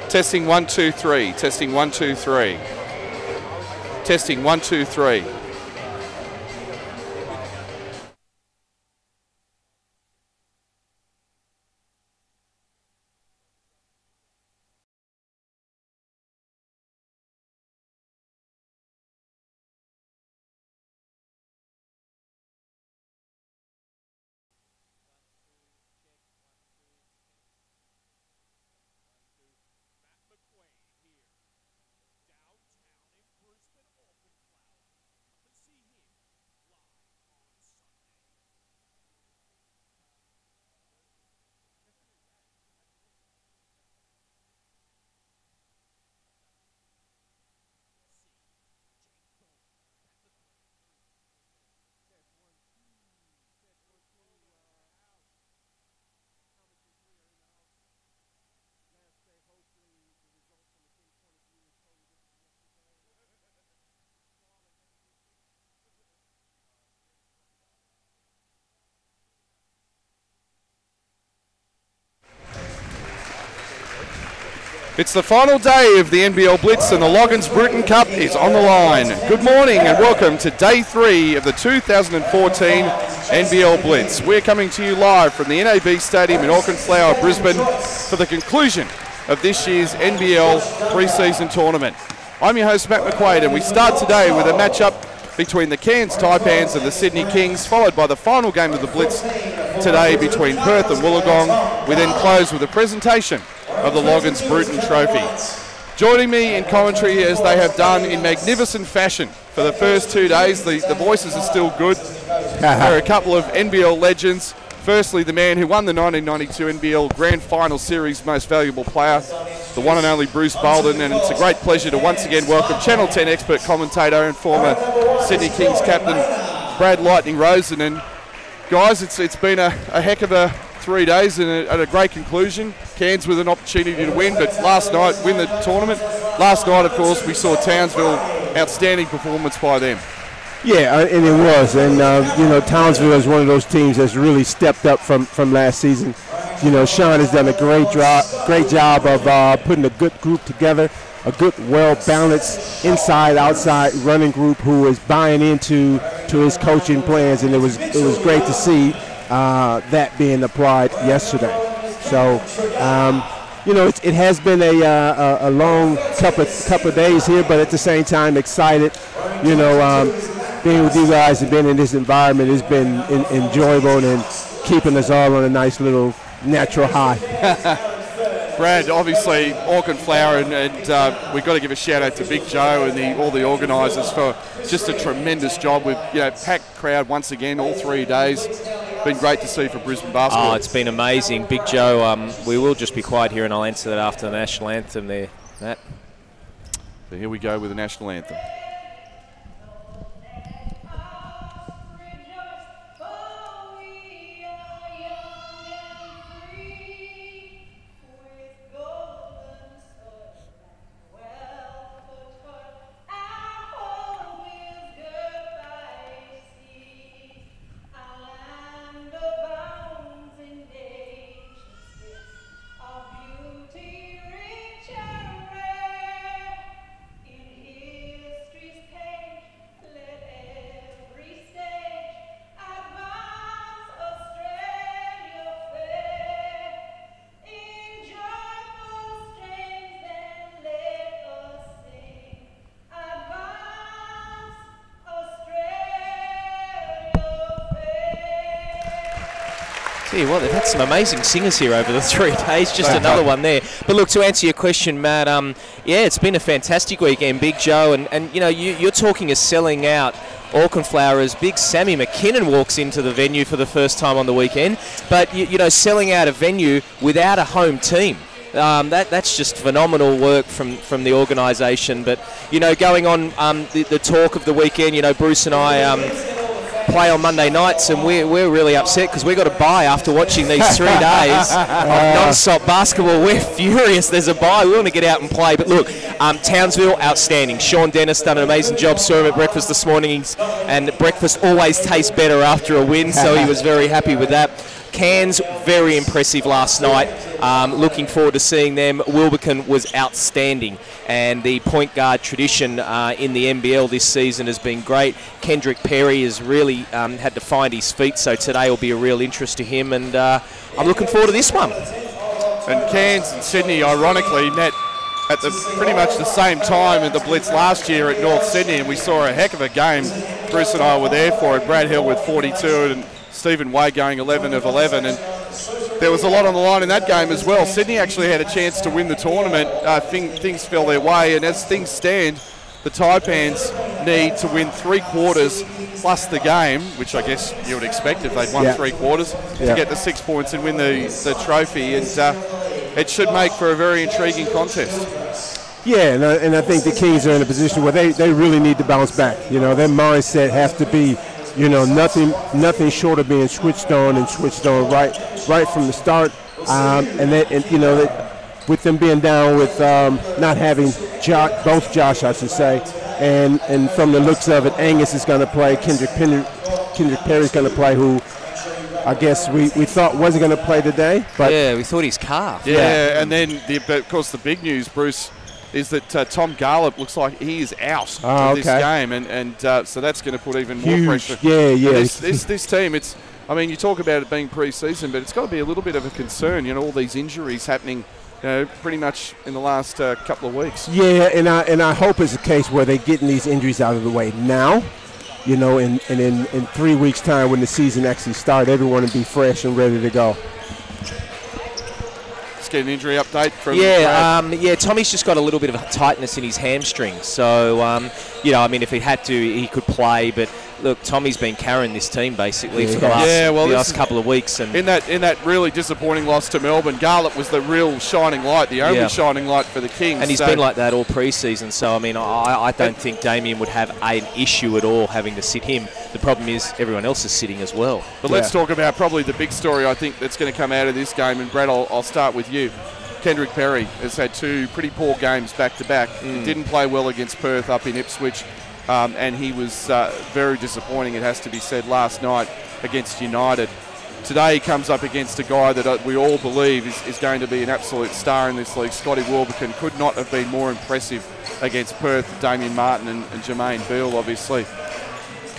Testing 1, 2, 3. Testing 1, 2, 3. Testing 1, 2, 3. It's the final day of the NBL Blitz and the Loggins Bruton Cup is on the line. Good morning and welcome to Day 3 of the 2014 NBL Blitz. We're coming to you live from the NAB Stadium in Auchenflower, Brisbane for the conclusion of this year's NBL pre-season tournament. I'm your host Matt McQuaid and we start today with a matchup between the Cairns Taipans and the Sydney Kings, followed by the final game of the Blitz today between Perth and Wollongong. We then close with a presentation of the Loggins Bruton Trophy. Joining me in commentary as they have done in magnificent fashion for the first 2 days, the voices are still good. There are a couple of NBL legends. Firstly, the man who won the 1992 NBL Grand Final Series Most Valuable Player, the one and only Bruce Bolden, and it's a great pleasure to once again welcome Channel 10 expert commentator and former Sydney Kings captain Brad Lightning Rosen. And guys, it's been a heck of a 3 days and a great conclusion. Cairns with an opportunity to win, but last night win the tournament. Last night, of course, we saw Townsville, outstanding performance by them. Yeah, and it was, and you know, Townsville is one of those teams that's really stepped up from last season. You know, Sean has done a great job of putting a good group together, a good, well-balanced inside-outside running group who is buying into his coaching plans, and it was great to see that being applied yesterday. So, you know, it has been a long couple of days here, but at the same time excited. You know, being with you guys and being in this environment has been enjoyable and keeping us all on a nice little natural high. Brad, obviously Auchenflower, and we've got to give a shout out to Big Joe and all the organisers for just a tremendous job with, you know, packed crowd once again all 3 days. Been great to see for Brisbane basketball. Oh, it's been amazing. Big Joe, we will just be quiet here and I'll answer that after the national anthem there, Matt. So here we go with the national anthem. Tell you what, they've had some amazing singers here over the 3 days. Just another one there. But look, to answer your question, Matt, yeah, it's been a fantastic weekend, Big Joe, and you know, you're talking of selling out Auchenflower as Big Sammy McKinnon walks into the venue for the first time on the weekend. But you know, selling out a venue without a home team. That's just phenomenal work from the organisation. But you know, going on the talk of the weekend, you know, Bruce and I play on Monday nights, and we're really upset because we got a bye after watching these 3 days of non-stop basketball. We're furious. There's a bye. We want to get out and play. But look, Townsville, outstanding. Sean Dennis done an amazing job. Saw him at breakfast this morning, and breakfast always tastes better after a win, so he was very happy with that. Cairns, very impressive last night. Looking forward to seeing them. Wilbekin was outstanding, and the point guard tradition in the NBL this season has been great. Kendrick Perry has really had to find his feet, so today will be a real interest to him, and I'm looking forward to this one. And Cairns and Sydney, ironically, met at pretty much the same time in the Blitz last year at North Sydney, and we saw a heck of a game. Bruce and I were there for it. Brad Hill with 42 and Stephen Way going 11 of 11, and there was a lot on the line in that game as well. Sydney actually had a chance to win the tournament. Things fell their way, and as things stand, the Taipans need to win 3 quarters plus the game, which I guess you would expect if they'd won 3 quarters, to get the 6 points and win the trophy, and it should make for a very intriguing contest. Yeah, and I think the Kings are in a position where they really need to bounce back. You know, their mindset has to be, you know, nothing short of being switched on right from the start. And you know, with them being down with not having both Josh, I should say, and from the looks of it, Angus is going to play, Kendrick Perry's going to play, who I guess we thought wasn't going to play today. But yeah, we thought he's calf. Yeah, and then of course the big news, Bruce, is that Tom Garlip looks like he is out of this game, and so that's going to put even more pressure. Yeah. This team, I mean, you talk about it being pre-season, but it's got to be a little bit of a concern. You know, all these injuries happening, you know, pretty much in the last couple of weeks. Yeah, and I hope it's a case where they're getting these injuries out of the way now. You know, and in 3 weeks' time, when the season actually starts, everyone will be fresh and ready to go. Get an injury update from Tommy's just got a little bit of a tightness in his hamstring, so you know, I mean, if he had to, he could play, but look, Tommy's been carrying this team basically for the last couple of weeks, and in that really disappointing loss to Melbourne, Garlip was the real shining light, the only shining light for the Kings, and he's been like that all pre-season. So I mean, I don't think Damien would have an issue at all having to sit him. The problem is everyone else is sitting as well. But let's talk about probably the big story I think that's going to come out of this game, and Brad, I'll start with you. Kendrick Perry has had 2 pretty poor games back-to-back. He didn't play well against Perth up in Ipswich, and he was very disappointing, it has to be said, last night against United. Today he comes up against a guy that we all believe is going to be an absolute star in this league. Scotty Wilbekin could not have been more impressive against Perth, Damien Martin and Jermaine Beale, obviously.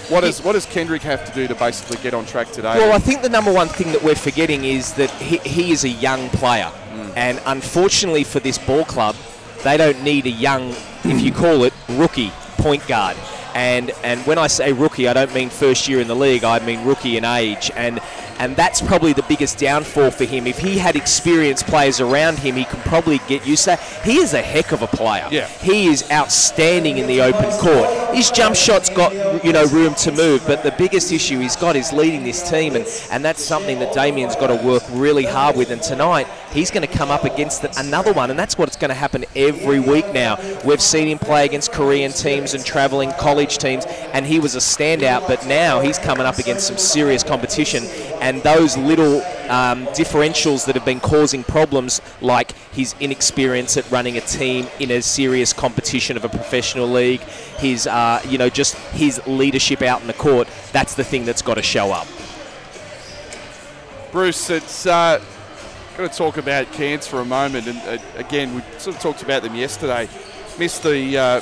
What does Kendrick have to do to basically get on track today? Well, I think the number one thing that we're forgetting is that he is a young player. And unfortunately for this ball club, they don't need a young, if you call it, rookie point guard. And when I say rookie, I don't mean first year in the league, I mean rookie in age. And that's probably the biggest downfall for him. If he had experienced players around him, he can probably get used to that. He is a heck of a player. Yeah. He is outstanding in the open court. His jump shot's got, you know, room to move, but the biggest issue he's got is leading this team, and that's something that Damien's got to work really hard with. And tonight, he's going to come up against another one, and that's what's going to happen every week now. We've seen him play against Korean teams and travelling college teams, and he was a standout, but now he's coming up against some serious competition, and those little differentials that have been causing problems, like his inexperience at running a team in a serious competition of a professional league, his just his leadership out in the court, that's the thing that's got to show up. Bruce, it's got to talk about Cairns for a moment, and again, we sort of talked about them yesterday. Missed the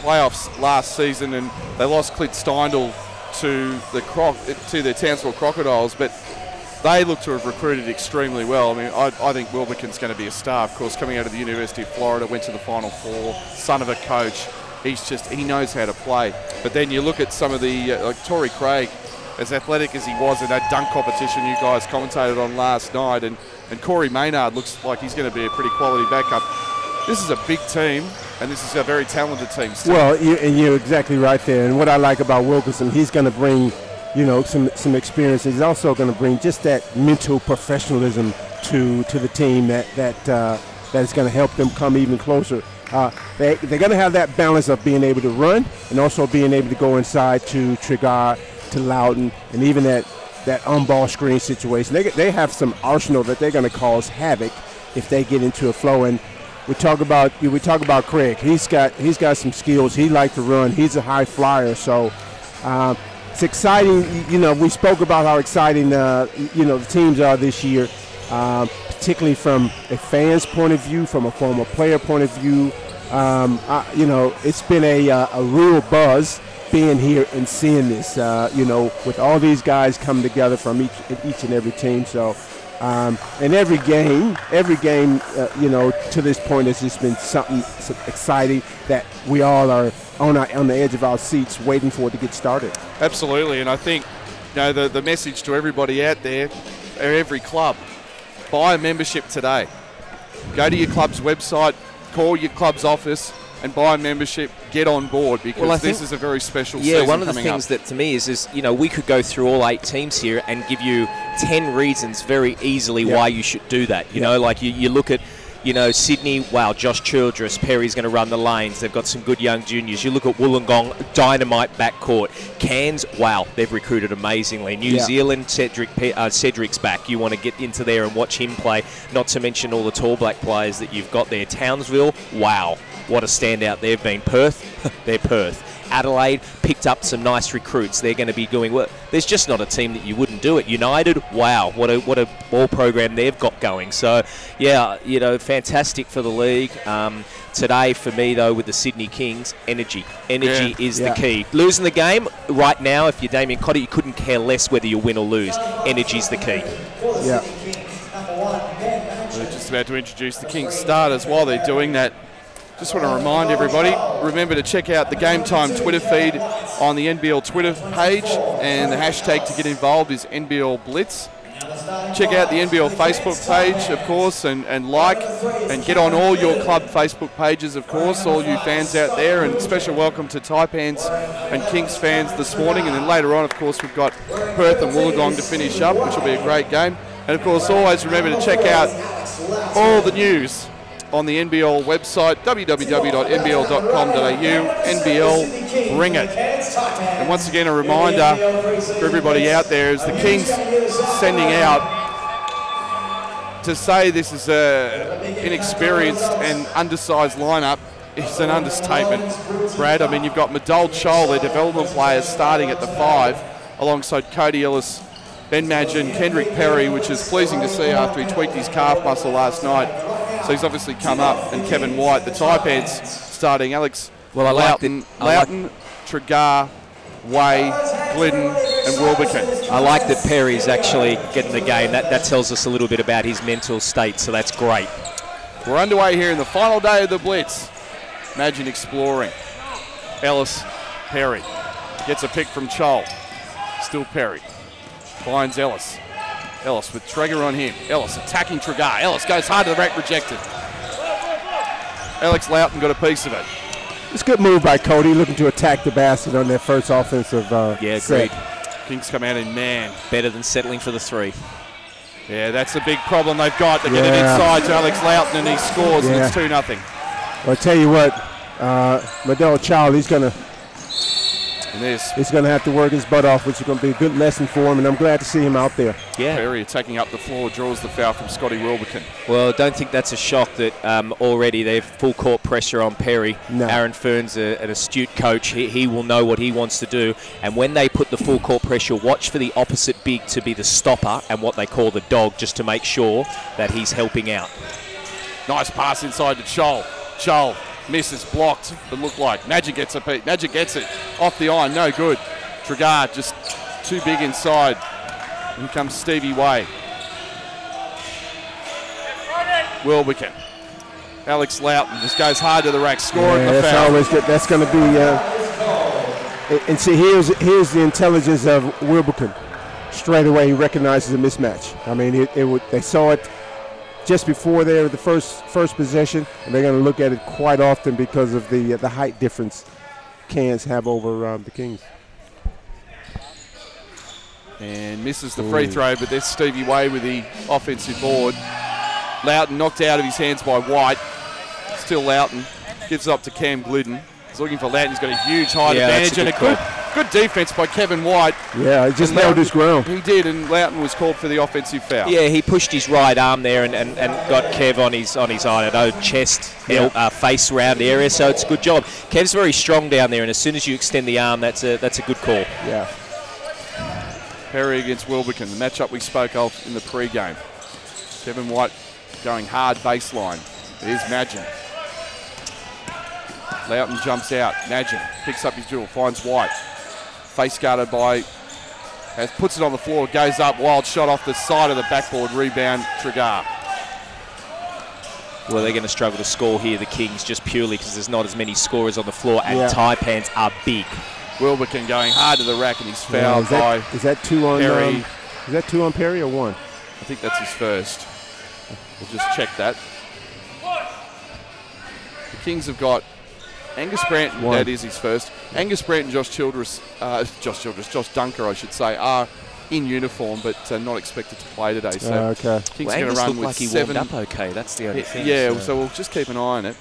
playoffs last season, and they lost Clint Steindl to the Townsville Crocodiles, but they look to have recruited extremely well. I mean, I think Wilbekin's going to be a star, of course, coming out of the University of Florida, went to the Final Four, son of a coach. He knows how to play. But then you look at some of the, like Torrey Craig, as athletic as he was in that dunk competition you guys commentated on last night, and Corey Maynard looks like he's going to be a pretty quality backup. This is a big team, and this is a very talented team still. Well, you're exactly right there. And what I like about Wilkinson, he's going to bring, you know, some experience. He's also going to bring just that mental professionalism to the team that is going to help them come even closer. They're going to have that balance of being able to run and also being able to go inside to Trigard, to Loudon, and even that on-ball screen situation. They have some arsenal that they're going to cause havoc if they get into a flow. And we talk about Craig. He's got some skills. He likes to run. He's a high flyer. So it's exciting. You know, we spoke about how exciting the teams are this year. particularly from a fan's point of view, from a former player point of view. You know, it's been a real buzz being here and seeing this, you know, with all these guys come together from each and every team. So, and every game, you know, to this point has just been something exciting that we all are on the edge of our seats waiting for it to get started. Absolutely, and I think, you know, the message to everybody out there, every club, buy a membership today. Go to your club's website, call your club's office, and buy a membership, get on board, because this is a very special season coming up. Yeah, one of the things that to me is, you know, we could go through all 8 teams here and give you 10 reasons very easily why you should do that. You know, like you look at, you know, Sydney, wow, Josh Childress, Perry's going to run the lanes. They've got some good young juniors. You look at Wollongong, dynamite backcourt. Cairns, wow, they've recruited amazingly. New Zealand, Cedric's back. You want to get into there and watch him play, not to mention all the tall black players that you've got there. Townsville, wow, what a standout they've been. Perth, they're Perth. Adelaide picked up some nice recruits. They're going to be doing well. There's just not a team that you wouldn't do it. United, wow, what a ball program they've got going. So, yeah, you know, fantastic for the league. Today, for me, though, with the Sydney Kings, energy. Energy is the key. Losing the game right now, if you're Damien Cotter, you couldn't care less whether you win or lose. Energy's the key. Yeah. We're just about to introduce the Kings starters. While they're doing that, just want to remind everybody, remember to check out the Game Time Twitter feed on the NBL Twitter page, and the hashtag to get involved is NBL Blitz. Check out the NBL Facebook page, of course, and like, and get on all your club Facebook pages, of course, all you fans out there, and special welcome to Taipans and Kings fans this morning. And then later on, of course, we've got Perth and Wollongong to finish up, which will be a great game. And of course, always remember to check out all the news on the NBL website, www.nbl.com.au. NBL, bring it. And once again, a reminder for everybody out there is the Kings sending out to say this is an inexperienced and undersized lineup is an understatement, Brad. I mean, you've got Madol Chol, their development players, starting at the 5, alongside Cody Ellis, Ben Madgen, Kendrick Perry, which is pleasing to see after he tweaked his calf muscle last night. So he's obviously come up, and Kevin White, the Taipans, starting Alex Loughton, Tregar, Way, Glidden, and Wilbekin. I like that Perry's actually getting the game. That tells us a little bit about his mental state, so that's great. We're underway here in the final day of the Blitz. Imagine exploring. Ellis, Perry. Gets a pick from Chol. Still Perry. Finds Ellis. Ellis with Traeger on him. Ellis attacking Tregar. Ellis goes hard to the rack, rejected. Alex Loughton got a piece of it. It's a good move by Cody, looking to attack the basket on their first offensive agreed. Kings come out in man. Better than settling for the 3. Yeah, that's a big problem they've got. They get it inside to Alex Loughton, and he scores, and it's 2-0. Well, I'll tell you what, Madol Child, he's going to have to work his butt off, which is going to be a good lesson for him, and I'm glad to see him out there. Yeah. Perry attacking up the floor, draws the foul from Scotty Wilbekin. Well, I don't think that's a shock that already they've full court pressure on Perry. No. Aaron Fern's an astute coach. He will know what he wants to do. And when they put the full court pressure, watch for the opposite big to be the stopper and what they call the dog, just to make sure that he's helping out. Nice pass inside to Chol. Chol misses, blocked, but looked like Magic gets a peek. Magic gets it off the iron, no good. Tregar just too big inside. Here comes Stevie Way. Wilbekin. Alex Loughton just goes hard to the rack, scoring the that's foul. Always good. That's going to be. And see, here's the intelligence of Wilbekin. Straight away, he recognizes a mismatch. I mean, they saw it just before the first possession, and they're going to look at it quite often because of the height difference Cairns have over the Kings. And misses the free throw, but there's Stevie Way with the offensive board. Loughton knocked out of his hands by White. Still Loughton. Gives it up to Cam Glidden. He's looking for Loughton. He's got a huge height advantage, and a good defense by Kevin White. Yeah, he just held his ground. He did, and Loughton was called for the offensive foul. Yeah, he pushed his right arm there and got Kev on his I don't know, chest, face round area. So it's a good job. Kev's very strong down there, and as soon as you extend the arm, that's a good call. Yeah. Perry against Wilbekin, the matchup we spoke of in the pre-game. Kevin White going hard baseline. There's Madgen. Loughton jumps out. Madgen picks up his dribble, finds White. Face guarded by, puts it on the floor, goes up, wild shot off the side of the backboard, rebound, Tregar. Well, they're going to struggle to score here, the Kings, just purely because there's not as many scorers on the floor, and Taipans are big. Wilbekin going hard to the rack, and he's fouled by Is that two on Perry. Is that 2 on Perry or 1? I think that's his first. We'll just check that. The Kings have got Angus Branton, that is his first. Angus Branton, Josh Dunker, I should say, are in uniform, but not expected to play today. So Kings Angus going to run looked with like he 7. warmed up okay. That's the only thing. Yeah, so we'll just keep an eye on it.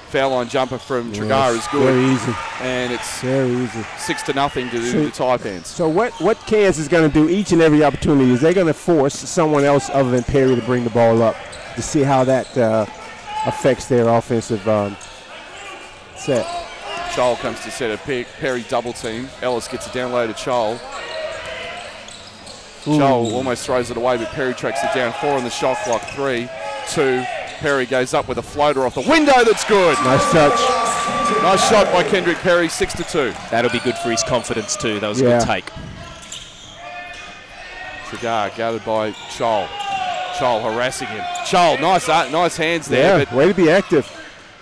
Foul line jumper from Tregar is good. Very easy. And it's very easy. 6-0 to the Taipans. So what Cairns is going to do each and every opportunity is they're going to force someone else other than Perry to bring the ball up to see how that affects their offensive set. Chol comes to set a pick. Perry double team. Ellis gets a down low to Chol. Chol almost throws it away, but Perry tracks it down. 4 on the shot clock. 3, 2. Perry goes up with a floater off the window. That's good. Nice touch. Nice shot by Kendrick Perry. 6-2. That'll be good for his confidence too. That was a good take. Tregar guarded by Chol. Chol harassing him. Chol, nice hands there. Yeah, but way to be active.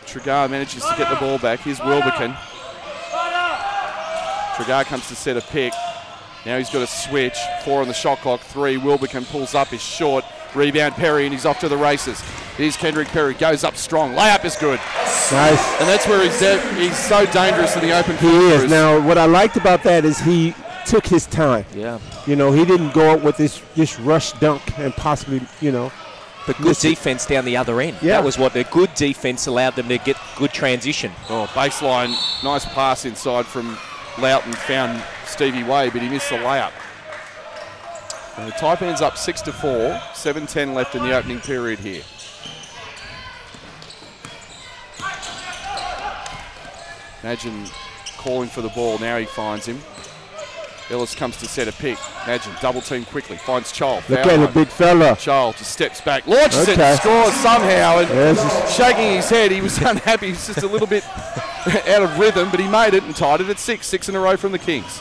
Tregar manages to get the ball back. Here's Wilbekin. Tregar comes to set a pick. Now he's got a switch. 4 on the shot clock. 3. Wilbekin pulls up, is short. Rebound Perry, and he's off to the races. Here's Kendrick Perry. Goes up strong. Layup is good. Nice. And that's where he's so dangerous in the open field. He is. Now, what I liked about that is he took his time. Yeah. You know, he didn't go up with this rush dunk and possibly, But good defense down the other end. Yeah. That was what the good defense allowed them to get good transition. Oh, baseline. Nice pass inside from Loughton. Found Stevie Way, but he missed the layup. And the Taipans up 6-4. 7:10 left in the opening period here. Imagine calling for the ball. Now he finds him. Ellis comes to set a pick. Imagine double team quickly. Finds Chol. Look at the big fella. Chol just steps back. Launches it and scores somehow. And shaking his head. He was unhappy. He's just a little bit out of rhythm, but he made it and tied it at 6. 6 in a row from the Kings.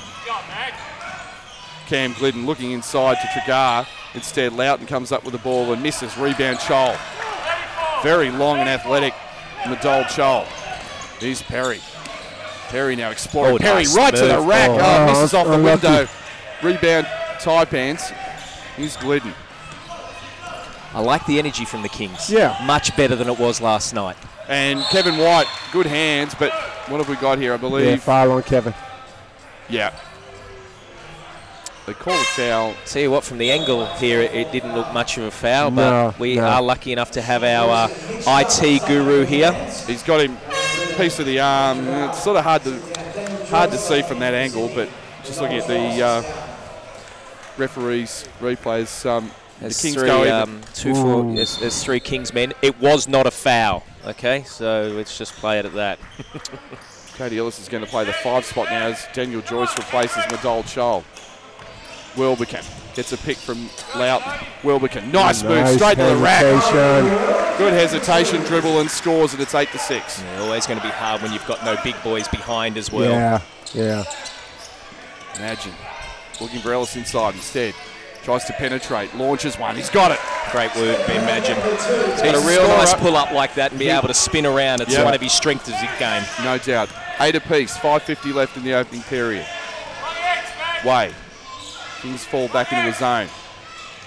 Cam Glidden looking inside to Tregar. Instead, Loughton comes up with the ball and misses. Rebound Chol. Very long and athletic Madol Chol. Here's Perry. Perry now exploring. Oh, Perry nice right to the move. rack. Misses off the unlucky. window. Rebound Taipans. Here's Glidden. I like the energy from the Kings. Yeah. Much better than it was last night. And Kevin White, good hands, but what have we got here, I believe? Yeah, foul on Kevin. Yeah. They call a foul. Tell you what, from the angle here, it didn't look much of a foul, but we are lucky enough to have our IT guru here. He's got him piece of the arm. It's sort of hard to see from that angle, but just looking at the referees' replays, the Kings go in. There's 3 Kings men. It was not a foul, okay? So let's just play it at that. Cody Ellis is going to play the 5 spot now as Daniel Joyce replaces Madol Chol. Wilbekin gets a pick from Loughton. Wilbekin, nice move, straight to the rack. Good hesitation, dribble and scores, and it's 8-6. Yeah, always going to be hard when you've got no big boys behind as well. Yeah. Imagine looking for Ellis inside instead. Tries to penetrate, launches one. He's got it. Great work, Imagine. He's got a real nice pull up like that and be able to spin around. It's one of his strengths of his game. No doubt. 8 apiece. 5:50 left in the opening period. Way. Kings fall back into the zone.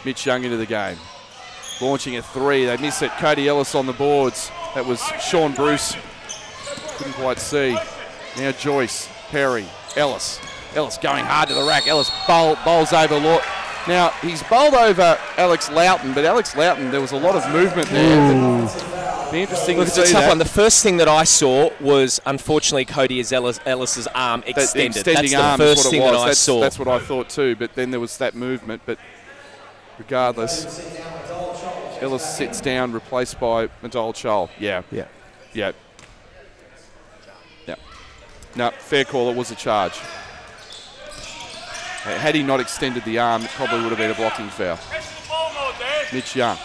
Mitch Young into the game. Launching a 3. They miss it. Cody Ellis on the boards. That was Sean Bruce. Couldn't quite see. Now Joyce, Perry, Ellis. Ellis going hard to the rack. Ellis bowls over. Now, he's bowled over Alex Loughton, but Alex Loughton, there was a lot of movement there. Be interesting to see it's a tough that. one. The first thing that I saw was, unfortunately, Cody Ellis's arm extended. Extending That's arm the first is what thing it was. that I saw. That's what I thought too, but then there was that movement. But regardless, Ellis sits down, replaced by Madol Chol. Yeah. No, fair call. It was a charge. Had he not extended the arm, it probably would have been a blocking foul. Mitch Young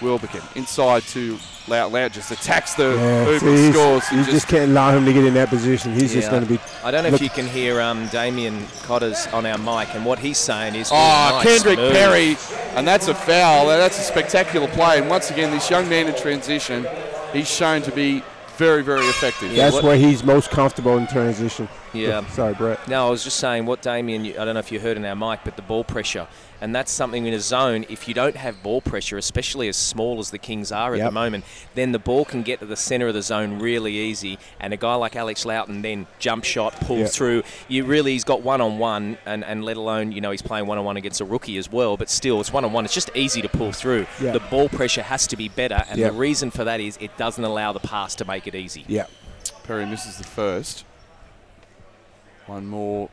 Wilbekin inside to Loud just attacks the see, scores. You just can't allow him to get in that position. He's just going to be... I don't know if you can hear Damien Cotter's on our mic, and what he's saying is... nice Kendrick move. Perry, and that's a foul. That's a spectacular play. And once again, this young man in transition, he's shown to be very, very effective. That's where he's most comfortable in transition. Yeah. Sorry, Brett. No, I was just saying what Damien, I don't know if you heard in our mic, but the ball pressure. And that's something in a zone, if you don't have ball pressure, especially as small as the Kings are at the moment, then the ball can get to the centre of the zone really easy. And a guy like Alex Loughton then jump shot, pull through. He's got one-on-one, and let alone, he's playing one-on-one against a rookie as well. But still, it's one-on-one. It's just easy to pull through. The ball pressure has to be better. And the reason for that is it doesn't allow the pass to make it easy. Perry misses the first. One more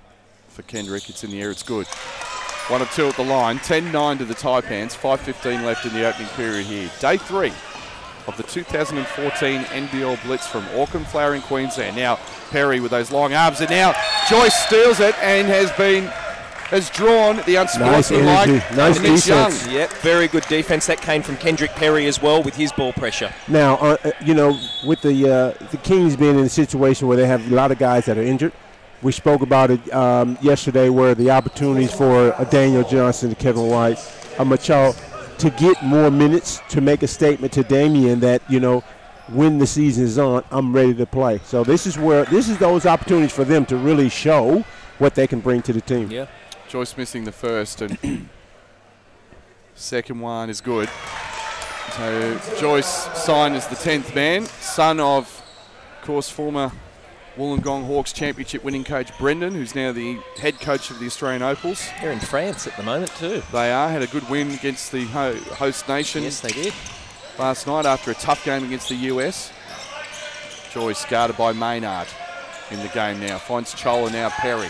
for Kendrick. It's in the air. It's good. 1 of 2 at the line. 10-9 to the Taipans. 5:15 left in the opening period here. Day 3 of the 2014 NBL Blitz from Auckland Flowering, Queensland. Now Perry with those long arms, and now Joyce steals it and has drawn the unsportsmanlike. Nice defense. Yep, very good defense. That came from Kendrick Perry as well with his ball pressure. Now, with the Kings being in a situation where they have a lot of guys that are injured, we spoke about it yesterday, where the opportunities for Daniel Johnson, Kevin White, Machado to get more minutes, to make a statement to Damian that, when the season is on, I'm ready to play. So this is those opportunities for them to really show what they can bring to the team. Yeah. Joyce missing the first, and second one is good. So Joyce signed as the 10th man, son of course, former Wollongong Hawks championship winning coach Brendan, who's now the head coach of the Australian Opals. They're in France at the moment too. They had a good win against the host nation. Yes, they did. Last night after a tough game against the US. Joyce guarded by Maynard in the game now. Finds Chola, now Perry.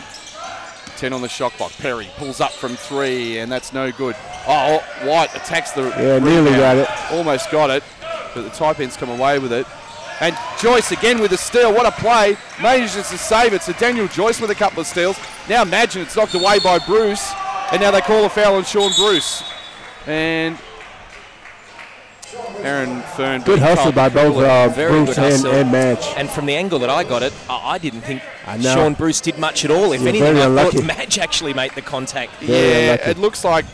10 on the shot clock. Perry pulls up from 3, and that's no good. Oh, White attacks the nearly got it. Almost got it, but the Taipans come away with it. And Joyce again with a steal. What a play. Manages to save it. So Daniel Joyce with a couple of steals. Now imagine it's knocked away by Bruce. And now they call a foul on Sean Bruce. And Aaron Thurn. Good hustle by both Bruce and Madge. And from the angle that I got it, I didn't think Sean Bruce did much at all. If anything, I thought Madge actually made the contact. It looks like,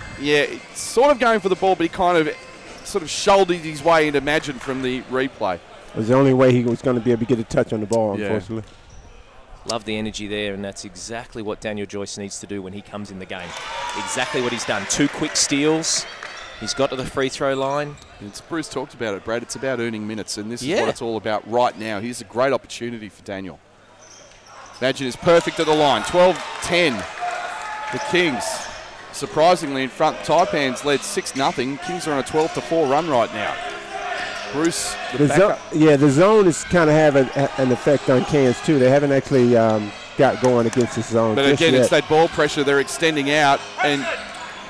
sort of going for the ball, but he kind of sort of shouldered his way into Madge from the replay. It was the only way he was going to be able to get a touch on the ball, unfortunately. Love the energy there, and that's exactly what Daniel Joyce needs to do when he comes in the game. Exactly what he's done. 2 quick steals. He's got to the free throw line. Bruce talked about it, Brad. It's about earning minutes, and this is what it's all about right now. Here's a great opportunity for Daniel. Imagine is perfect at the line. 12-10. The Kings, surprisingly, in front. Taipans led 6-0. Kings are on a 12-4 run right now. Bruce, the zone is kind of having an effect on Cairns too. They haven't actually got going against the zone. But again, it's that ball pressure. They're extending out, and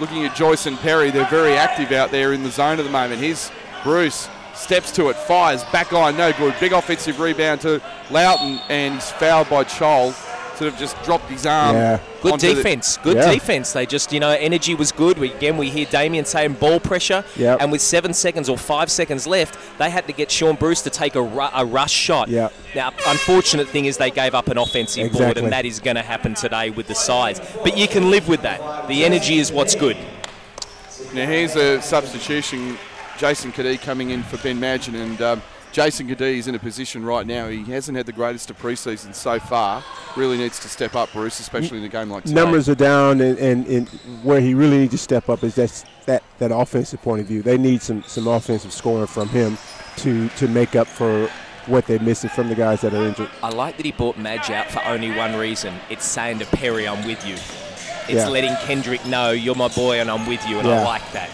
looking at Joyce and Perry, they're very active out there in the zone at the moment. Here's Bruce, steps to it, fires, back line, no good. Big offensive rebound to Loughton, and he's fouled by Chol. Sort of just dropped his arm. Good defense. Good defense. They just, energy was good. We hear Damien saying ball pressure. And with 7 seconds or 5 seconds left, they had to get Sean Bruce to take a rush shot. Now, unfortunate thing is they gave up an offensive board, and that is going to happen today with the size. But you can live with that. The energy is what's good. Now, here's a substitution. Jason Cadee coming in for Ben Madgen, and Jason Cadee is in a position right now. He hasn't had the greatest of preseason so far. Really needs to step up, Bruce, especially in a game like today. Numbers are down, and where he really needs to step up is that offensive point of view. They need some offensive scoring from him to make up for what they're missing from the guys that are injured. I like that he brought Madge out for only one reason. It's saying to Perry, I'm with you. It's letting Kendrick know, you're my boy and I'm with you, and I like that.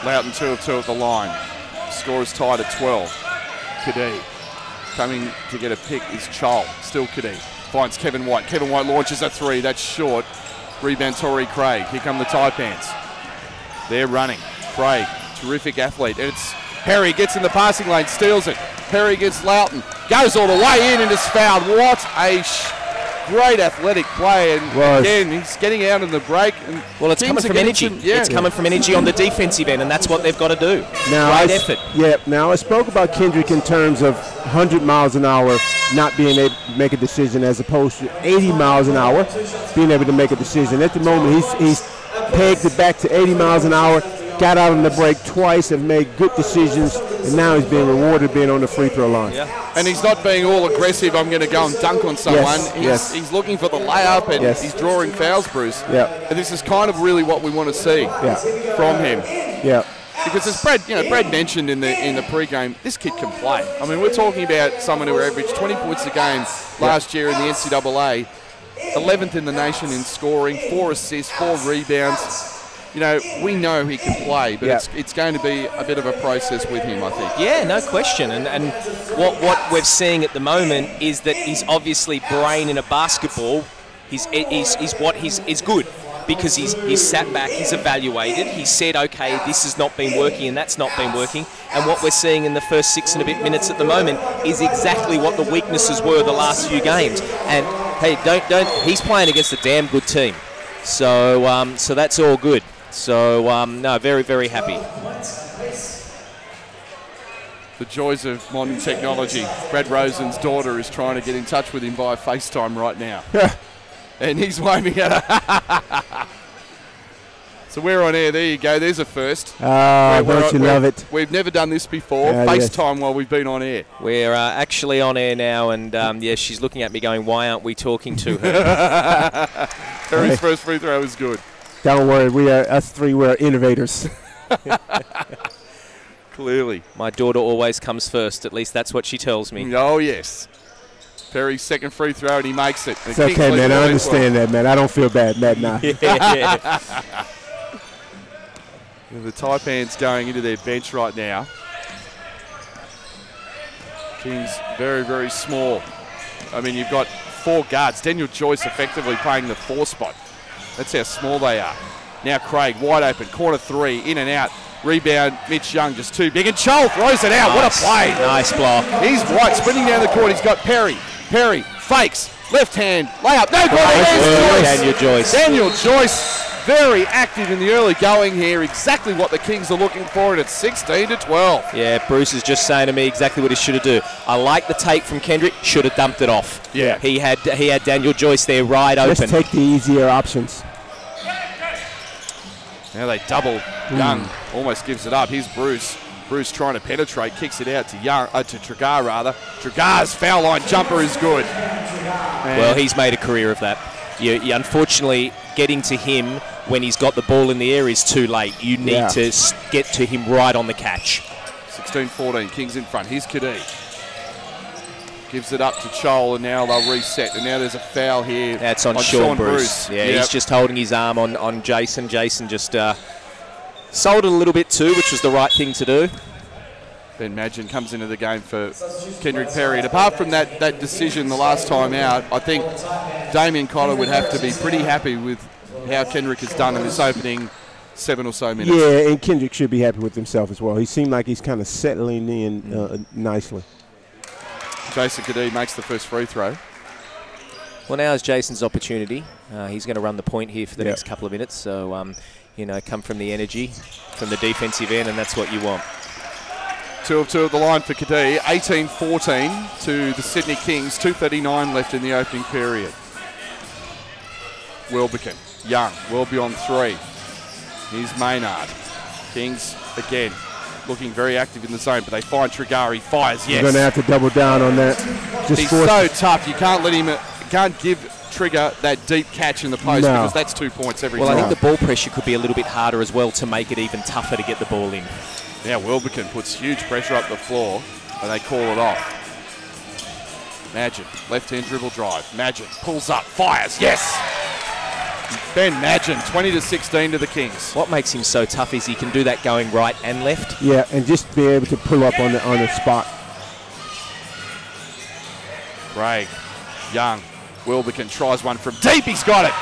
Loughton 2 of 2 at the line. Score is tied at 12. Cadee. Coming to get a pick is Chol. Still Cadee. Finds Kevin White. Kevin White launches a 3. That's short. Rebound Torrey Craig. Here come the Taipans. They're running. Craig, terrific athlete. And it's Perry gets in the passing lane, steals it. Perry gets Loughton. Goes all the way in and is fouled. What a great athletic play, and again, he's getting out in the break. And well, it's coming from energy. It's coming from energy on the defensive end, and that's what they've got to do. Now, great effort. Yeah, now I spoke about Kendrick in terms of 100 miles an hour not being able to make a decision as opposed to 80 miles an hour being able to make a decision. At the moment, he's pegged it back to 80 miles an hour, got out on the break twice, have made good decisions, and now he's being rewarded being on the free throw line. Yeah. And he's not being all aggressive, I'm going to go and dunk on someone. He's looking for the layup, and he's drawing fouls, Bruce. Yeah. And this is kind of really what we want to see from him. Yeah. Because as Brad mentioned in the pregame, this kid can play. I mean, we're talking about someone who averaged 20 points a game last year in the NCAA, 11th in the nation in scoring, 4 assists, 4 rebounds. You know, we know he can play, but it's going to be a bit of a process with him, I think. Yeah, no question. And what we're seeing at the moment is that he's obviously brain in a basketball. He's good because he's sat back, he's evaluated, he said, okay, this has not been working and that's not been working. And what we're seeing in the first 6 and a bit minutes at the moment is exactly what the weaknesses were the last few games. And hey, he's playing against a damn good team. So so that's all good. So, no, very, very happy. The joys of modern technology. Brad Rosen's daughter is trying to get in touch with him via FaceTime right now. And he's waving at her. So we're on air. There you go. There's a first. Don't you love it? We've never done this before. FaceTime while we've been on air. We're actually on air now, and she's looking at me going, why aren't we talking to her? Terry's first free throw was good. Don't worry, us three, we're innovators. Clearly. My daughter always comes first, at least that's what she tells me. Oh, yes. Perry's second free throw, and he makes it. It's okay, man. I understand that, man. I don't feel bad, Matt, now. The Taipans going into their bench right now. Kings very, very small. I mean, you've got 4 guards. Daniel Joyce effectively playing the 4 spot. That's how small they are. Now Craig, wide open, corner 3, in and out. Rebound, Mitch Young just too big. And Chol throws it out. Nice. What a play. Nice block. He's white, sprinting down the court. He's got Perry. Perry fakes, left hand, layup. No good. Daniel Joyce. Daniel Joyce, very active in the early going here. Exactly what the Kings are looking for, and it's 16-12. Yeah, Bruce is just saying to me exactly what he should have do. I like the take from Kendrick. Should have dumped it off. Yeah. He had Daniel Joyce there right open. Let's take the easier options. Now they double. Young almost gives it up. Here's Bruce. Bruce trying to penetrate, kicks it out to Tregar rather. Tregar's foul line jumper is good. Well, he's made a career of that. You unfortunately, getting to him when he's got the ball in the air is too late. You need to get to him right on the catch. 16-14, Kings in front. Here's Kadee. Gives it up to Chol, and now they'll reset. And now there's a foul here. That's on Sean Bruce. Yeah, he's just holding his arm on Jason. Jason just sold it a little bit too, which was the right thing to do. Ben Madgen comes into the game for Kendrick Perry. And apart from that decision the last time out, I think Damien Cotter would have to be pretty happy with how Kendrick has done in this opening 7 or so minutes. Yeah, and Kendrick should be happy with himself as well. He seemed like he's kind of settling in nicely. Jason Kadee makes the first free throw. Well, now is Jason's opportunity. He's going to run the point here for the next couple of minutes. So, come from the energy, from the defensive end, and that's what you want. 2 of 2 at the line for Kadee. 18-14 to the Sydney Kings. 2:39 left in the opening period. Wilbekin. Young. Welby on 3. Here's Maynard. Kings again. Looking very active in the zone, but they find Tregar. Fires, yes. You're going to have to double down on that. He's so tough. You can't let him. Can't give Trigger that deep catch in the post because that's 2 points every time. Well, I think the ball pressure could be a little bit harder as well to make it even tougher to get the ball in. Now Wilbekin puts huge pressure up the floor, and they call it off. Madgen, left-hand dribble drive. Madgen pulls up, fires, yes. Ben Madgen, 20-16 to the Kings. What makes him so tough is he can do that going right and left. Yeah, and just be able to pull up on the spot. Craig, Young, Wilbekin tries one from deep. He's got it.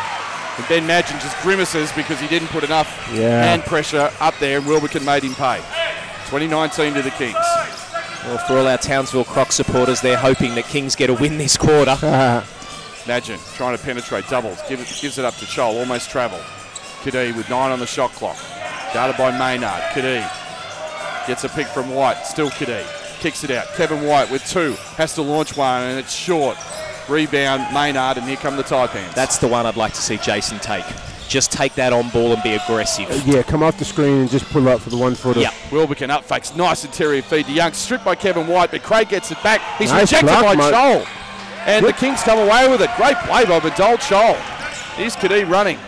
And Ben Madgen just grimaces because he didn't put enough hand pressure up there, and Wilbekin made him pay. 20-19 to the Kings. Well, for all our Townsville Croc supporters, they're hoping that Kings get a win this quarter. Imagine trying to penetrate, doubles, gives it up to Chol, almost travel. Kadee with 9 on the shot clock. Guarded by Maynard. Kadee gets a pick from White, still Kadee. Kicks it out. Kevin White with 2, has to launch one, and it's short. Rebound, Maynard, and here come the Taipans. That's the one I'd like to see Jason take. Just take that on ball and be aggressive. Yeah, come off the screen and just pull up for the 1-footer. Yeah. Wilbekin up fakes, nice interior feed to Young, stripped by Kevin White, but Craig gets it back. He's nice rejected block, by Chol. And the Kings come away with it. Great play by Badal Chol. Here's Kadee running.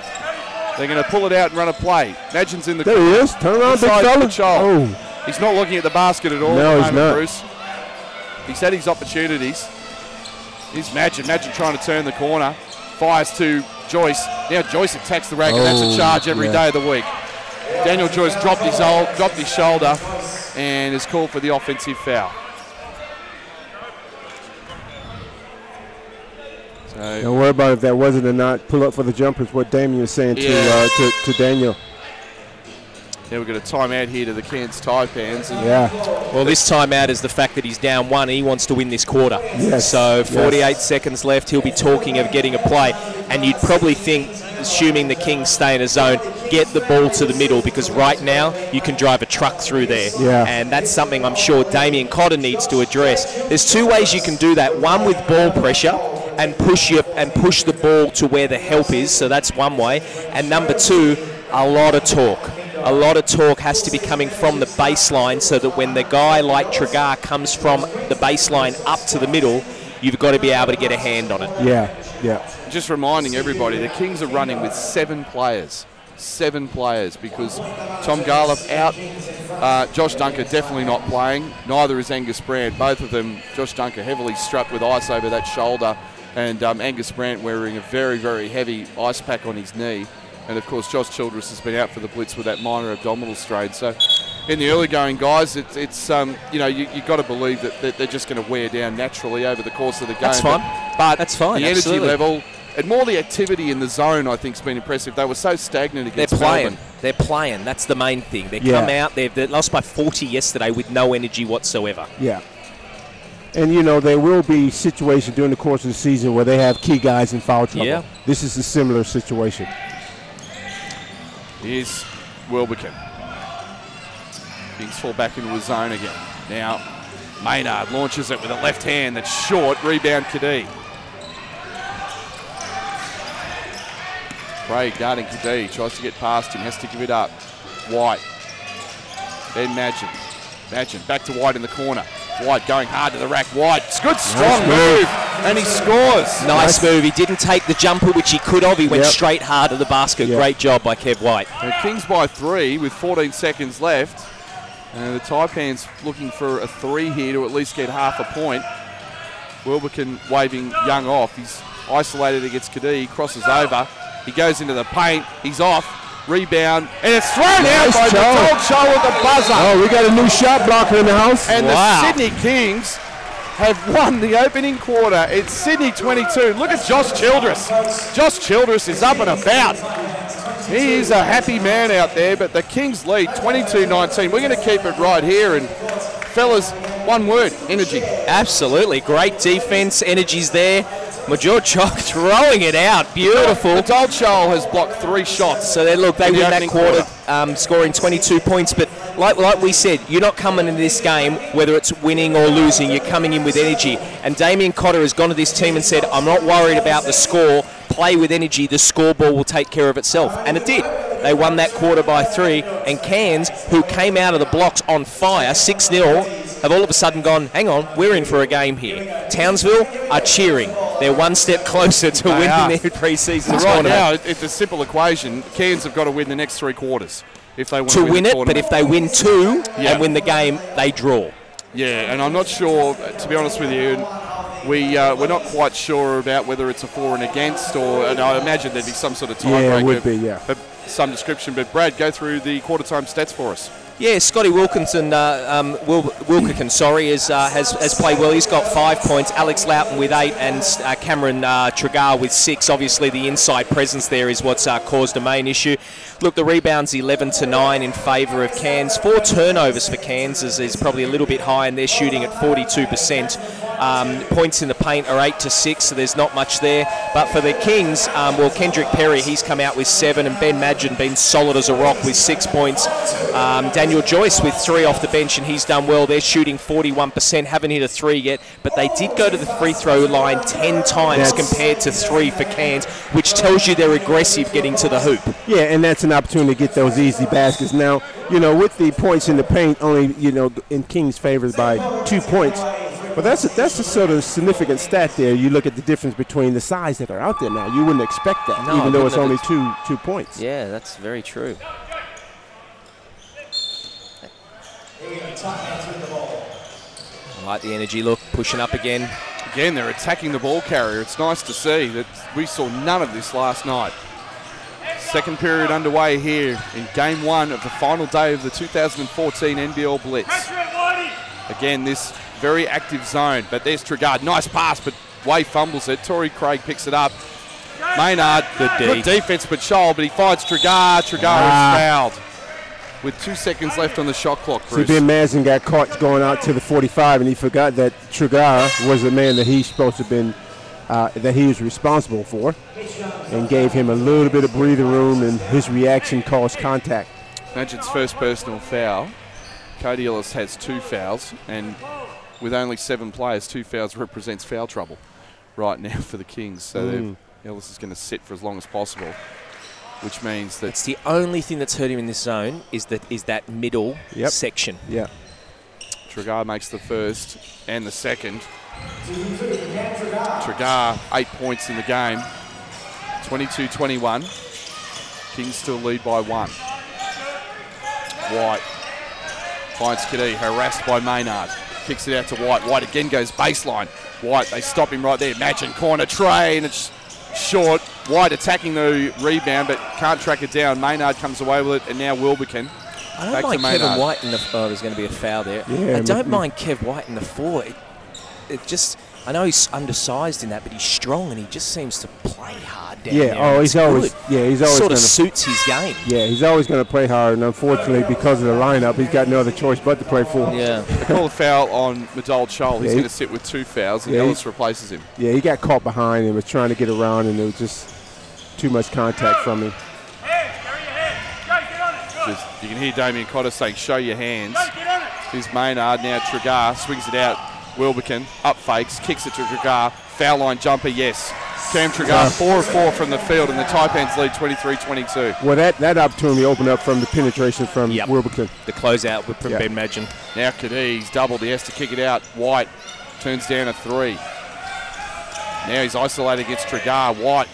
They're going to pull it out and run a play. Magin's in the There he is. Turn around, big fella. Oh. He's not looking at the basket at all no, at the moment, he's not. Bruce. He's had his opportunities. Here's Magin trying to turn the corner. Fires to Joyce. Now Joyce attacks the rack, and that's a charge every day of the week. Daniel Joyce dropped his shoulder and is called for the offensive foul. So don't worry about if that wasn't or not. Pull up for the jumpers, what Damien was saying to Daniel. Now we've got a timeout here to the Cairns Taipans. Well, this timeout is the fact that he's down 1 and he wants to win this quarter. Yes. So 48 seconds left. He'll be talking of getting a play. And you'd probably think, assuming the Kings stay in a zone, get the ball to the middle, because right now you can drive a truck through there. Yeah. And that's something I'm sure Damien Cotter needs to address. There's 2 ways you can do that. One with ball pressure and push the ball to where the help is. So that's one way. And number 2, a lot of talk. A lot of talk has to be coming from the baseline, so that when the guy like Tregar comes from the baseline up to the middle, you've got to be able to get a hand on it. Yeah. Just reminding everybody, the Kings are running with 7 players. 7 players, because Tom Garliff out. Josh Dunker definitely not playing. Neither is Angus Brandt. Both of them, Josh Dunker heavily strapped with ice over that shoulder, and Angus Brandt wearing a very, very heavy ice pack on his knee. And, of course, Josh Childress has been out for the Blitz with that minor abdominal strain. So, in the early going, guys, it's you've got to believe that they're just going to wear down naturally over the course of the game. That's fine. But that's fine. The absolutely. energy level and more the activity in the zone, I think, has been impressive. They were so stagnant against Melbourne. They're playing. That's the main thing. They come out. They lost by 40 yesterday with no energy whatsoever. Yeah. And, there will be situations during the course of the season where they have key guys in foul trouble. Yeah. This is a similar situation. Here's Wilbekin. Kings fall back into a zone again. Now, Maynard launches it with a left hand that's short. Rebound, Kadee. Craig guarding Kadee. Tries to get past him. Has to give it up. White. Then Magin. Magin back to White in the corner. White going hard to the rack. White, good strong move, and he scores. Nice move. He didn't take the jumper, which he could have. He went straight hard to the basket. Great job by Kev White. And Kings by 3 with 14 seconds left. And the Taipans looking for a 3 here to at least get half a point. Wilbekin waving Young off. He's isolated against Kadee. He crosses over. He goes into the paint. He's off. Rebound, and it's thrown out by Badal Chol with the buzzer. Oh, we got a new shot blocker in the house. And the Sydney Kings have won the opening quarter. It's Sydney 22. Look at Josh Childress. Josh Childress is up and about. He is a happy man out there, but the Kings lead 22-19. We're going to keep it right here. And fellas, one word, energy. Absolutely. Great defense. Energy's there. Major Chock throwing it out. Beautiful. Badal Chol has blocked 3 shots. So they win that quarter, scoring 22 points. But like we said, you're not coming into this game, whether it's winning or losing, you're coming in with energy. And Damien Cotter has gone to this team and said, I'm not worried about the score. Play with energy. The scoreboard will take care of itself. And it did. They won that quarter by 3. And Cairns, who came out of the blocks on fire, 6-0, have all of a sudden gone, hang on, we're in for a game here. Townsville are cheering. They're one step closer to winning their pre-season tournament. Right now, it's a simple equation. Cairns have got to win the next 3 quarters if they want to win it. But if they win 2 and win the game, they draw. Yeah, and I'm not sure, to be honest with you, we're not quite sure about whether it's a for and against, and I imagine there'd be some sort of tiebreaker. Yeah, it would be, of some description. But Brad, go through the quarter-time stats for us. Yeah, Scotty Wilkinson, Wilkinson, has played well. He's got 5 points. Alex Loughton with 8, and Cameron Tregar with 6. Obviously, the inside presence there is what's caused a main issue. Look, the rebounds 11-9 in favour of Cairns. 4 turnovers for Cairns is probably a little bit high, and they're shooting at 42%. Points in the paint are 8 to 6, so there's not much there. But for the Kings, well, Kendrick Perry, he's come out with 7, and Ben Madgen been solid as a rock with 6 points. Daniel Joyce with 3 off the bench, and he's done well. They're shooting 41%, haven't hit a 3 yet, but they did go to the free throw line 10 times compared to 3 for Cairns, which tells you they're aggressive getting to the hoop. Yeah, and that's an opportunity to get those easy baskets. Now, you know, with the points in the paint only, you know, in Kings' favor by 2 points, but that's a sort of significant stat there. You look at the difference between the size that are out there now. You wouldn't expect that, even though it's only two points. Yeah, that's very true. I like the energy look, pushing up again. Again, they're attacking the ball carrier. It's nice to see that we saw none of this last night. Second period underway here in Game 1 of the final day of the 2014 NBL Blitz. Again, this very active zone, but there's Trigard. Nice pass, but Way fumbles it. Torrey Craig picks it up. Maynard, good defense, but Scholl, but he finds Trigard. Trigard is fouled with 2 seconds left on the shot clock, Bruce. See, Ben Madsen got caught going out to the 45, and he forgot that Trigard was the man that he's supposed to have been, that he was responsible for, and gave him a little bit of breathing room, and his reaction caused contact. Madsen's first personal foul. Cody Ellis has 2 fouls, and with only 7 players, 2 fouls represents foul trouble right now for the Kings. So Ellis is going to sit for as long as possible, which means that... It's the only thing that's hurt him in this zone is that middle section. Yeah. Trigard makes the first and the second. Trigard, 8 points in the game. 22-21. Kings still lead by 1. White finds Kadee, harassed by Maynard. Kicks it out to White. White again goes baseline. White, they stop him right there. Madgen corner tray, and it's short. White attacking the rebound, but can't track it down. Maynard comes away with it, and now Wilbekin. I don't mind Kevin White in the... Oh, there's going to be a foul there. Yeah, I don't mind Kev White in the 4. It just... I know he's undersized in that, but he's strong, and he just seems to play hard down there. Oh, he's always sort of suits his game. Yeah, he's always going to play hard, and unfortunately, because of the lineup, he's got no other choice but to play 4. Yeah. They call a foul on Madol Scholl. He's going to sit with 2 fouls, and Ellis replaces him. Yeah, he got caught behind and was trying to get around, and there was just too much contact from him. You can hear Damien Cotter saying, "Show your hands." Here's Maynard, now Trigard swings it out. Wilbekin up fakes, kicks it to Trigard. Foul line jumper, yes. Cam Trigard 4 of 4 from the field, and the Taipans lead 23-22. Well, that opportunity opened up from the penetration from Wilbekin. The closeout from Ben Madgen. Now Kadee's doubled. He has to kick it out. White turns down a 3. Now he's isolated against Trigard. White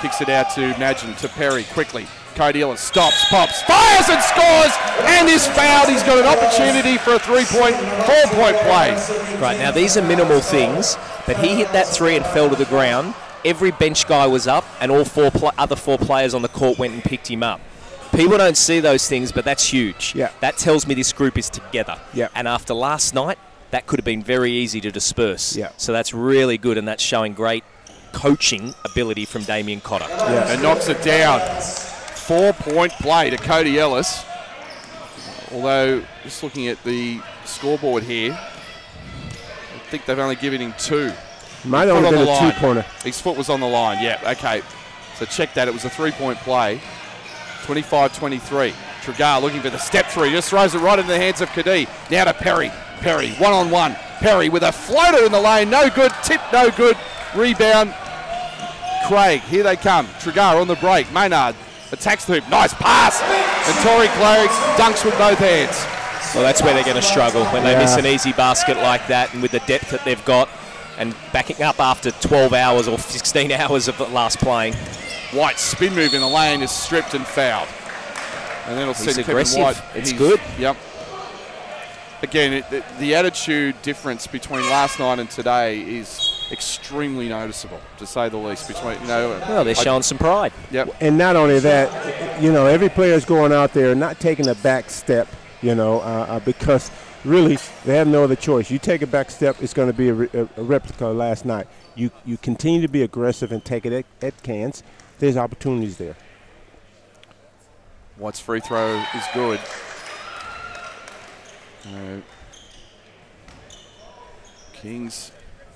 kicks it out to Madgen, to Perry quickly. Cody Ellis stops, pops, fires and scores, and is fouled. He's got an opportunity for a 4-point play. Right, now these are minimal things, but he hit that 3 and fell to the ground. Every bench guy was up, and all other 4 players on the court went and picked him up. People don't see those things, but that's huge. Yeah. That tells me this group is together. Yeah. And after last night, that could have been very easy to disperse. Yeah. So that's really good, and that's showing great coaching ability from Damien Cotter. Yeah. And knocks it down. 4-point play to Cody Ellis. Although, just looking at the scoreboard here, I think they've only given him 2. Might have only been a 2-pointer. His foot was on the line, okay. So check that, it was a 3-point play. 25-23. Trigard looking for the step 3, just throws it right into the hands of Kadee. Now to Perry. Perry, one-on-one. Perry with a floater in the lane, no good, tip no good. Rebound, Craig, here they come. Trigard on the break, Maynard attacks the hoop, nice pass, and Torrey Craig dunks with both hands. Well, that's where they're going to struggle, when they miss an easy basket like that, and with the depth that they've got, and backing up after 12 hours or 16 hours of last playing. White's spin move in the lane is stripped and fouled. And then it'll send aggressive. Kevin White. It's good. Yep. Again, the attitude difference between last night and today is extremely noticeable, to say the least. Well, they're showing some pride. Yep. And not only that, every player is going out there not taking a back step, because really they have no other choice. You take a back step, it's going to be a replica of last night. You continue to be aggressive and take it at Cairns. There's opportunities there. White's free throw is good. Kings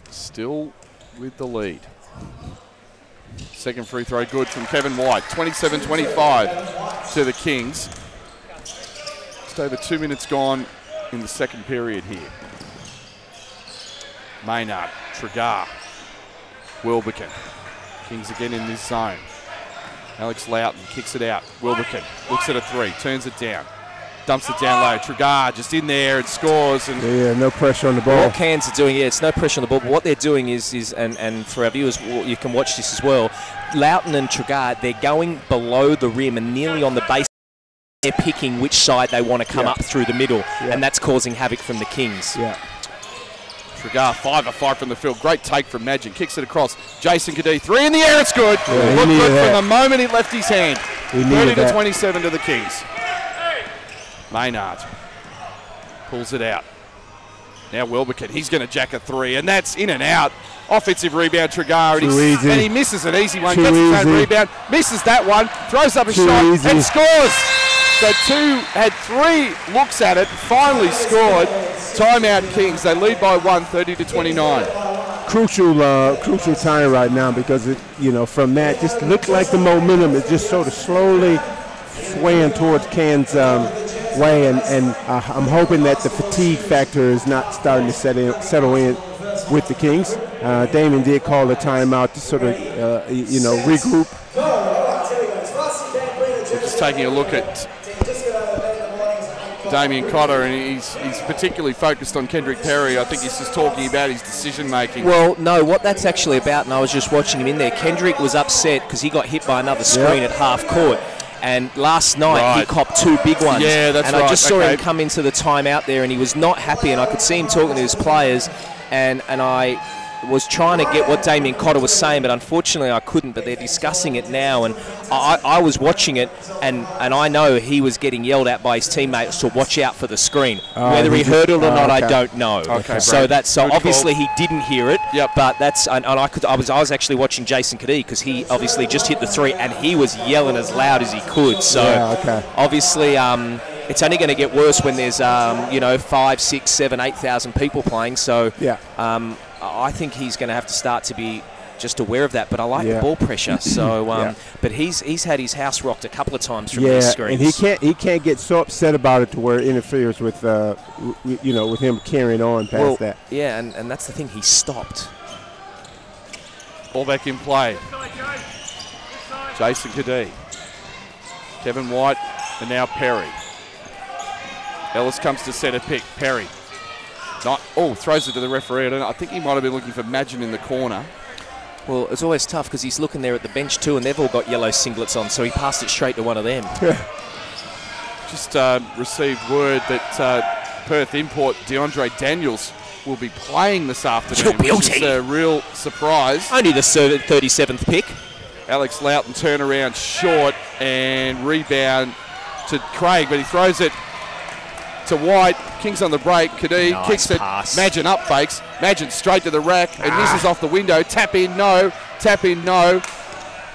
still with the lead. Second free throw good from Kevin White. 27-25 to the Kings. Just over 2 minutes gone in the second period here. Maynard, Tregar, Wilbekin. Kings again in this zone. Alex Loughton kicks it out. Wilbekin looks at a three, turns it down. Dumps it down low. Tregar just in there and scores. And yeah, no pressure on the ball. What Cairns are doing, it's no pressure on the ball, but what they're doing is and for our viewers, you can watch this as well, Loughton and Tregar, they're going below the rim and nearly on the base. They're picking which side they want to come up through the middle, and that's causing havoc from the Kings. Yeah. Tregar, 5 of 5 from the field. Great take from Magin. Kicks it across. Jason Kadee, 3 in the air. It's good. Yeah, Looked good from the moment he left his hand. 30-27 to the Kings. Maynard pulls it out. Now Wilbekin, he's going to jack a 3, and that's in and out. Offensive rebound, Tregar, and he misses an easy one. Gets his own rebound, misses that one, throws up a shot, and scores. So had 3 looks at it, finally scored. Timeout Kings. They lead by 1, 30-29. Crucial time right now because from that just looked like the momentum is just sort of slowly swaying towards Cairns' way, and I'm hoping that the fatigue factor is not starting to settle in with the Kings. Damon did call a timeout to sort of regroup. We're just taking a look at Damien Cotter, and he's particularly focused on Kendrick Perry. I think he's just talking about his decision-making. Well, no, what that's actually about, and I was just watching him in there, Kendrick was upset because he got hit by another screen at half court. And last night he copped 2 big ones. Yeah, that's right. And I just saw him come into the timeout there, and he was not happy, and I could see him talking to his players, and I was trying to get what Damien Cotter was saying, but unfortunately I couldn't. But they're discussing it now, and I was watching it, and I know he was getting yelled at by his teammates to watch out for the screen. Whether he heard it or not, I don't know. Okay, so obviously he didn't hear it. Yep. But I was actually watching Jason Kadee because he obviously just hit the 3, and he was yelling as loud as he could. So obviously it's only going to get worse when there's 5, 6, 7, 8,000 people playing. So I think he's going to have to start to be just aware of that. But I like the ball pressure. So, but he's had his house rocked a couple of times from these screens. And he can't get so upset about it to where it interferes with with him carrying on past that. Yeah, and that's the thing. He stopped. Ball back in play. Jason Kadee, Kevin White, and now Perry. Ellis comes to set a pick. Perry. Throws it to the referee. I think he might have been looking for Magin in the corner. Well, it's always tough because he's looking there at the bench too, and they've all got yellow singlets on, so he passed it straight to one of them. Just received word that Perth import DeAndre Daniels will be playing this afternoon, which is a real surprise. Only the 37th pick. Alex Loughton turn around short and rebound to Craig, but he throws it to White. Kings on the break. Kadee kicks it. Magin up fakes. Magin straight to the rack and misses off the window. Tap in, no. Tap in, no.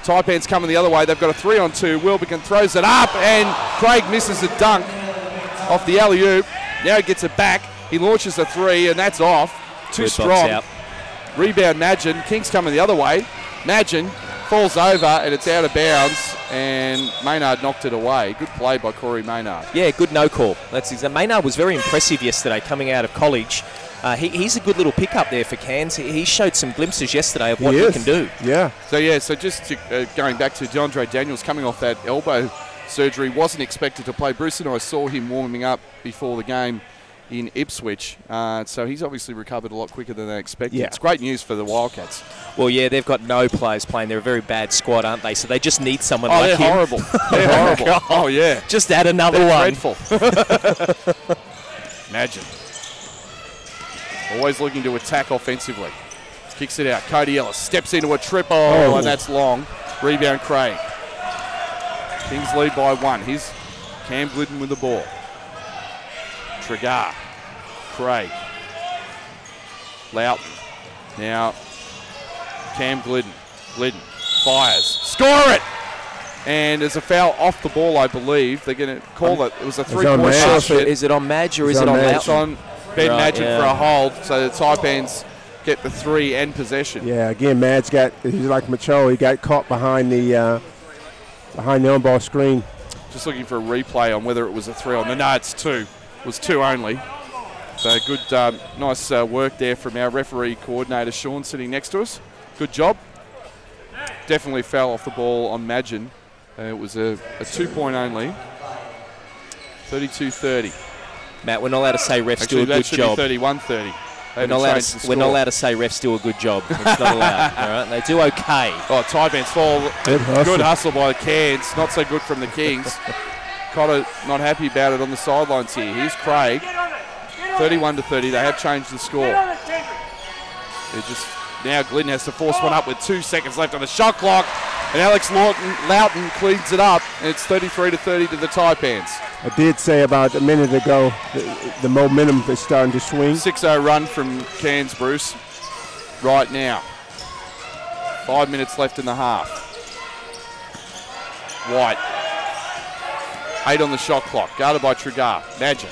Taipans coming the other way. They've got a 3-on-2. Wilbekin throws it up and Craig misses a dunk off the alley-oop. Now he gets it back. He launches a 3 and that's off. Too strong. Rebound Magin. Kings coming the other way. Magin falls over and it's out of bounds, and Maynard knocked it away. Good play by Corey Maynard. Yeah, good no call. Maynard was very impressive yesterday coming out of college. He's a good little pickup there for Cairns. He showed some glimpses yesterday of what he can do. So just going back to DeAndre Daniels coming off that elbow surgery, wasn't expected to play. Bruce and I saw him warming up before the game in Ipswich, so he's obviously recovered a lot quicker than they expected. It's great news for the Wildcats. Well, yeah, they've got no players playing. They're a very bad squad, aren't they? So they just need someone like him. They're horrible. They're horrible. Oh, yeah. Just add another one. Dreadful. Imagine. Always looking to attack offensively. Kicks it out. Cody Ellis steps into a triple, and that's long. Rebound Craig. Kings lead by 1. Here's Cam Glidden with the ball. Tregar. Craig. Loughton. Now Cam Glidden. Glidden fires. Score it! And there's a foul off the ball, I believe. They're going to call it. It was a 3-point shot. Is it on Madge or is it on Loughton? It's on Ben Magin for a hold. So the Taipans get the 3 and possession. Yeah, again, Mad's he's like Macho. He got caught behind the on-ball screen. Just looking for a replay on whether it was a 3 or no, it's 2. It was 2 only. So good, nice work there from our referee coordinator, Sean, sitting next to us. Good job. Definitely fell off the ball on Magin. It was a 2-point only. 32-30. Matt, we're not allowed to say refs do a good job. Actually, that should be 31-30. We're not allowed to say refs do a good job. It's not allowed. All right, they do okay. Oh, Taipans fall. Good hustle by the Cairns. Not so good from the Kings. Cotter not happy about it on the sidelines here. Here's Craig. 31-30. They have changed the score. Now Glidden has to force one up with 2 seconds left on the shot clock. And Alex Loughton cleans it up. And it's 33-30 to the Taipans. I did say about a minute ago the momentum is starting to swing. 6-0 run from Cairns, Bruce, right now. 5 minutes left in the half. White. 8 on the shot clock. Guarded by Trigar. Magin.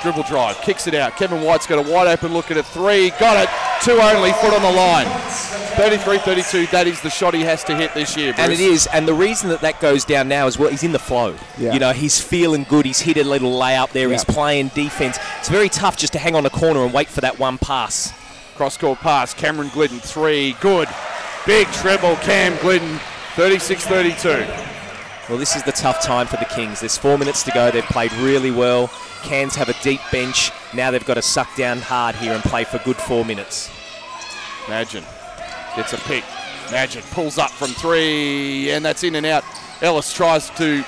Dribble drive. Kicks it out. Kevin White's got a wide open look at a 3. Got it. 2 only. Foot on the line. 33-32. That is the shot he has to hit this year, Bruce. And it is. And the reason that goes down now is, well, he's in the flow. Yeah. You know, he's feeling good. He's hit a little layup there. Yeah. He's playing defense. It's very tough just to hang on the corner and wait for that one pass. Cross-court pass. Cameron Glidden. 3. Good. Big treble. Cam Glidden. 36-32. Well, this is the tough time for the Kings. There's 4 minutes to go. They've played really well. Cairns have a deep bench. Now they've got to suck down hard here and play for good 4 minutes. Magin gets a pick. Magin pulls up from 3, and that's in and out. Ellis tries to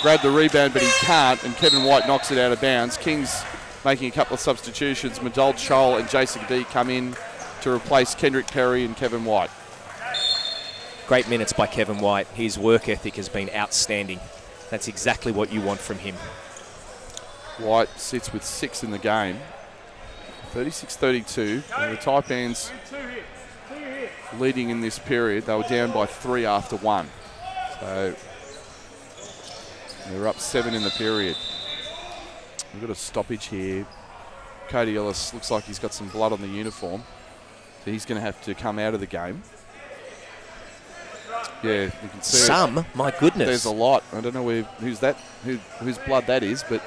grab the rebound, but he can't, and Kevin White knocks it out of bounds. Kings making a couple of substitutions. Madol Chol and Jason D come in to replace Kendrick Perry and Kevin White. Great minutes by Kevin White. His work ethic has been outstanding. That's exactly what you want from him. White sits with 6 in the game. 36-32. And the Taipans leading in this period. They were down by 3 after 1. So they're up 7 in the period. We've got a stoppage here. Cody Ellis looks like he's got some blood on the uniform. So he's going to have to come out of the game. Yeah, you can see some. My goodness, there's a lot. I don't know whose blood that is, but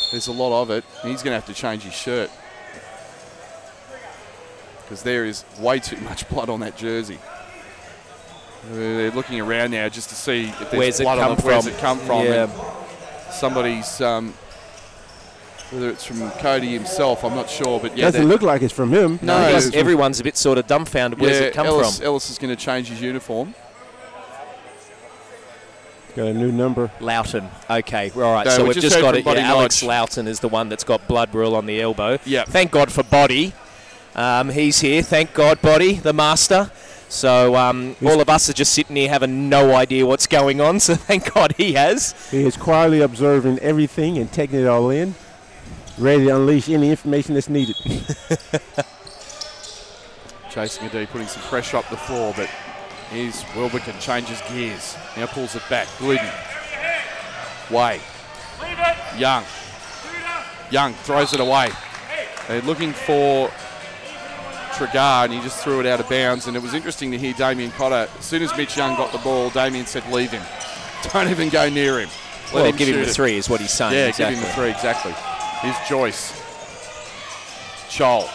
there's a lot of it. He's going to have to change his shirt because there is way too much blood on that jersey. They're looking around now just to see if there's blood on it. Where's it come from? Yeah. Somebody's, whether it's from Cody himself, I'm not sure, but yeah, doesn't look like it's from him. No, everyone's a bit sort of dumbfounded. Where's it come from? Ellis is going to change his uniform. Got a new number. Loughton. Okay, all right. So we've just got it. Yeah, Alex Loughton is the one that's got blood rule on the elbow. Yeah. Thank God for Body. He's here. Thank God, Body, the master. So all of us are just sitting here having no idea what's going on. So thank God he has. He is quietly observing everything and taking it all in, ready to unleash any information that's needed. Chasing a D, putting some pressure up the floor, but here's Wilbekin changes gears. Now pulls it back. Glidden. Way. Young. Young throws it away. They're looking for Trigar, and he just threw it out of bounds. And it was interesting to hear Damien Cotter. As soon as Mitch Young got the ball, Damien said, leave him. Don't even go near him. Let him give him the 3 is what he's saying. Yeah, exactly. give him the 3, exactly. Here's Joyce. Chol.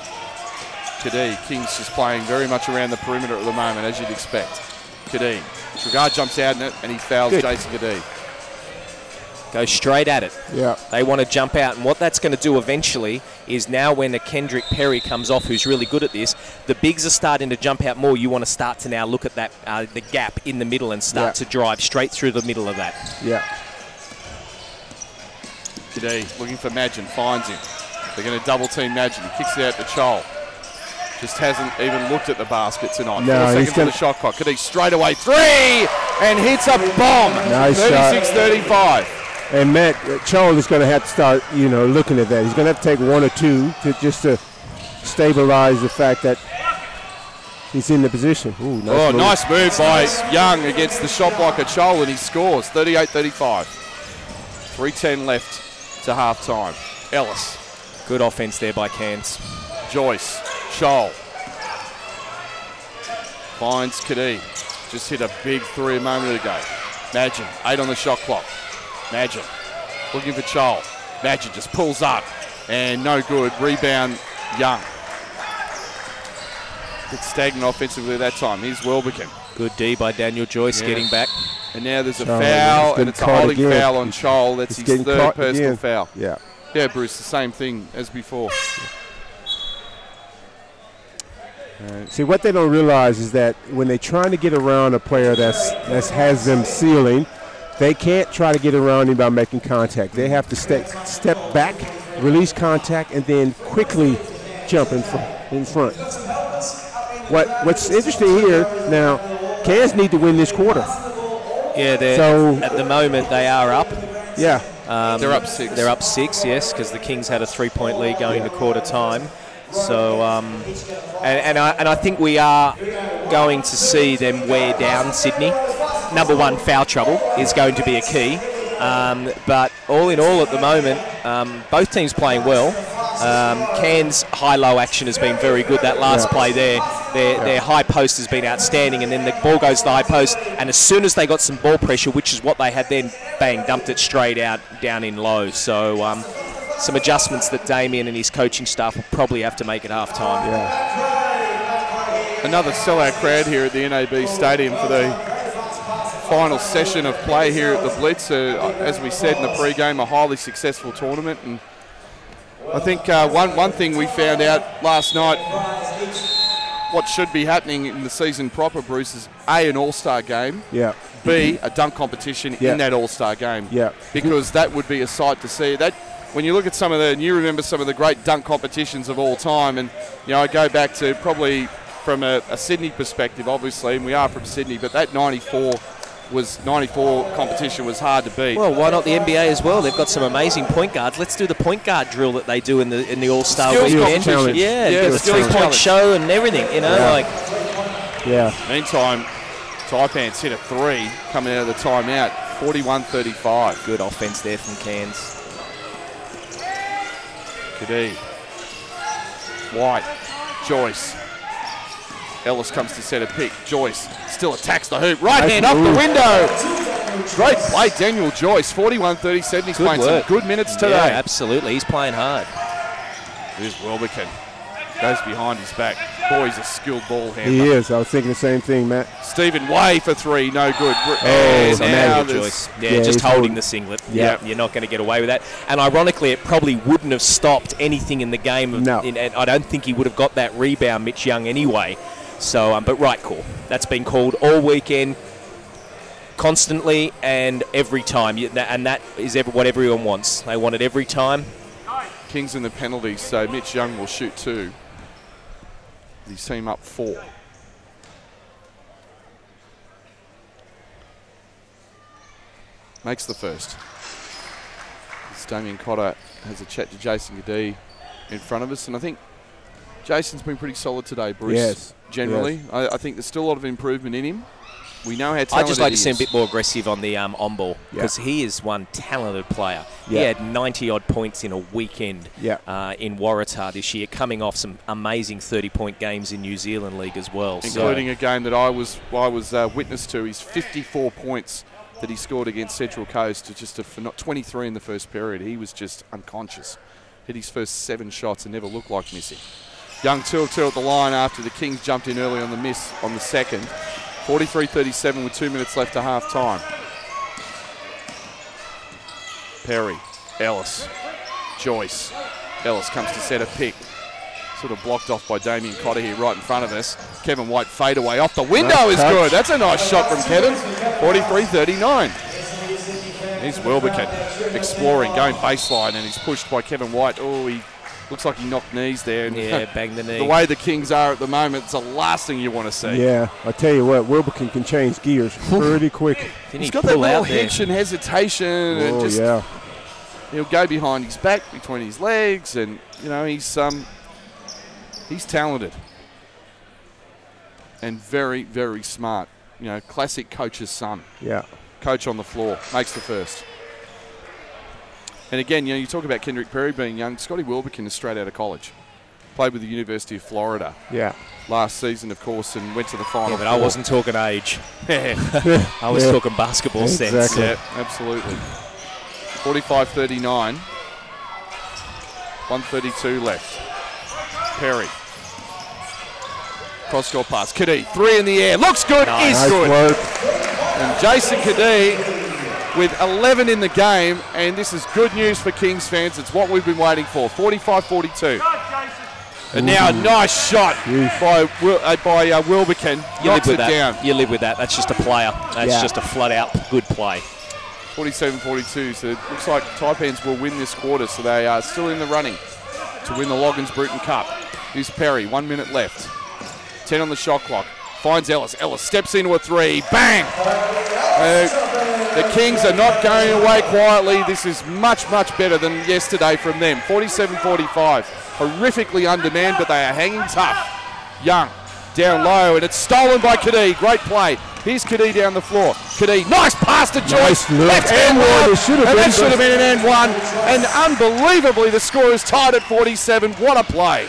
Kadee. Kings just playing very much around the perimeter at the moment, as you'd expect. Kadee. Trigar jumps out in it, and he fouls Jason Kadee. Go straight at it. Yeah. They want to jump out, and what that's going to do eventually is now when a Kendrick Perry comes off, who's really good at this, the bigs are starting to jump out more. You want to start to now look at that the gap in the middle and start to drive straight through the middle of that. Yeah. Kadee looking for Magin, finds him. They're going to double team Magin. He kicks it out to Chol. Just hasn't even looked at the basket tonight. No, 4 seconds on the shot clock. Kadee straight away 3 and hits a bomb. Nice 36-35. And Matt, Chol is going to have to start, looking at that. He's going to have to take 1 or 2 to stabilize the fact that he's in the position. Ooh, nice move by Young against the shot blocker Chol, and he scores 38-35. 3:10 left to halftime. Ellis. Good offense there by Cairns. Joyce. Chol. Finds Kadee. Just hit a big three a moment ago. Magin, 8 on the shot clock. Magin looking for Chol. Magin just pulls up and no good. Rebound, Young. It's stagnant offensively that time. Here's Wilbekin. Good D by Daniel Joyce getting back. And now there's a foul, and it's a holding foul on Chol. That's his third personal foul. Yeah. Yeah, Bruce, the same thing as before. See, what they don't realize is that when they're trying to get around a player that has them sealing, they can't try to get around him by making contact. They have to step back, release contact, and then quickly jump in front. What's interesting here now, Cairns need to win this quarter. Yeah, at the moment they are up. Yeah. They're up 6. They're up 6, yes, because the Kings had a 3-point lead going to quarter time. So, and I think we are going to see them wear down Sydney. Number one, foul trouble is going to be a key. But all in all at the moment, both teams playing well. Cairns' high-low action has been very good. That last play there, their high post has been outstanding, and then the ball goes to the high post, and as soon as they got some ball pressure, which is what they had then, bang, dumped it straight out, down in low. So some adjustments that Damien and his coaching staff will probably have to make at half-time. Yeah. Another sellout crowd here at the NAB Stadium for the final session of play here at the Blitz. As we said in the pre-game, a highly successful tournament, and I think one thing we found out last night, what should be happening in the season proper, Bruce, is A, an all-star game, B, a dunk competition in that all-star game, because that would be a sight to see. That when you look at some of the, and you remember some of the great dunk competitions of all time, and I go back to probably from a Sydney perspective, obviously, and we are from Sydney, but that 94 competition was hard to beat. Well, why not the NBA as well? They've got some amazing point guards. Let's do the point guard drill that they do in the All-Star weekend. Yeah, the three-point show and everything, Meantime, Taipans hit a 3 coming out of the timeout, 41-35. Good offense there from Cairns. Kadee. White. Joyce. Ellis comes to set a pick. Joyce still attacks the hoop. Right hand off the window. Great play, Daniel Joyce. 41-37. He's playing some good minutes today. Yeah, absolutely. He's playing hard. Here's Wilbekin. Goes behind his back. Boy, he's a skilled ball handler. He is. I was thinking the same thing, Matt. Stephen Way for 3. No good. Now Joyce. Yeah, just holding the singlet. Yeah, you're not going to get away with that. And ironically, it probably wouldn't have stopped anything in the game. No. And I don't think he would have got that rebound, Mitch Young, anyway. So, but right call. That's been called all weekend, constantly and every time. And that is what everyone wants. They want it every time. Kings in the penalties, so Mitch Young will shoot 2. His team up 4. Makes the first. As Damien Cotter has a chat to Jason Kadee in front of us, and I think Jason's been pretty solid today, Bruce. Yes. Generally, yes. I think there's still a lot of improvement in him. We know how talented I'd just like to see him a bit more aggressive on the on-ball, because he is one talented player. Yeah. He had 90-odd points in a weekend in Waratah this year, coming off some amazing 30-point games in New Zealand League as well. Including a game that I was witness to. His 54 points that he scored against Central Coast, just for not 23 in the first period. He was just unconscious. Hit his first 7 shots and never looked like missing. Young 2 of 2 at the line after the Kings jumped in early on the miss on the second. 43-37 with 2 minutes left to half time. Perry, Ellis, Joyce. Ellis comes to set a pick. Sort of blocked off by Damien Cotter here right in front of us. Kevin White fadeaway off the window is good. That's a nice shot from Kevin. 43-39. Here's Wilbekin exploring, going baseline, and he's pushed by Kevin White. Oh, he looks like he knocked knees there. And banged the knee. The way the Kings are at the moment, it's the last thing you want to see. Yeah, I tell you what, Wilbekin can change gears pretty quick. He's got that little hitch and hesitation, and just he'll go behind his back, between his legs, and he's talented and very, very smart. Classic coach's son. Yeah. Coach on the floor, makes the first. And again, you talk about Kendrick Perry being young. Scotty Wilbekin is straight out of college. Played with the University of Florida. Yeah. Last season, of course, and went to the final. Yeah, but I wasn't talking age. I was talking basketball sense. Exactly. Yeah, absolutely. 45-39. 1:32 left. Perry. Cross-court pass. Kadee, 3 in the air. Looks good. Nice. Is good. Work. And Jason Kadee with 11 in the game, and this is good news for Kings fans. It's what we've been waiting for. 45-42. And now a nice shot by Wilbekin. You live Knocks with it that. down. You live with that. That's just a player. That's just a flat-out good play. 47-42. So it looks like Taipans will win this quarter, so they are still in the running to win the Loggins Bruton Cup. Here's Perry. 1 minute left. 10 on the shot clock. Finds Ellis. Ellis steps into a 3. Bang! The Kings are not going away quietly. This is much, much better than yesterday from them. 47-45. Horrifically undermanned, but they are hanging tough. Young down low, and it's stolen by Kadee. Great play. Here's Kadee down the floor. Kadee, nice pass to Joyce. Left hand one. It should have been. That should have been an and one. And unbelievably, the score is tied at 47. What a play.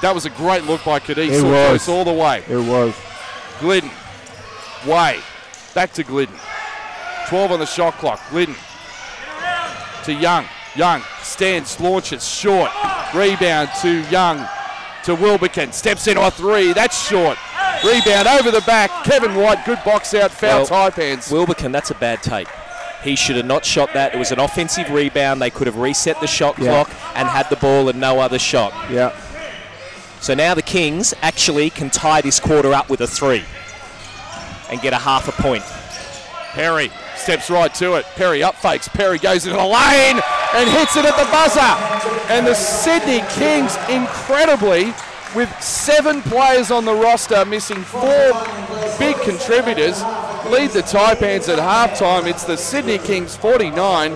That was a great look by Kadee. It was. All the way. It was. Glidden. Way. Back to Glidden. 12 on the shot clock. Glidden. To Young. Young stands, launches, short. Rebound to Young. To Wilbekin. Steps into a 3. That's short. Rebound over the back. Kevin White, good box out. Foul Taipans. Wilbekin, that's a bad take. He should have not shot that. It was an offensive rebound. They could have reset the shot clock and had the ball and no other shot. Yeah. So now the Kings actually can tie this quarter up with a 3 and get a half a point. Perry steps right to it. Perry up fakes. Perry goes into the lane and hits it at the buzzer. And the Sydney Kings, incredibly, with 7 players on the roster, missing 4 big contributors, lead the Taipans at halftime. It's the Sydney Kings 49,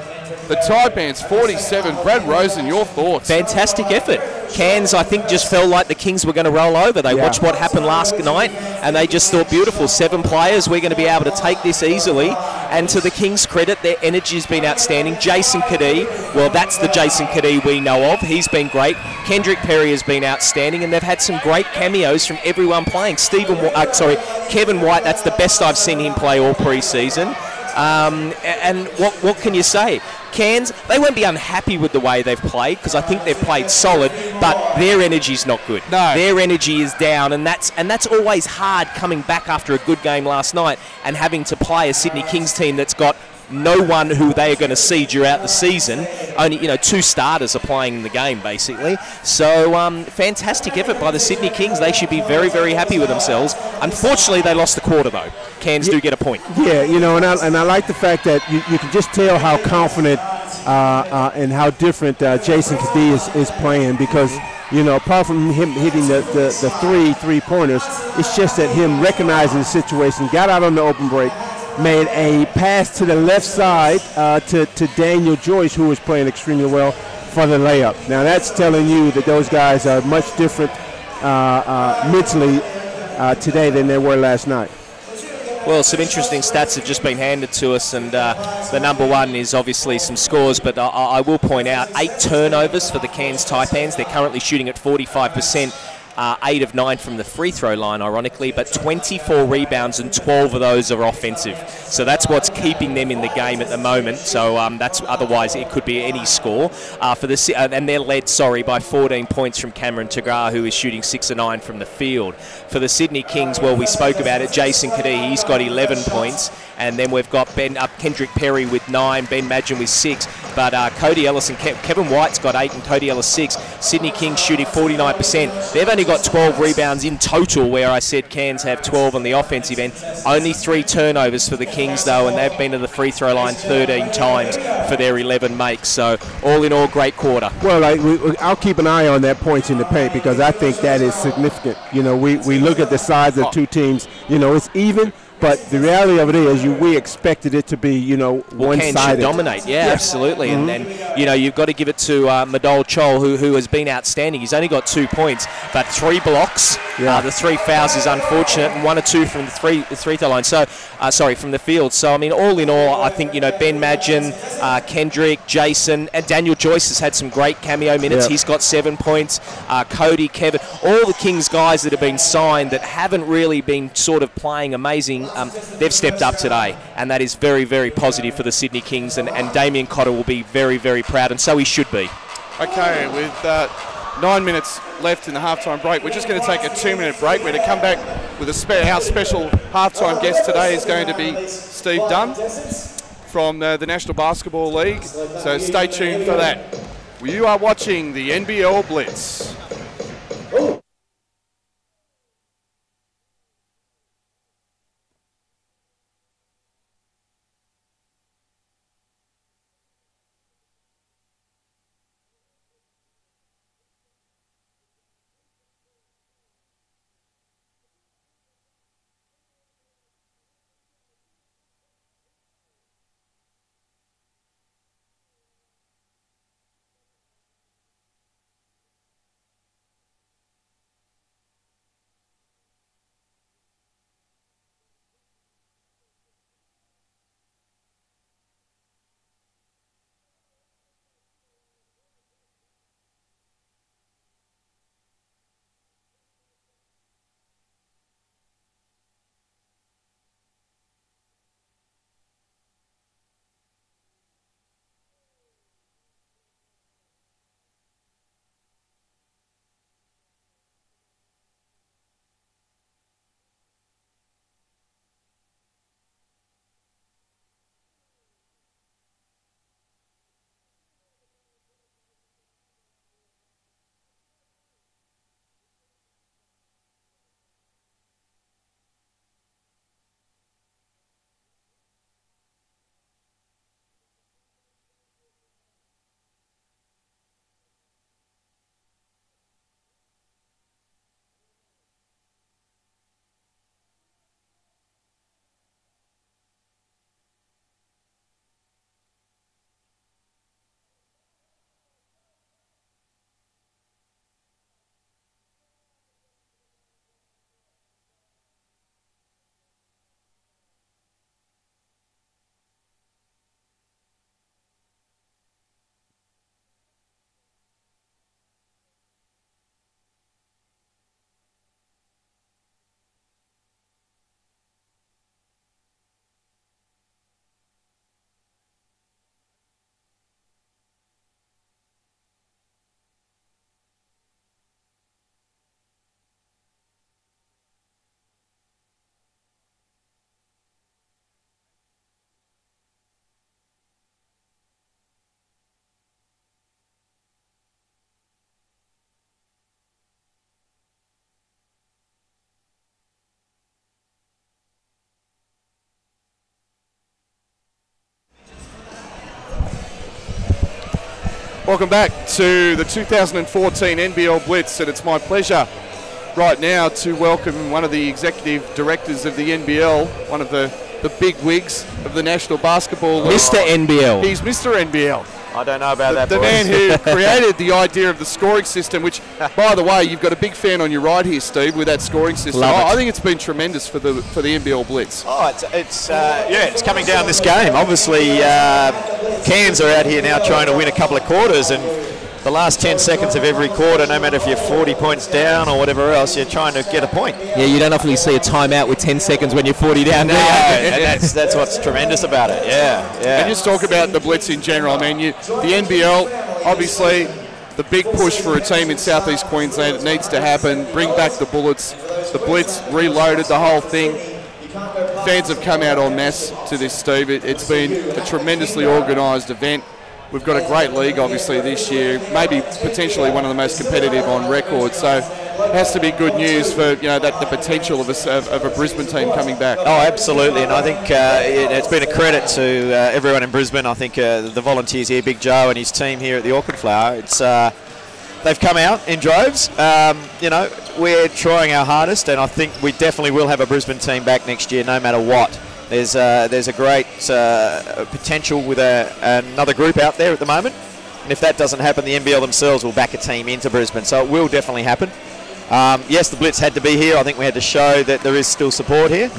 the Taipans 47. Brad Rosen, your thoughts? Fantastic effort. Cairns, I think, just felt like the Kings were going to roll over. They watched what happened last night, and they just thought, beautiful, 7 players, we're going to be able to take this easily. And to the Kings' credit, their energy has been outstanding. Jason Kadee, well, that's the Jason Kadee we know of. He's been great. Kendrick Perry has been outstanding, and they've had some great cameos from everyone playing. Kevin White, that's the best I've seen him play all pre-season. And what can you say? Cairns, they won't be unhappy with the way they've played, because I think they've played solid, but their energy's not good. No. Their energy is down, and that's always hard coming back after a good game last night and having to play a Sydney Kings team that's got no one who they are going to see throughout the season. Only 2 starters are playing in the game, basically. So fantastic effort by the Sydney Kings. They should be very, very happy with themselves. Unfortunately, they lost the quarter, though. Cairns do get a point. Yeah, and I like the fact that you can just tell how confident and how different Jason Kadee is playing, because apart from him hitting the 3-pointers, it's just that him recognizing the situation, got out on the open break, made a pass to the left side to Daniel Joyce, who was playing extremely well, for the layup. Now that's telling you that those guys are much different mentally today than they were last night. Well, some interesting stats have just been handed to us, and the number one is obviously some scores, but I will point out 8 turnovers for the Cairns Taipans. They're currently shooting at 45%. 8 of 9 from the free throw line, ironically, but 24 rebounds and 12 of those are offensive. So that's what's keeping them in the game at the moment. So that's otherwise it could be any score. And they're led, by 14 points from Cameron Tagar, who is shooting 6 of 9 from the field. For the Sydney Kings, well, we spoke about it. Jason Kadee, he's got 11 points. And then we've got Kendrick Perry with 9, Ben Madgen with 6. But Cody Ellis and Kevin White's got 8 and Cody Ellis 6. Sydney Kings shooting 49%. They've only got 12 rebounds in total, where I said Cairns have 12 on the offensive end. Only 3 turnovers for the Kings, though, and they've been to the free throw line 13 times for their 11 makes. So all in all, great quarter. Well, I'll keep an eye on that points in the paint, because I think that is significant. We look at the size of the 2 teams. It's even. But the reality of it is, we expected it to be, one-sided. Cairns should dominate, absolutely. Mm-hmm. And then, you've got to give it to Madol Chol, who has been outstanding. He's only got 2 points, but 3 blocks Yeah. The 3 fouls is unfortunate, and 1 or 2 from the free throw line. So, from the field. So, I mean, all in all, I think, Ben Madgen, Kendrick, Jason, and Daniel Joyce has had some great cameo minutes. Yep. He's got 7 points. Cody, Kevin, all the Kings guys that have been signed that haven't really been sort of playing amazing, they've stepped up today, and that is very, very positive for the Sydney Kings, and Damien Cotter will be very, very proud, and so he should be. Okay, with 9 minutes left in the halftime break, we're just going to take a 2-minute break. We're going to come back with our special halftime guest today is going to be Steve Dunn from the National Basketball League, so stay tuned for that. You are watching the NBL Blitz. Welcome back to the 2014 NBL Blitz, and it's my pleasure right now to welcome one of the executive directors of the NBL, one of the big wigs of the National Basketball League. Mr. NBL. He's Mr. NBL. I don't know about that, The boys. man who created the idea of the scoring system, which, by the way, you've got a big fan on your right here, Steve, with that scoring system. Love it. I think it's been tremendous for the NBL Blitz. Oh, it's coming down this game. Obviously, Cairns are out here now trying to win a couple of quarters, and the last 10 seconds of every quarter, no matter if you're 40 points down or whatever else, you're trying to get a point. Yeah, you don't often see a timeout with 10 seconds when you're 40 down. No, and that's what's tremendous about it. Yeah. And just talk about the Blitz in general. I mean, the NBL, obviously, the big push for a team in Southeast Queensland, it needs to happen. Bring back the Bullets. The Blitz reloaded the whole thing. Fans have come out en masse to this, Steve. It's been a tremendously organised event. We've got a great league, obviously, this year. Maybe potentially one of the most competitive on record. So it has to be good news for the potential of a Brisbane team coming back. Oh, absolutely, and I think it's been a credit to everyone in Brisbane. I think the volunteers here, Big Joe and his team here at the Orchid Flower. They've come out in droves. We're trying our hardest, and I think we definitely will have a Brisbane team back next year, no matter what. There's a great potential with another group out there at the moment, and if that doesn't happen, the NBL themselves will back a team into Brisbane, so it will definitely happen. Yes, the Blitz had to be here. I think we had to show that there is still support here.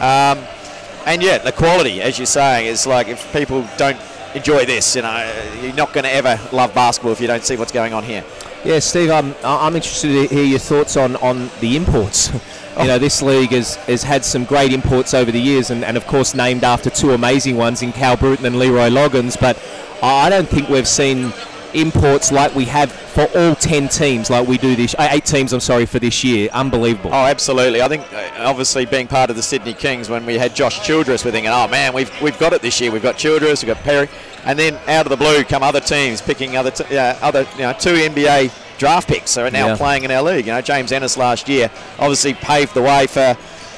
And yeah, the quality, as you're saying, is like if people don't enjoy this, you know, you're not going to ever love basketball if you don't see what's going on here. Yeah, Steve, I'm interested to hear your thoughts on the imports. You know, this league has had some great imports over the years, and of course named after two amazing ones in Cal Bruton and Leroy Loggins, but I don't think we've seen imports like we have for all 10 teams like we do this, 8 teams, I'm sorry, for this year. Unbelievable. Oh, absolutely. I think obviously being part of the Sydney Kings, when we had Josh Childress, we're thinking, oh man, we've got it this year. We've got Childress, we've got Perry, and then out of the blue come other teams picking other two NBA draft picks are now playing in our league. You know, James Ennis last year obviously paved the way for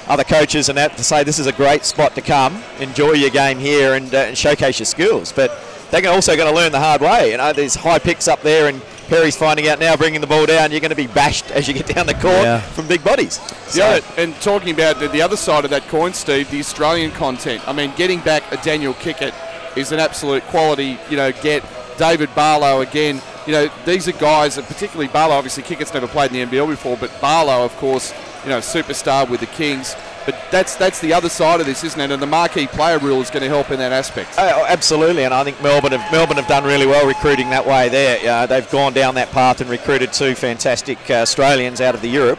other coaches and that to say this is a great spot to come, enjoy your game here and showcase your skills. But they're also going to learn the hard way. You know, there's high picks up there, and Perry's finding out now, bringing the ball down, you're going to be bashed as you get down the court from big bodies. So. Yeah, and talking about the other side of that coin, Steve, the Australian content. I mean, getting back a Daniel Kickett is an absolute quality, you know, get. David Barlow again, you know, these are guys, and particularly Barlow, obviously Kickett's never played in the NBL before, but Barlow, of course, you know, superstar with the Kings. But that's the other side of this, isn't it? And the marquee player rule is going to help in that aspect. Oh, absolutely, and I think Melbourne have done really well recruiting that way there. They've gone down that path and recruited 2 fantastic Australians out of the Europe.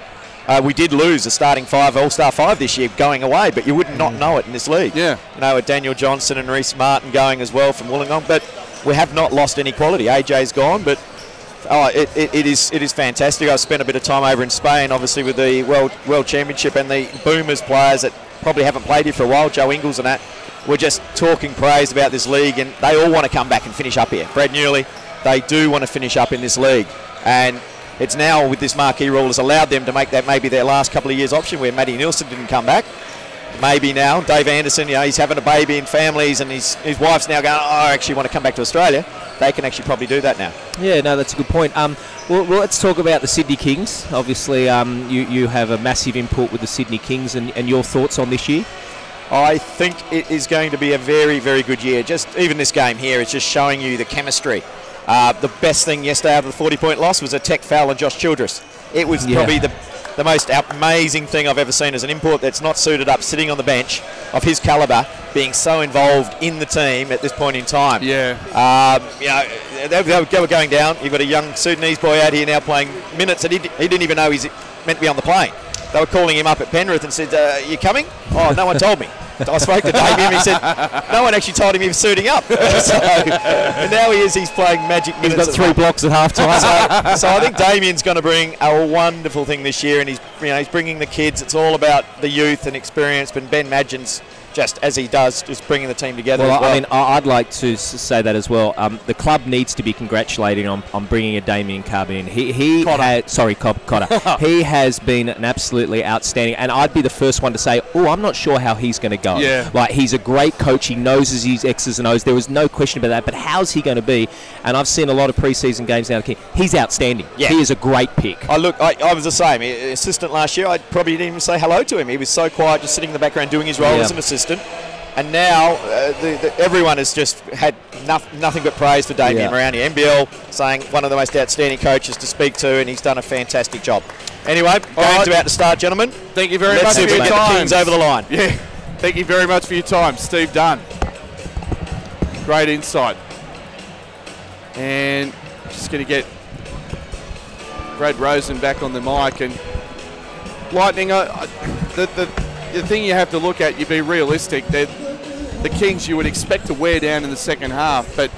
We did lose a starting 5, All-Star 5 this year going away, but you would not know it in this league. Yeah. You know, with Daniel Johnson and Reece Martin going as well from Wollongong, but we have not lost any quality. AJ's gone, but it is fantastic. I've spent a bit of time over in Spain, obviously with the World Championship, and the Boomers players that probably haven't played here for a while, Joe Ingles and that, were just talking praise about this league, and they all want to come back and finish up here. Brad Newley, they do want to finish up in this league, and it's now with this marquee rule has allowed them to make that maybe their last couple of years option, where Matty Nielsen didn't come back. Maybe now Dave Anderson, you know, he's having a baby and families, and his wife's now going, oh, I actually want to come back to Australia. They can actually probably do that now. Yeah, no, that's a good point. Well, let's talk about the Sydney Kings. Obviously, you have a massive input with the Sydney Kings, and your thoughts on this year? I think it is going to be a very, very good year. Just even this game here, it's just showing you the chemistry. The best thing yesterday after the 40-point loss was a tech foul on Josh Childress. It was probably the most amazing thing I've ever seen as an import that's not suited up, sitting on the bench, of his calibre, being so involved in the team at this point in time. Yeah. You know, they were going down. You've got a young Sudanese boy out here now playing minutes, and he didn't even know he's meant to be on the plane. They were calling him up at Penrith and said, you coming? Oh, no one told me. I spoke to Damien, he said, no one actually told him he was suiting up. And now he's playing magic minutes. He's got 3 blocks at half-time. So I think Damien's going to bring a wonderful thing this year, and he's bringing the kids. It's all about the youth and experience, but Ben Madgen's just as he does, just bringing the team together. Well, I mean, I'd like to say that as well. The club needs to be congratulated on bringing a Damien Cobb in. Cotter. He has been an absolutely outstanding, and I'd be the first one to say, oh, I'm not sure how he's going to go. Yeah. Like, he's a great coach. He knows his X's and O's. There was no question about that. But how's he going to be? And I've seen a lot of preseason games now. He's outstanding. Yeah. He is a great pick. I was the same. Assistant last year, I probably didn't even say hello to him. He was so quiet, just sitting in the background doing his role as an assistant. And now everyone has just had nothing but praise for Damien around here. NBL saying one of the most outstanding coaches to speak to, and he's done a fantastic job. Anyway, game's about to start, gentlemen. Thank you very much for your time. The Kings over the line. Yeah, thank you very much for your time, Steve Dunn. Great insight. And just going to get Brad Rosen back on the mic. And Lightning, the thing you have to look at, you be realistic, the Kings you would expect to wear down in the second half, but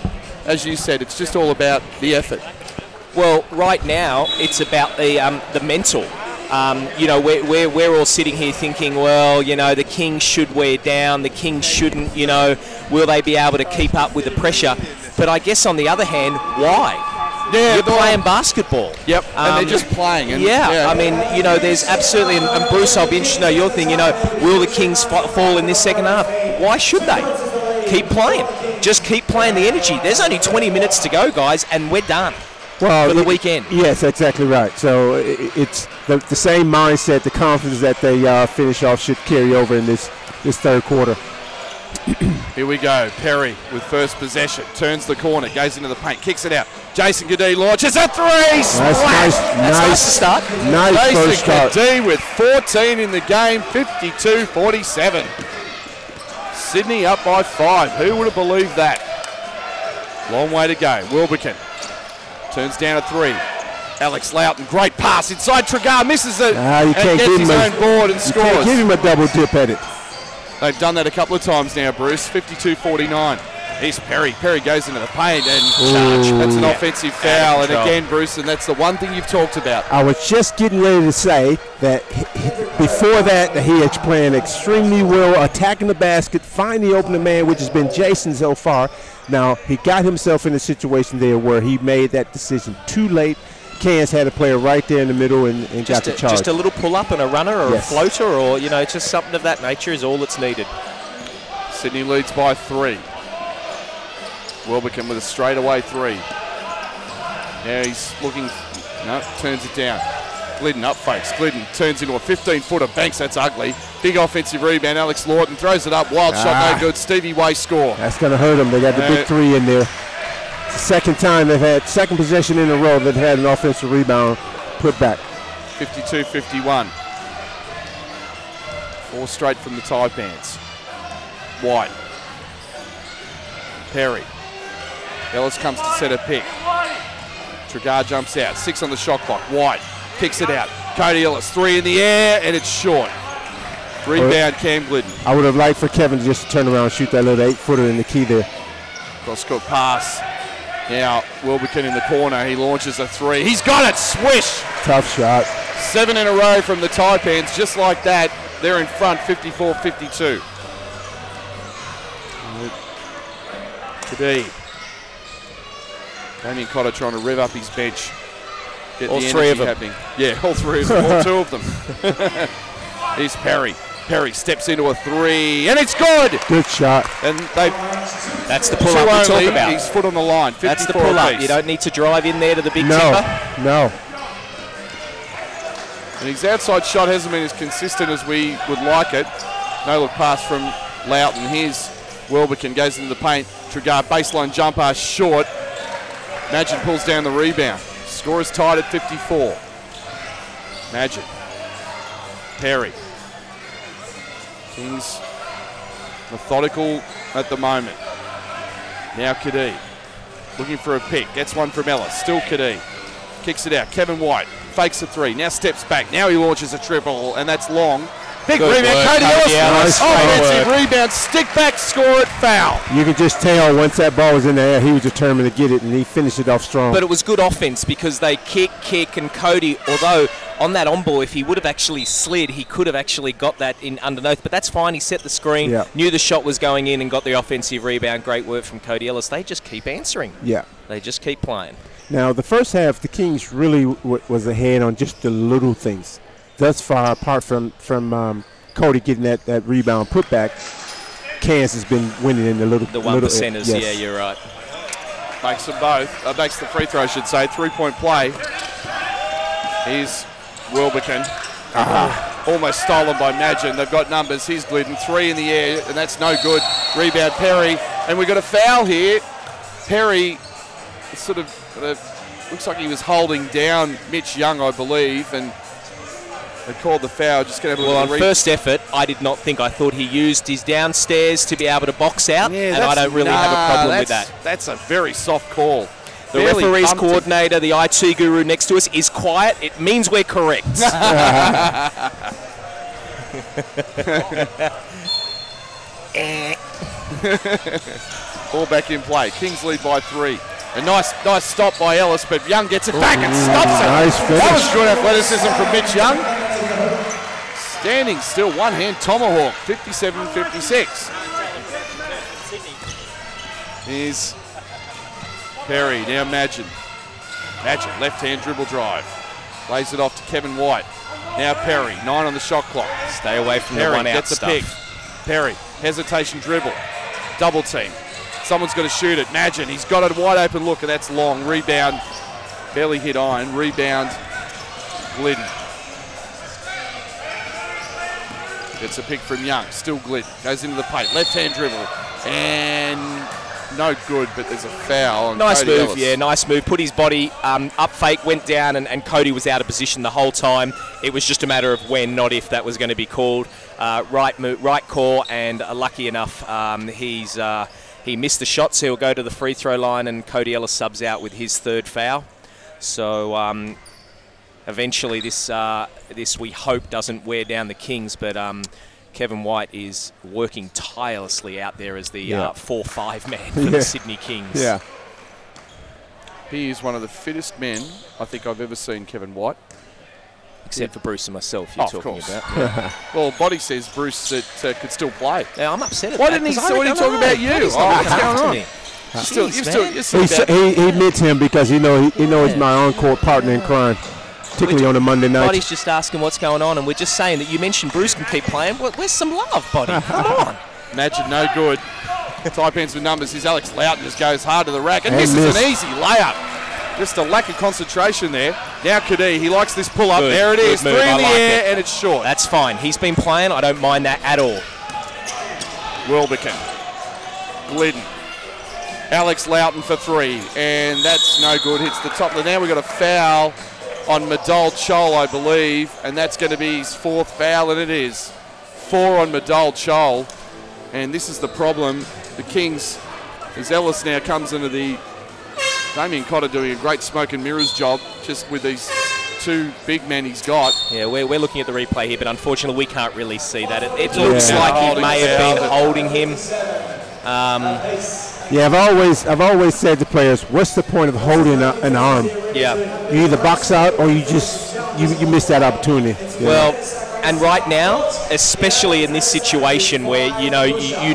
as you said, it's just all about the effort. Well, right now, it's about the mental. You know, we're all sitting here thinking, well, you know, the Kings should wear down, the Kings shouldn't, you know, will they be able to keep up with the pressure? But I guess on the other hand, why? Yeah, you're playing basketball. Yep, and they're just playing. And I mean, you know, there's absolutely, and Bruce, I'll be interested to know your thing, you know, will the Kings fall in this second half? Why should they? Keep playing. Just keep playing the energy. There's only 20 minutes to go, guys, and we're done for the weekend. Yes, exactly right. So it's the same mindset, the confidence that they finish off should carry over in this third quarter. Here we go. Perry with first possession. Turns the corner. Goes into the paint. Kicks it out. Jason Cadee launches a three. Nice to start. Nice first Jason start. Cadee with 14 in the game. 52-47. Sydney up by 5. Who would have believed that? Long way to go. Wilbekin turns down a 3. Alex Loughton, great pass inside. Tregar misses it and gets his own board and scores. You can't give him a double dip at it. They've done that a couple of times now, Bruce. 52-49. Here's Perry. Perry goes into the paint and charge. That's an offensive foul. And again, Bruce, and that's the one thing you've talked about. I was just getting ready to say that before that he had playing extremely well, attacking the basket, finding the opening man, which has been Jason so far. Now, he got himself in a situation there where he made that decision too late. Cairns had a player right there in the middle and got the charge. Just a little pull-up and a runner or a floater or, you know, just something of that nature is all that's needed. Sydney leads by 3. Wilbekin with a straightaway 3. Now he's looking, no, turns it down. Glidden up fakes. Glidden turns into a 15-footer, banks, that's ugly. Big offensive rebound, Alex Lawton throws it up, wild shot, no good. Stevie Way score. That's going to hurt them. They got the big 3 in there. Second time they've had, second possession in a row they've had an offensive rebound put back. 52-51. 4 straight from the Taipans. White. Perry. Ellis comes to set a pick. Tregar jumps out. 6 on the shot clock. White kicks it out. Cody Ellis, 3 in the air, and it's short. Rebound, Cam Glidden. I would have liked for Kevin to just turn around and shoot that little 8-footer in the key there. Cross-court pass. Now, Wilbekin in the corner. He launches a 3. He's got it. Swish. Tough shot. 7 in a row from the Taipans. Just like that, they're in front, 54-52. Today, Damien Cotter trying to rev up his bench. Get all the 3 of them. happening. Yeah, all 3 of them. All 2 of them. Here's Perry. Perry steps into a 3, and it's good. Good shot. And that's the pull-up we talk about. His foot on the line. That's the pull-up. You don't need to drive in there to the big tipper. No. And his outside shot hasn't been as consistent as we would like it. No look pass from Loughton. Here's Wilbekin, goes into the paint. Tregar baseline jumper, short. Magid pulls down the rebound. Score is tied at 54. Magid. Perry. Kings methodical at the moment. Now Cadee. Looking for a pick. Gets one from Ellis. Still Cadee. Kicks it out. Kevin White fakes a 3. Now steps back. Now he launches a triple, and that's long. Big good rebound. work. Cody Ellis. Offensive work. rebound. Stick back. Score it. Foul. You could just tell once that ball was in the air, he was determined to get it, and he finished it off strong. But it was good offense because they kick, and Cody, although on that on-ball, if he would have actually slid, he could have actually got that in underneath. But that's fine. He set the screen, knew the shot was going in, and got the offensive rebound. Great work from Cody Ellis. They just keep answering. Yeah. They just keep playing. Now, the first half, the Kings really was ahead on just the little things. Thus far, apart from Cody getting that rebound putback, Cairns has been winning in the little. The 1%ers, yeah, you're right. Makes them both. Makes the free throw, I should say. 3-point play. Here's Wilbekin. Almost stolen by Magin. They've got numbers. He's Glidden. 3 in the air, and that's no good. Rebound, Perry. And we've got a foul here. Perry sort of looks like he was holding down Mitch Young, I believe, and they called the foul. Just going to have a on first effort, I did not think. I thought he used his downstairs to be able to box out, and I don't really have a problem with that. That's a very soft call. The referee's coordinator, the IT guru next to us, is quiet. It means we're correct. Ball back in play. Kings lead by 3. A nice stop by Ellis, but Young gets it back and stops it. Nice finish. That was good athleticism from Mitch Young. Standing still, one-hand tomahawk, 57-56. Here's Perry, now Magin. Magin, left-hand dribble drive. Lays it off to Kevin White. Now Perry, 9 on the shot clock. Stay away from Perry the one-out gets stuff. a pick. Perry, hesitation dribble. Double team. Someone's got to shoot it. Magin, he's got a wide open look, and that's long. Rebound, barely hit iron. Rebound, Glidden. Gets a pick from Young. Still Glidden. Goes into the paint. Left-hand dribble. And no good, but there's a foul on Nice Cody move, Ellis. yeah, nice move. Put his body up fake, went down, and Cody was out of position the whole time. It was just a matter of when, not if, that was going to be called. Right call, and lucky enough, he missed the shot, so he'll go to the free throw line, and Cody Ellis subs out with his third foul. So eventually this we hope doesn't wear down the Kings, but Kevin White is working tirelessly out there as the 4-5 man for the Sydney Kings. Yeah. He is one of the fittest men I think I've ever seen, Kevin White. Except for Bruce and myself, you're talking about. Yeah. Well, Body says Bruce that could still play. Yeah, I'm upset at Why that. didn't he talking about you? Body's Oh, not what's looking going after on? me. He admits him because he knows my on-court partner in crime, particularly on a Monday night. Body's just asking what's going on, and we're just saying that you mentioned Bruce can keep playing. Where's some love, Body? Come on. Imagine no good. Taipans with numbers. Here's Alex Loughton, just goes hard to the rack and misses an easy layup. Just a lack of concentration there. Now Kadee, he likes this pull-up. Good, there it is. good Three move. in the I like air, it. and it's short. That's fine. He's been playing. I don't mind that at all. Wilbekin. Glidden. Alex Loughton for three, and that's no good. Hits the top. Now we've got a foul on Madol Chol, I believe, and that's going to be his fourth foul, and it is. 4 on Madol Chol, and this is the problem. The Kings, as Ellis now comes into the... Damien Cotter doing a great smoke and mirrors job just with these two big men he's got. Yeah, we're looking at the replay here, but unfortunately we can't really see that. It looks like he Holding may have foul, been but- holding him. Yeah, I've always said to players, what's the point of holding an arm? Yeah. You either box out or you miss that opportunity. Yeah. Well, and right now, especially in this situation where you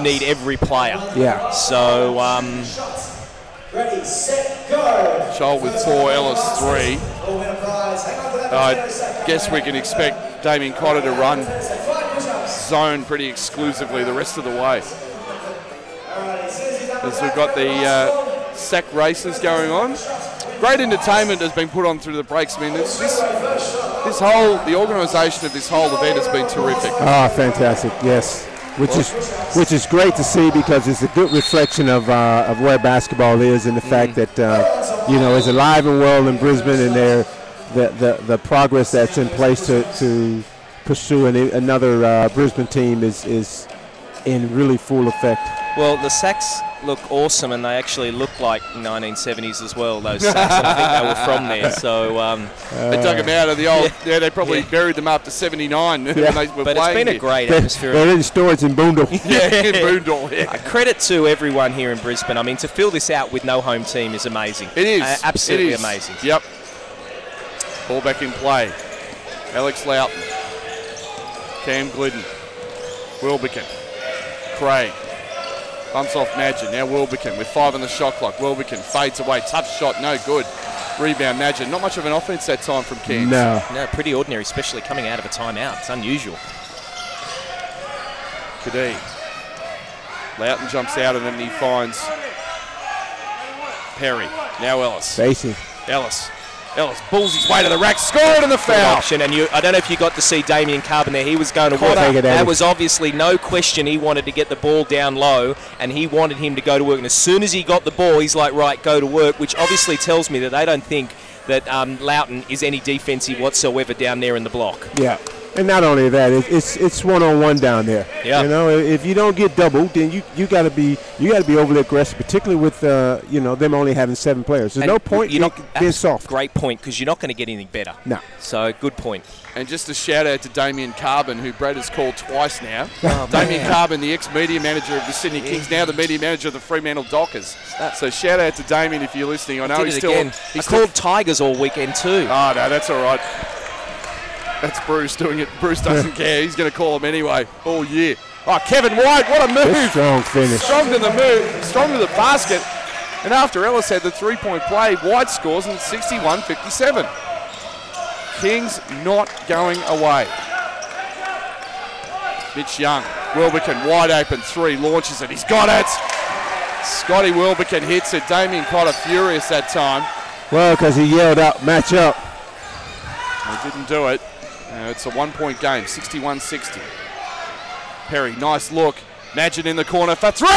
need every player. Yeah. So Chol with 4, Ellis 3. I guess we can expect Damien Cotter to run zone pretty exclusively the rest of the way. As we've got the sack races going on. Great entertainment has been put on through the breaks. I mean, the organisation of this whole event has been terrific. Ah, fantastic, yes. Which is great to see because it's a good reflection of where basketball is and the fact that it's alive and well in Brisbane, and the progress that's in place to pursue another Brisbane team is in really full effect. Well, the sacks look awesome, and they actually look like 1970s as well, those sacks, and I think they were from there. So they dug them out of the old... Yeah, they probably buried them after 79 when they were but it's playing been a here. great atmosphere. They're in storage in Boondall. Yeah, in Boondall, yeah. Credit to everyone here in Brisbane. I mean, to fill this out with no home team is amazing. It is. Absolutely it is. amazing. Yep. Ball back in play. Alex Loughton. Cam Glidden. Wilbekin. Craig. Bumps off Madgen. Now Wilbekin with 5 on the shot clock. Wilbekin fades away. Tough shot. No good. Rebound Madgen. Not much of an offense that time from Cairns. No, pretty ordinary, especially coming out of a timeout. It's unusual. Kadee. Loughton jumps out and then he finds Perry. Now Ellis. Facing. Ellis pulls his way to the rack, scored, and the Good foul. option, and I don't know if you got to see Damien Carbon there. He was going to work. That was obviously no question. He wanted to get the ball down low, and he wanted him to go to work. And as soon as he got the ball, he's like, right, go to work, which obviously tells me that they don't think that Loughton is any defensive whatsoever down there in the block. Yeah. And not only that, it's one-on-one down there. Yeah. If you don't get doubled, then you got to be overly aggressive, particularly with them only having 7 players. There's no point in being soft. Great point, because you're not going to get anything better. No. So good point. And just a shout out to Damien Carbon, who Brad has called twice now. Oh, Damien Carbon, the ex-media manager of the Sydney Kings, now the media manager of the Fremantle Dockers. So shout out to Damien if you're listening. I know he's still. He's called Tigers all weekend too. Oh no, that's all right. That's Bruce doing it. Bruce doesn't care. He's going to call him anyway all year. Oh, Kevin White, what a move. Strong finish. Strong to the move, strong to the basket. And after Ellis had the 3-point play, White scores and it's 61-57. Kings not going away. Mitch Young, Wilbekin, wide open 3, launches it. He's got it. Scotty Wilbekin hits it. Damien Cotter furious that time. Well, because he yelled out, match up. He didn't do it. It's a 1-point game, 61-60. Perry, nice look. Magin in the corner for 3!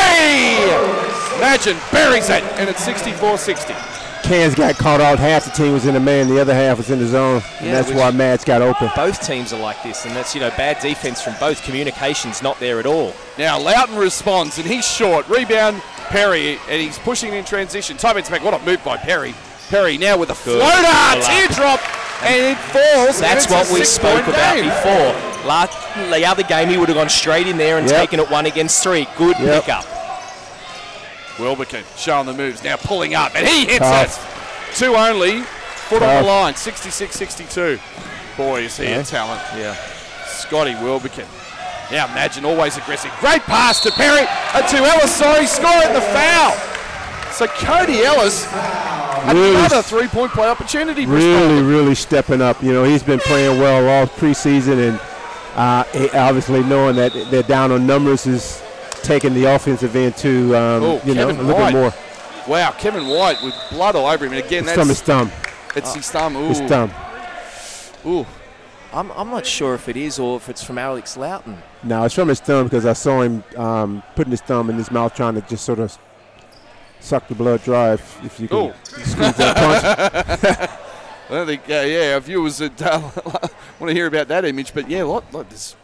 Magin buries it, and it's 64-60. Cairns got caught out. Half the team was in the man, the other half was in the zone, and that's why Mads got open. Both teams are like this, and that's, bad defense from both. Communication's not there at all. Now Loughton responds, and he's short. Rebound, Perry, and he's pushing in transition. Taipans back. What a move by Perry. Perry now with a floater, teardrop, and it falls. That's what we spoke about before. The other game, he would have gone straight in there and taken it 1 against 3. Good pickup. Wilbekin showing the moves, now pulling up, and he hits it. 2 only, foot on the line, 66-62. Boy, is he a talent. Yeah. Scotty Wilbekin. Now Magin always aggressive. Great pass to Perry, to Ellis, sorry, scoring the foul. So Cody Ellis, another 3-point play opportunity. Really stepping up. He's been playing well all preseason, and obviously knowing that they're down on numbers is taking the offensive end to a little bit more. Wow, Kevin White with blood all over him. And again, it's from his thumb. It's his thumb. Ooh. His thumb. Ooh. I'm not sure if it is or if it's from Alex Loughton. No, it's from his thumb because I saw him putting his thumb in his mouth trying to just sort of suck the blood dry, if you can squeeze that punch. I don't think, our viewers would want to hear about that image, but there's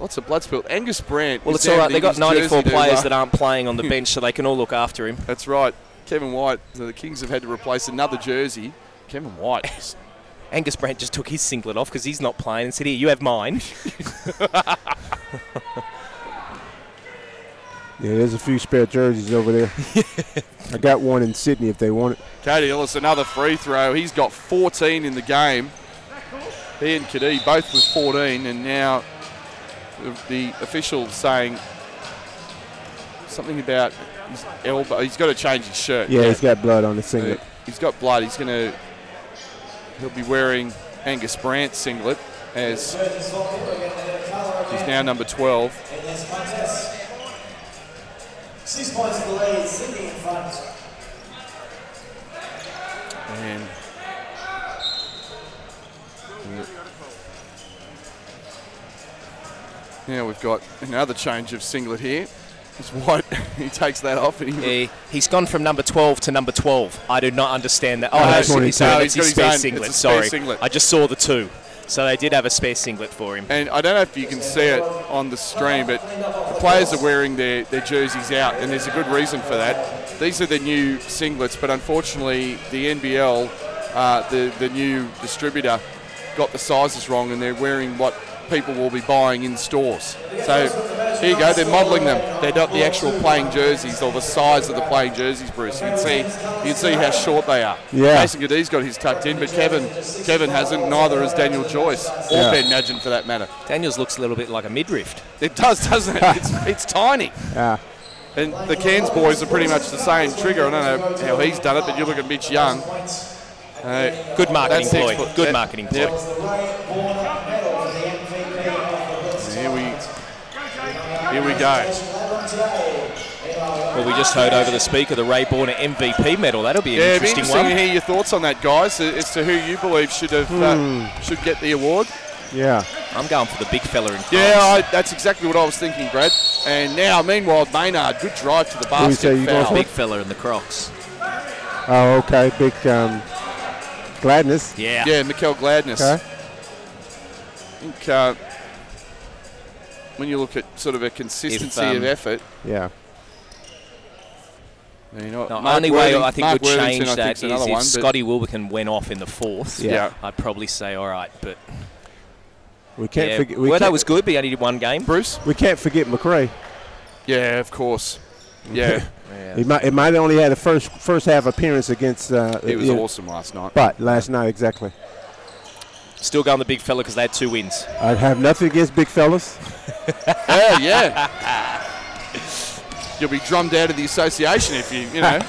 lots of blood spilled. Angus Brandt. Well, it's all right. They've got 94 players that aren't playing on the bench, so they can all look after him. That's right. Kevin White, the Kings have had to replace another jersey. Kevin White. Angus Brandt just took his singlet off because he's not playing and said, here, you have mine. Yeah, there's a few spare jerseys over there. I got one in Sydney if they want it. Cody Ellis, another free throw. He's got 14 in the game. He and Kadee both with 14, and now the official saying something about his elbow. He's got to change his shirt. Yeah, he's got blood on the singlet. He's got blood. He'll be wearing Angus Brandt's singlet as he's now number 12. 6 points to the lead, Sydney in front. And now we've got another change of singlet here. It's White. He takes that off. And he's gone from number 12 to number 12. I do not understand that. That's his spare singlet. Sorry. I just saw the 2. So they did have a spare singlet for him. And I don't know if you can see it on the stream, but the players are wearing their jerseys out, and there's a good reason for that. These are the new singlets, but unfortunately the NBL, the new distributor, got the sizes wrong, and they're wearing what people will be buying in stores. So here you go, they're modelling them. They're not the actual playing jerseys or the size of the playing jerseys, Bruce. You can see how short they are. Yeah. Mason Kadee's got his tucked in, but Kevin hasn't, neither has Daniel Joyce, or Ben Magin for that matter. Daniels looks a little bit like a midriff. It does, doesn't it? It's tiny. Yeah. And the Cairns boys are pretty much the same trigger. I don't know how he's done it, but you look at Mitch Young. Good marketing ploy. Good marketing ploy. Yep. Here we go. Well, we just heard over the speaker the Ray Borner MVP medal. That'll be an interesting one. To hear your thoughts on that, guys, as to who you believe should get the award. Yeah. I'm going for the big fella in Crocs. Yeah, that's exactly what I was thinking, Brad. And now, meanwhile, Maynard, good drive to the basket. Foul. Big fella in the Crocs. Oh, okay. Big Gladness. Yeah. Yeah, Mikael Gladness. Okay. I think when you look at sort of a consistency of effort. Yeah. You know, the only way I think would change Worthington, that is if Scotty Wilbekin went off in the 4th. Yeah. I'd probably say, all right, but we can't forget. That was good, but he only did one game. Bruce? We can't forget McRae. Yeah, of course. Yeah. It might have only had a first half appearance against. He was awesome last night. But last night, exactly. Still going the big fella because they had 2 wins. I have nothing against big fellas. Yeah. You'll be drummed out of the association if you know.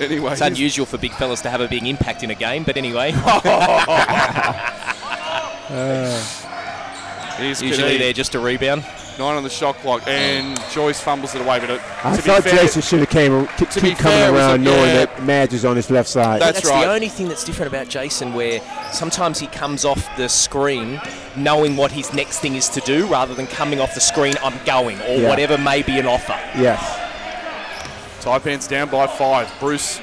Anyway. It's unusual for big fellas to have a big impact in a game, but anyway. Usually they're just a rebound. 9 on the shot clock, and Joyce fumbles it away. But I thought Jason should have keep coming around knowing that Madge is on his left side. That's right. The only thing that's different about Jason, where sometimes he comes off the screen knowing what his next thing is to do, rather than coming off the screen, I'm going, or whatever may be an offer. Yes. Taipans down by 5. Bruce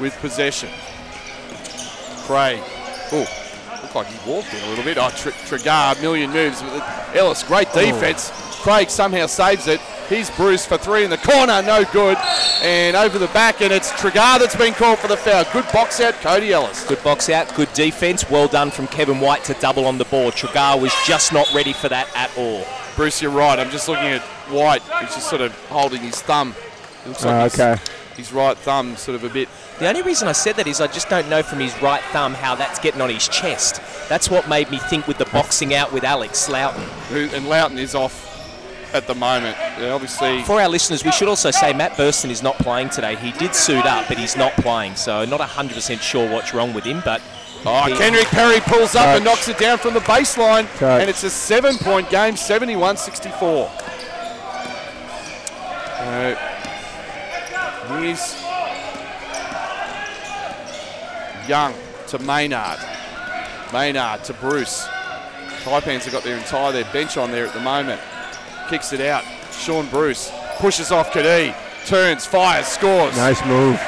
with possession. Craig. Oh, looked like he walked in a little bit. Oh, Tregar, million moves. Ellis, great defense. Craig somehow saves it. Here's Bruce for 3 in the corner, no good. And over the back, and it's Tregar that's been called for the foul. Good box out, Cody Ellis. Good box out, good defense. Well done from Kevin White to double on the board. Tregar was just not ready for that at all. Bruce, you're right. I'm just looking at White. He's just sort of holding his thumb. It looks like his right thumb sort of a bit. The only reason I said that is I just don't know from his right thumb how that's getting on his chest. That's what made me think with the boxing out with Alex Loughton. And Loughton is off at the moment. Obviously. For our listeners, we should also say Matt Burston is not playing today. He did suit up, but he's not playing. So not 100% sure what's wrong with him. But Kendrick Perry pulls up and knocks it down from the baseline. And it's a 7-point game, 71-64. Here's Young to Maynard. Maynard to Bruce. Taipans have got their bench on there at the moment. Kicks it out. Sean Bruce pushes off Kadee. Turns, fires, scores. Nice move.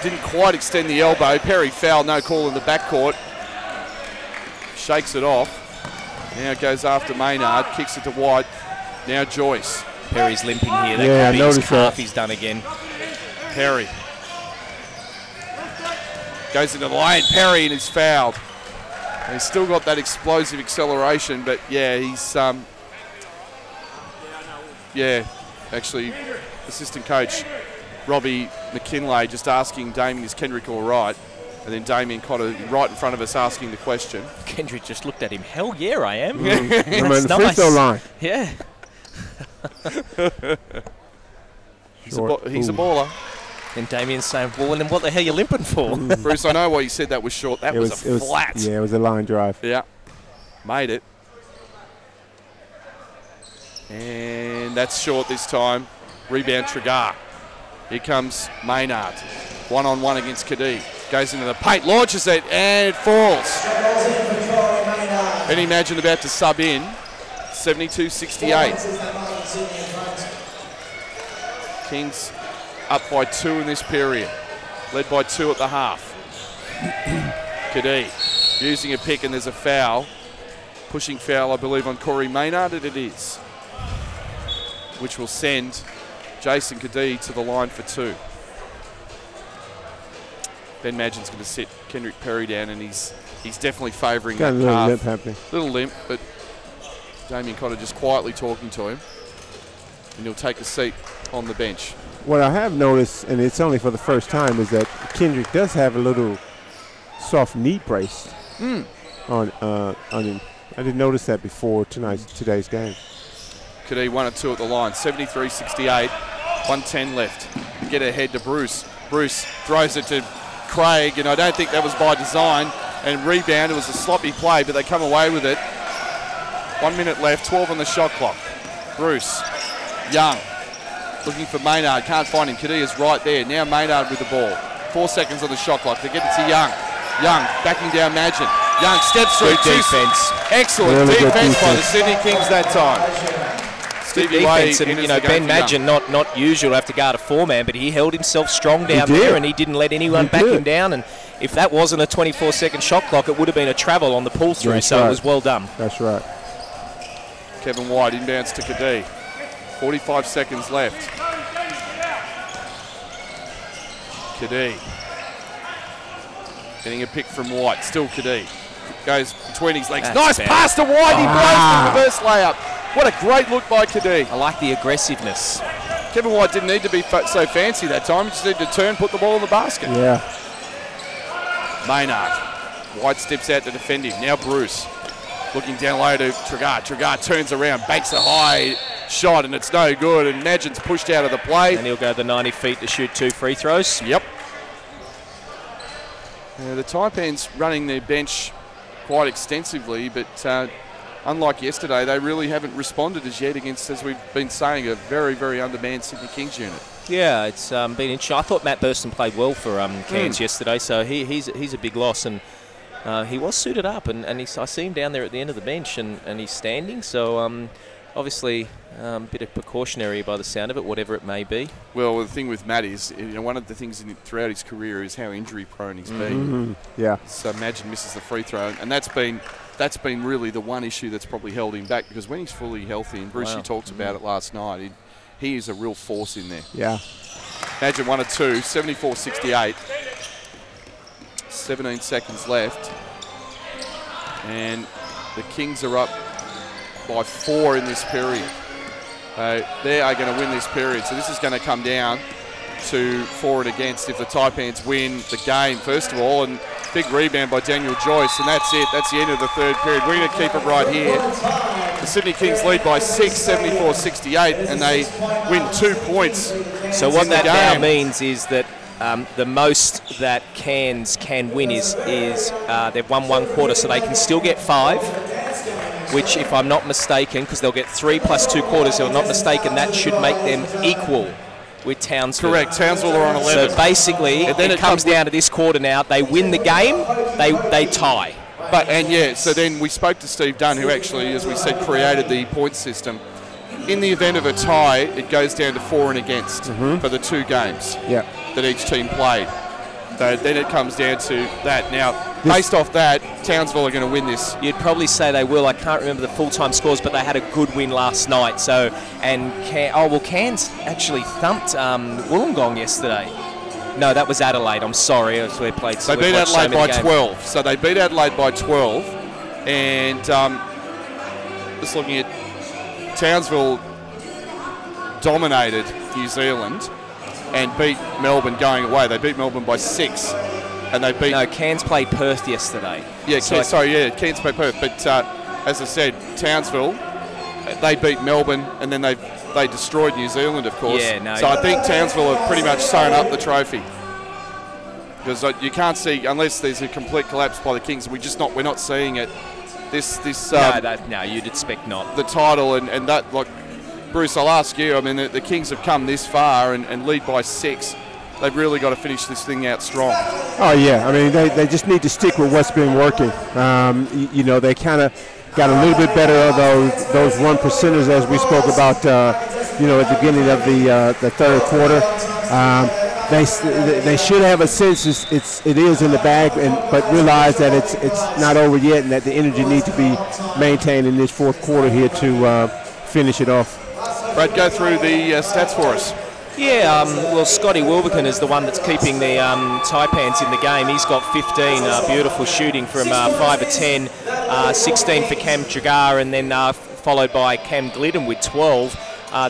Didn't quite extend the elbow. Perry foul, no call in the backcourt. Shakes it off. Now goes after Maynard. Kicks it to White. Now Joyce. Perry's limping here. That could be his calf he's done again. Perry. Goes into the lane. Perry, and he's fouled. And he's still got that explosive acceleration, but he's actually assistant coach Robbie McKinlay just asking Damien, is Kendrick all right? And then Damien Cotter right in front of us asking the question. Kendrick just looked at him. Hell yeah, I am. That's the free throw line. Yeah. He's a baller. And Damien's saying, well, then what the hell are you limping for? Bruce, I know why you said that was short. That was a flat. Yeah, it was a line drive. Yeah. Made it. And that's short this time. Rebound Tregar. Here comes Maynard. One-on-one against Kadee. Goes into the paint, launches it, and it falls. Any Imagine about to sub in. 72-68. Kings up by 2 in this period. Led by 2 at the half. Kadee using a pick, and there's a foul. Pushing foul, I believe, on Corey Maynard, and it is. Which will send Jason Kadee to the line for 2. Ben Madgen's going to sit Kendrick Perry down, and he's definitely favouring that calf. Got a little limp happening. Little limp, but Damien Cotter just quietly talking to him, and he'll take a seat on the bench. What I have noticed, and it's only for the first time, is that Kendrick does have a little soft knee brace on him. I didn't notice that before today's game. Kadee 1 or 2 at the line. 73-68. 1:10 left. Get ahead to Bruce. Bruce throws it to Craig, and I don't think that was by design. And rebound. It was a sloppy play, but they come away with it. 1 minute left. 12 on the shot clock. Bruce. Young. Looking for Maynard. Can't find him. Kadee is right there. Now Maynard with the ball. 4 seconds on the shot clock. They get it to Young. Young backing down Madgen. Young steps through. Good defense. Excellent defense by the Sydney Kings that time. Stevie defense, and Ben Madgen, not usual to have to guard a 4-man, but he held himself strong down there, and he didn't let anyone back him down. And if that wasn't a 24-second shot clock, it would have been a travel on the pull-through. It was well done. That's right. Kevin White inbounds to Kadee. 45 seconds left. Kadee getting a pick from White. Still Kadee. Goes between his legs. Nice pass to White. He blows the reverse layup. What a great look by Kadee. I like the aggressiveness. Kevin White didn't need to be so fancy that time. He just needed to turn, put the ball in the basket. Yeah. Maynard. White steps out to defend him. Now Bruce. Looking down low to Tregar. Tregar turns around, banks a high shot, and it's no good. And Madgen's pushed out of the play. And he'll go the 90 feet to shoot 2 free throws. Yep. The Taipans running their bench quite extensively, but unlike yesterday, they really haven't responded as yet against, as we've been saying, a very, very undermanned Sydney Kings unit. Yeah, it's been interesting. I thought Matt Burston played well for Cairns yesterday, so he's a big loss, and he was suited up, and I see him down there at the end of the bench, and he's standing, so obviously a bit of precautionary by the sound of it, whatever it may be. Well, the thing with Matt is, one of the things throughout his career is how injury-prone he's been. Yeah. So imagine misses the free throw, and that's been really the one issue that's probably held him back, because when he's fully healthy, and Brucey talked about it last night, he is a real force in there. Yeah. Imagine 1 or 2, 74-68. 17 seconds left. And the Kings are up by 4 in this period. They are going to win this period. So this is going to come down to for and against if the Taipans win the game, first of all. And big rebound by Daniel Joyce, and that's it. That's the end of the third period. We're going to keep it right here. The Sydney Kings lead by 6, 74-68, and they win 2 points. So what that now means is that the most that Cairns can win is they've won 1 quarter, so they can still get 5, which, if I'm not mistaken, because they'll get 3 plus 2 quarters, if I'm not mistaken, that should make them equal with Townsville. Correct. Townsville are on 11. So basically, it comes down to this quarter now. They win the game, they tie. So then we spoke to Steve Dunn, who actually, as we said, created the point system. In the event of a tie, it goes down to for and against for the 2 games that each team played. So then it comes down to that. Now, based off that, Townsville are going to win this. You'd probably say they will. I can't remember the full-time scores, but they had a good win last night. So, Cairns actually thumped Wollongong yesterday. No, that was Adelaide. I'm sorry. They played. They beat Adelaide by 12. So they beat Adelaide by 12. And just looking at Townsville dominated New Zealand and beat Melbourne going away. They beat Melbourne by 6. And they beat... No, Cairns played Perth yesterday. Yeah, Cairns played Perth. But as I said, Townsville, they beat Melbourne, and then they destroyed New Zealand, of course. Yeah, no. So I think Townsville have pretty much sewn up the trophy. Because you can't see, unless there's a complete collapse by the Kings, we're not seeing it. No, you'd expect not. The title and that, like, Bruce, I'll ask you, I mean, the Kings have come this far and lead by 6. They've really got to finish this thing out strong. Oh, yeah. I mean, they just need to stick with what's been working. They kind of got a little bit better of those 1%ers, as we spoke about, at the beginning of the third quarter. They should have a sense it is in the bag, but realize that it's not over yet, and that the energy needs to be maintained in this fourth quarter here to finish it off. Brad, go through the stats for us. Yeah, Scotty Wilbekin is the one that's keeping the Taipans in the game. He's got 15, beautiful shooting from 5 of 10, 16 for Cam Trigar, and then followed by Cam Glidden with 12.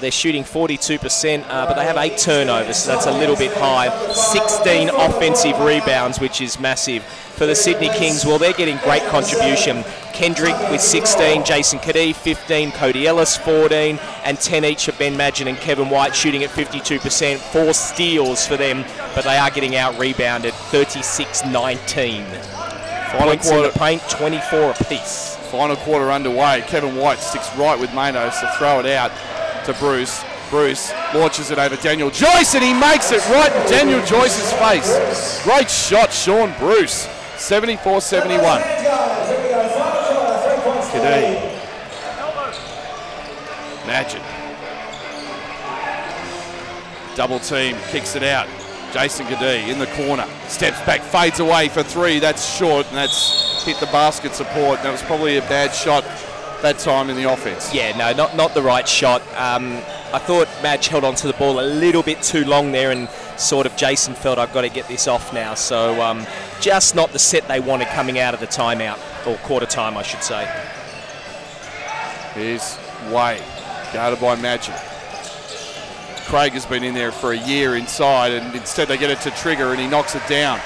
They're shooting 42%, but they have 8 turnovers, so that's a little bit high. 16 offensive rebounds, which is massive. For the Sydney Kings, well, they're getting great contribution. Kendrick with 16, Jason Kadee 15, Cody Ellis 14, and 10 each for Ben Madgen and Kevin White, shooting at 52%. 4 steals for them, but they are getting out-rebounded, 36-19. Points in the paint, 24 apiece. Final quarter underway. Kevin White sticks right with Manos to throw it out to Bruce. Bruce launches it over Daniel Joyce, and he makes it right in Daniel Joyce's face. Great shot, Sean Bruce. 74-71. Kadee. Madgen. Double team, kicks it out. Jason Kadee in the corner. Steps back, fades away for 3. That's short, and that's hit the basket support. That was probably a bad shot that time in the offense. Yeah, no, not the right shot. I thought Madge held onto the ball a little bit too long there, and sort of Jason felt, I've got to get this off now. So just not the set they wanted coming out of the timeout, or quarter time, I should say. Here's Wade, guarded by Madgen. Craig has been in there for a year inside, and instead they get it to Trigger, and he knocks it down.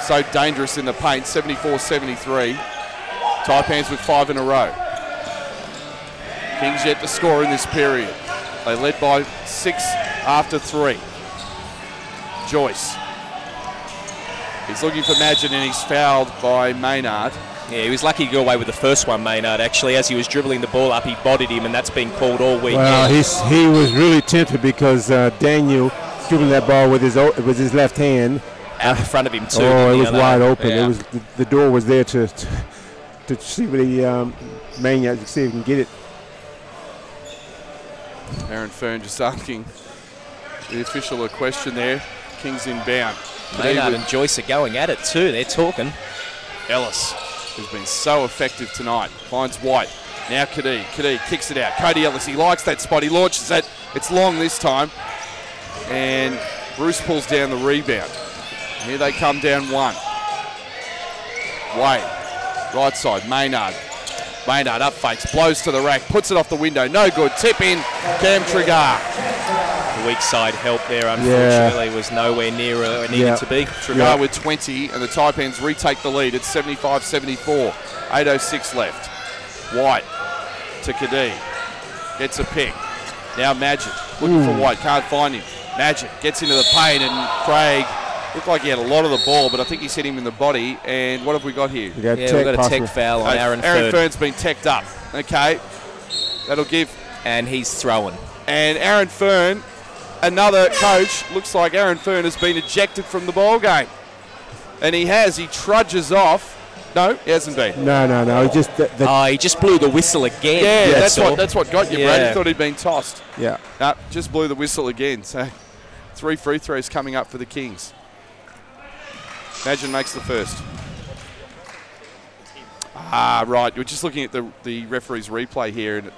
So dangerous in the paint, 74-73. Taipans with 5 in a row. Kings yet to score in this period. They led by 6 after 3. Joyce. He's looking for Madgen, and he's fouled by Maynard. Yeah, he was lucky to go away with the first one, Maynard. Actually, as he was dribbling the ball up, he bodied him, and that's been called all week. Well, he was really tempted because Daniel dribbling that ball with his left hand out in front of him too. Oh, it was wide open. Yeah. It was the door was there to see what the Maniac to see if he can get it. Aaron Fern just asking the official a question there. Kings inbound. Maynard and Joyce are going at it too. They're talking. Ellis has been so effective tonight. Finds White. Now Kadee. Kadee kicks it out. Cody Ellis, he likes that spot. He launches it. It's long this time. And Bruce pulls down the rebound. Here they come down one. Wade. Right side. Maynard. Maynard up fakes. Blows to the rack. Puts it off the window. No good. Tip in. Cam Tregar. The weak side help there, unfortunately, was nowhere near where it needed to be. Tregar with 20, and the Taipans retake the lead. It's 75-74. 8:06 left. White to Kadee. Gets a pick. Now Magic looking for White. Can't find him. Magic gets into the paint, and Craig looked like he had a lot of the ball, but I think he's hit him in the body. And what have we got here? We've got a tech foul on Aaron Fern. Aaron Fern's been teched up. Okay. That'll give. And he's throwing. And Aaron Fern, another coach, looks like Aaron Fern has been ejected from the ball game. And he has. He trudges off. No, he hasn't been. No. He just he just blew the whistle again. Yeah, that's what got you, Brad. He thought he'd been tossed. Yeah. No, just blew the whistle again. So 3 free throws coming up for the Kings. Imagine makes the first. Right. You're just looking at the referee's replay here, and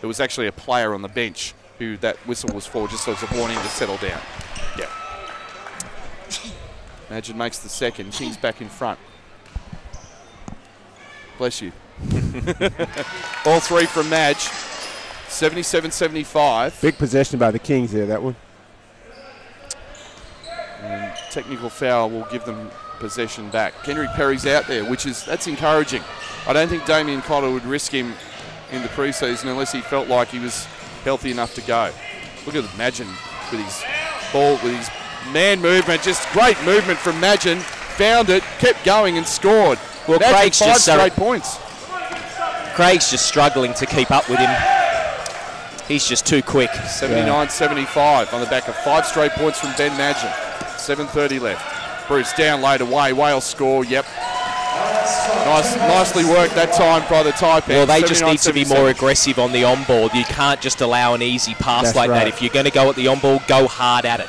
it was actually a player on the bench who that whistle was for, just as a warning to settle down. Yeah. Imagine makes the second. Kings back in front. Bless you. All three from Madge. 77-75. Big possession by the Kings there, that one. And technical foul will give them possession back. Henry Perry's out there, that's encouraging. I don't think Damien Cotter would risk him in the preseason unless he felt like he was healthy enough to go. Look at Magin with his ball, with his man movement. Just great movement from Magin. Found it, kept going and scored. Well, Craig's five just straight points. Craig's just struggling to keep up with him. He's just too quick. 79-75 on the back of 5 straight points from Ben Magin. 7:30 left. Bruce down, laid away. Wales score. Yep. Nicely worked that time by the Taipans. Well, they just need to be more aggressive on the on-ball. You can't just allow an easy pass that. If you're going to go at the on-ball, go hard at it.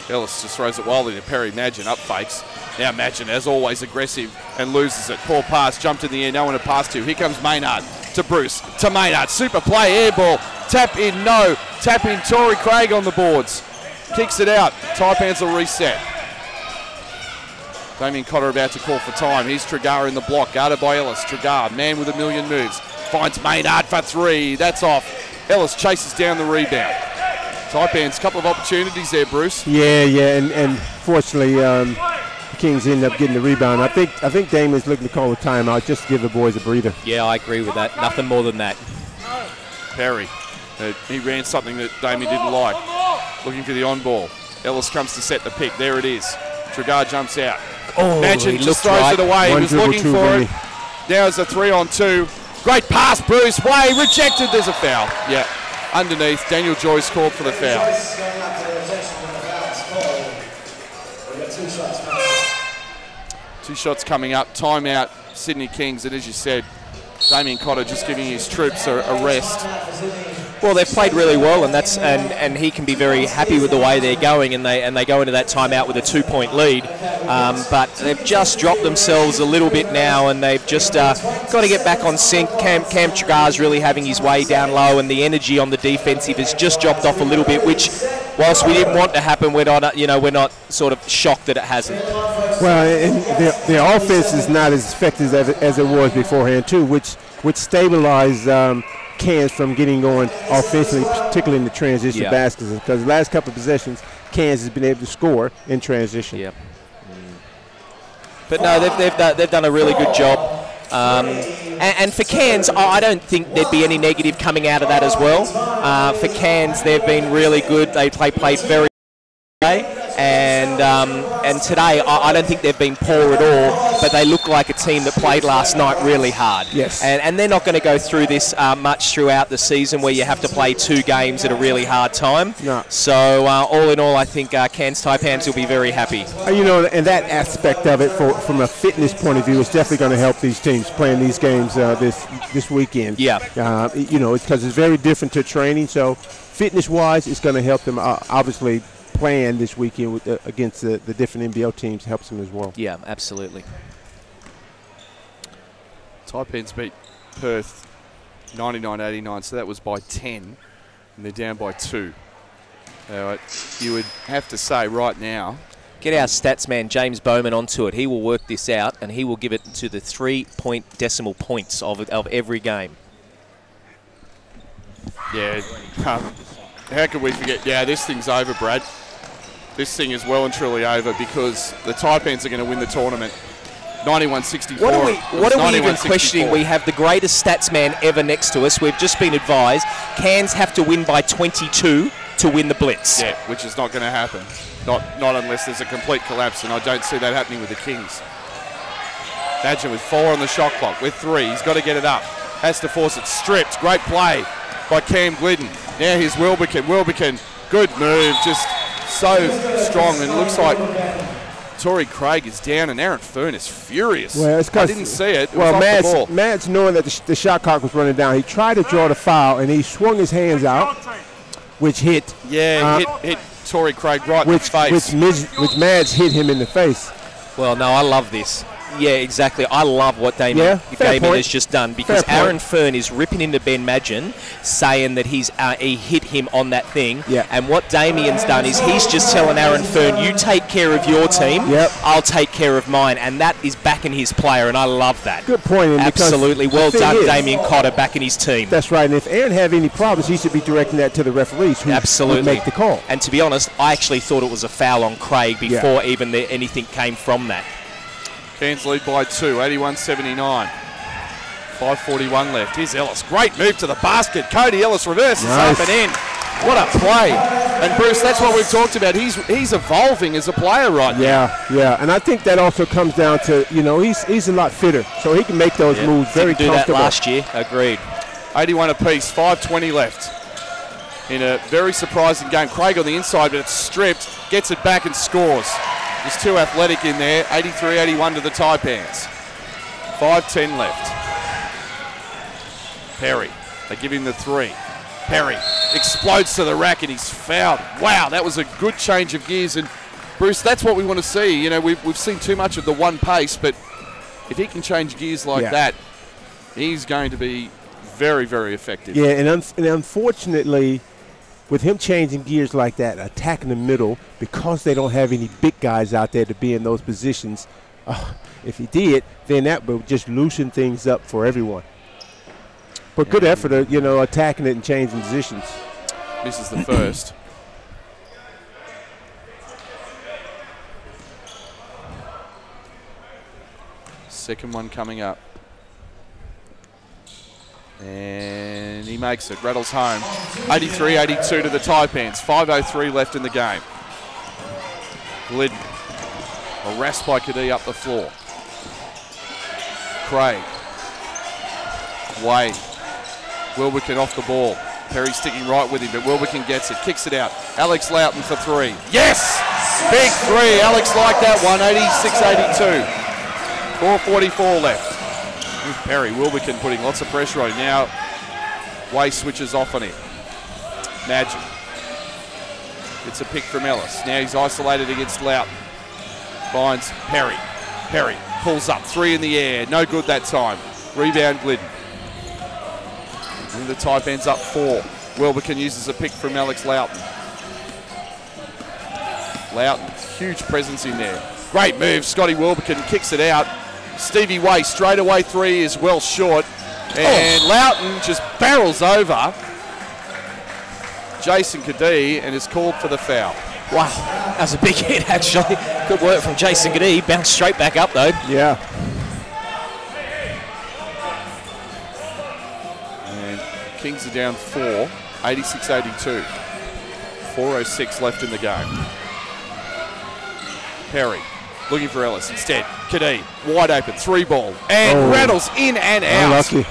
Ellis just throws it wildly to Perry. Magin up fakes. Now Magin, as always, aggressive and loses it. Poor pass, jumped in the air, no one to pass to. Here comes Maynard to Bruce, to Maynard. Super play, air ball. Tap in, no. Tap in, Tory Craig on the boards. Kicks it out. Taipans will reset. Damien Cotter about to call for time. Here's Tregar in the block, guarded by Ellis. Tregar, man with a million moves. Finds Maynard for 3. That's off. Ellis chases down the rebound. Taipans, couple of opportunities there, Bruce. Yeah, and fortunately, the Kings end up getting the rebound. I think Damien's looking to call a timeout just to give the boys a breather. Yeah, I agree with that. Nothing more than that. Perry, he ran something that Damien didn't like. Looking for the on-ball. Ellis comes to set the pick. There it is. Tregar jumps out. Magin just throws it away. He was looking for it. Now it's a 3-on-2. Great pass, Bruce. Way rejected. There's a foul. Yeah. Underneath, Daniel Joyce called for the foul. 2 shots coming up. Timeout, Sydney Kings. And as you said, Damien Cotter just giving his troops a rest. Well, they've played really well, and he can be very happy with the way they're going, and they go into that timeout with a 2-point lead. But they've just dropped themselves a little bit now, and they've just got to get back on sync. Cam Tregar's really having his way down low, and the energy on the defensive has just dropped off a little bit. Which, whilst we didn't want to happen, we're not sort of shocked that it hasn't. Well, and their offense is not as effective as it was beforehand too, which stabilized Cairns from getting going offensively, particularly in the transition baskets, because the last couple of possessions, Cairns has been able to score in transition. Yeah. But no, they've done a really good job. And for Cairns, I don't think there'd be any negative coming out of that as well. For Cairns, they've been really good. They played very well, and and today I don't think they've been poor at all, but they look like a team that played last night really hard. Yes. And they're not going to go through this much throughout the season where you have to play 2 games at a really hard time. No. So all in all, I think Cairns Taipans will be very happy. You know, and that aspect of it, from a fitness point of view, is definitely going to help these teams playing these games this weekend. Yeah. You know, because it's very different to training. So fitness-wise, it's going to help them. Obviously, playing this weekend against the different NBL teams helps them as well. Yeah, absolutely. Taipans beat Perth 99-89, so that was by 10, and they're down by 2. You would have to say right now, get our stats man James Bowman onto it. He will work this out, and he will give it to the 3-point decimal points of every game. Yeah, how could we forget? Yeah, this thing's over, Brad. This thing is well and truly over because the Taipans are going to win the tournament. 91-64. What are we even questioning? We have the greatest stats man ever next to us. We've just been advised Cairns have to win by 22 to win the Blitz. Yeah, which is not going to happen. Not unless there's a complete collapse, and I don't see that happening with the Kings. Badger with 4 on the shot clock, with 3. He's got to get it up. Has to force it. Stripped. Great play by Cam Glidden. Now here's Wilbekin. Wilbekin, good move. Just so strong, and it looks like Torrey Craig is down, and Aaron Fern is furious. Well, it's 'cause, I didn't see it. Well, Mads, Mads, knowing that the shot clock was running down, he tried to draw the foul, and he swung his hands out, which hit. Yeah, hit Torrey Craig right in the face. Which Mads hit him in the face. Well, no, I love this. Yeah, exactly. I love what Damien has just done, because Aaron Fern is ripping into Ben Madgen, saying that he hit him on that thing. Yeah. And what Damien's done is he's just telling Aaron Fern, you take care of your team, I'll take care of mine. And that is backing his player, and I love that. Good point. Absolutely. Well done, Damien Cotter, backing his team. That's right. And if Aaron have any problems, he should be directing that to the referees who would make the call. And to be honest, I actually thought it was a foul on Craig before even anything came from that. Cairns lead by 2, 81-79. 5:41 left. Here's Ellis. Great move to the basket. Cody Ellis reverses up and in. What a play. And Bruce, that's what we've talked about. He's evolving as a player right now. Yeah. And I think that also comes down to, you know, he's a lot fitter, so he can make those moves very comfortable. Didn't do that last year. Agreed. 81 apiece. 5:20 left. In a very surprising game. Craig on the inside, but it's stripped. Gets it back and scores. He's too athletic in there. 83-81 to the Taipans. 5:10 left. Perry. They give him the 3. Perry explodes to the rack and he's fouled. Wow, that was a good change of gears. And Bruce, that's what we want to see. You know, we've seen too much of the one pace, but if he can change gears like that, he's going to be very, very effective. Yeah, and unfortunately, with him changing gears like that, attacking the middle, because they don't have any big guys out there to be in those positions, if he did, then that would just loosen things up for everyone. But good effort of, you know, attacking it and changing positions. Misses the first. Second one coming up. And he makes it, rattles home. 83-82 to the Taipans. 5:03 left in the game. Glidden, harassed by Kadee up the floor. Craig. Wade. Wilbekin off the ball. Perry sticking right with him, but Wilbekin gets it, kicks it out. Alex Loughton for 3. Yes! Big 3. Alex liked that one. 86-82. 4:44 left. With Perry, Wilbekin putting lots of pressure on him. Now, Way switches off on him. Madgen gets a pick from Ellis. Now he's isolated against Loughton. Finds Perry. Perry pulls up. 3 in the air. No good that time. Rebound Glidden. And the Taipans up 4. Wilbekin uses a pick from Alex Loughton. Loughton, huge presence in there. Great move. Scotty Wilbekin kicks it out. Stevie Way straight away 3 is well short. And Loughton just barrels over Jason Kadee and is called for the foul. Wow, that was a big hit actually. Good work from Jason Kadee. Bounced straight back up though. Yeah. And Kings are down 4, 86-82. 4:06 left in the game. Perry looking for Ellis instead. Kadee, wide open, 3-ball, and rattles in and out. Unlucky.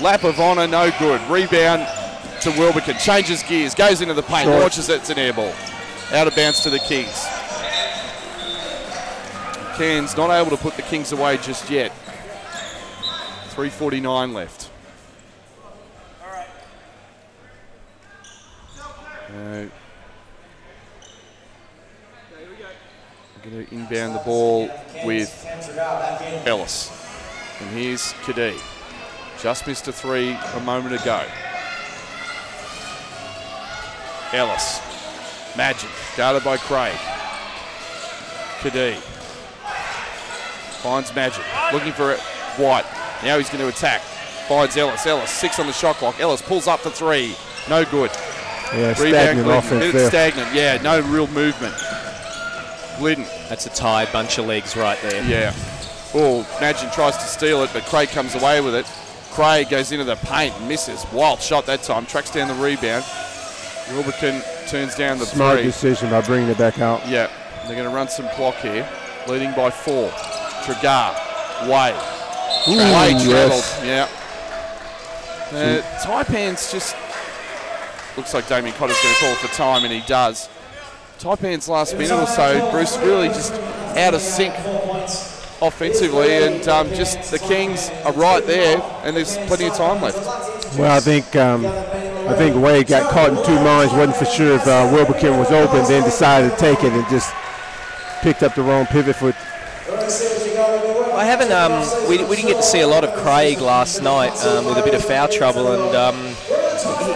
Lap of honour, no good. Rebound to Wilbekin, changes gears, goes into the paint, launches it, it's an air ball. Out of bounds to the Kings. Cairns not able to put the Kings away just yet. 3:49 left. We're going to inbound the ball with Ellis. And here's Kadee. Just missed a 3 a moment ago. Ellis. Magic. Guarded by Craig. Kadee. Finds Magic. Looking for White. Now he's going to attack. Finds Ellis. Ellis, 6 on the shot clock. Ellis pulls up for 3. No good. Yeah, stagnant offense there. Stagnant, yeah. No real movement. Glidden. That's a tired bunch of legs right there. Yeah. Oh, Magic tries to steal it, but Craig comes away with it. Craig goes into the paint and misses. Wild shot that time. Tracks down the rebound. Wilbekin turns down the Smart 3. decision by bringing it back out. Yeah. They're going to run some clock here. Leading by 4. Tregar. Wade. Wade travelled. Yeah. Taipans just... Looks like Damien Cotter's going to call for time, and he does. Taipans last minute or so, Bruce, really just out of sync offensively, and just the Kings are right there, and there's plenty of time left. Well, I think Wade got caught in 2 minds, wasn't for sure if Wilbekin was open, then decided to take it and just picked up the wrong pivot foot. I haven't. We didn't get to see a lot of Craig last night with a bit of foul trouble, and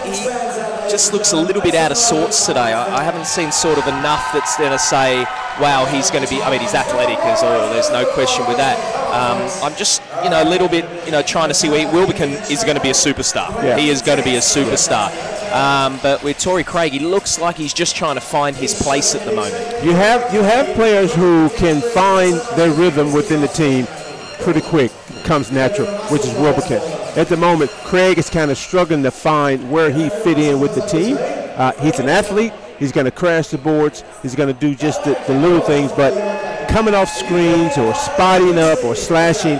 he just looks a little bit out of sorts today. I haven't seen sort of enough that's going to say, wow, he's going to be, I mean, he's athletic as all, there's no question with that. I'm just, a little bit, trying to see where Wilbekin is going to be a superstar. Yeah. He is going to be a superstar. But with Torrey Craig, he looks like he's just trying to find his place at the moment. You have players who can find their rhythm within the team pretty quick. It comes natural, which is Wilbekin. At the moment, Craig is kind of struggling to find where he fit in with the team. He's an athlete. He's going to crash the boards. He's going to do just the little things, but coming off screens or spotting up or slashing,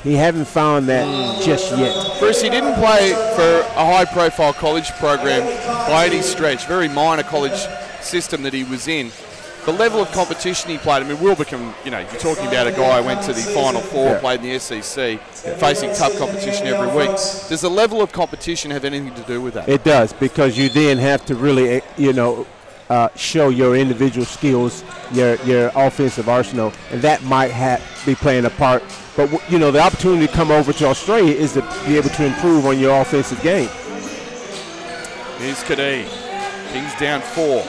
he hasn't found that just yet. Bruce, he didn't play for a high-profile college program by any stretch. Very minor college system that he was in. The level of competition he played, I mean, Wilbekin, you're talking about a guy who went to the Final Four, played in the SEC, facing tough competition every week. Does the level of competition have anything to do with that? It does, because you then have to really, show your individual skills, your offensive arsenal, and that might be playing a part. But, the opportunity to come over to Australia is to be able to improve on your offensive game. Here's Kadee. Kings down 4.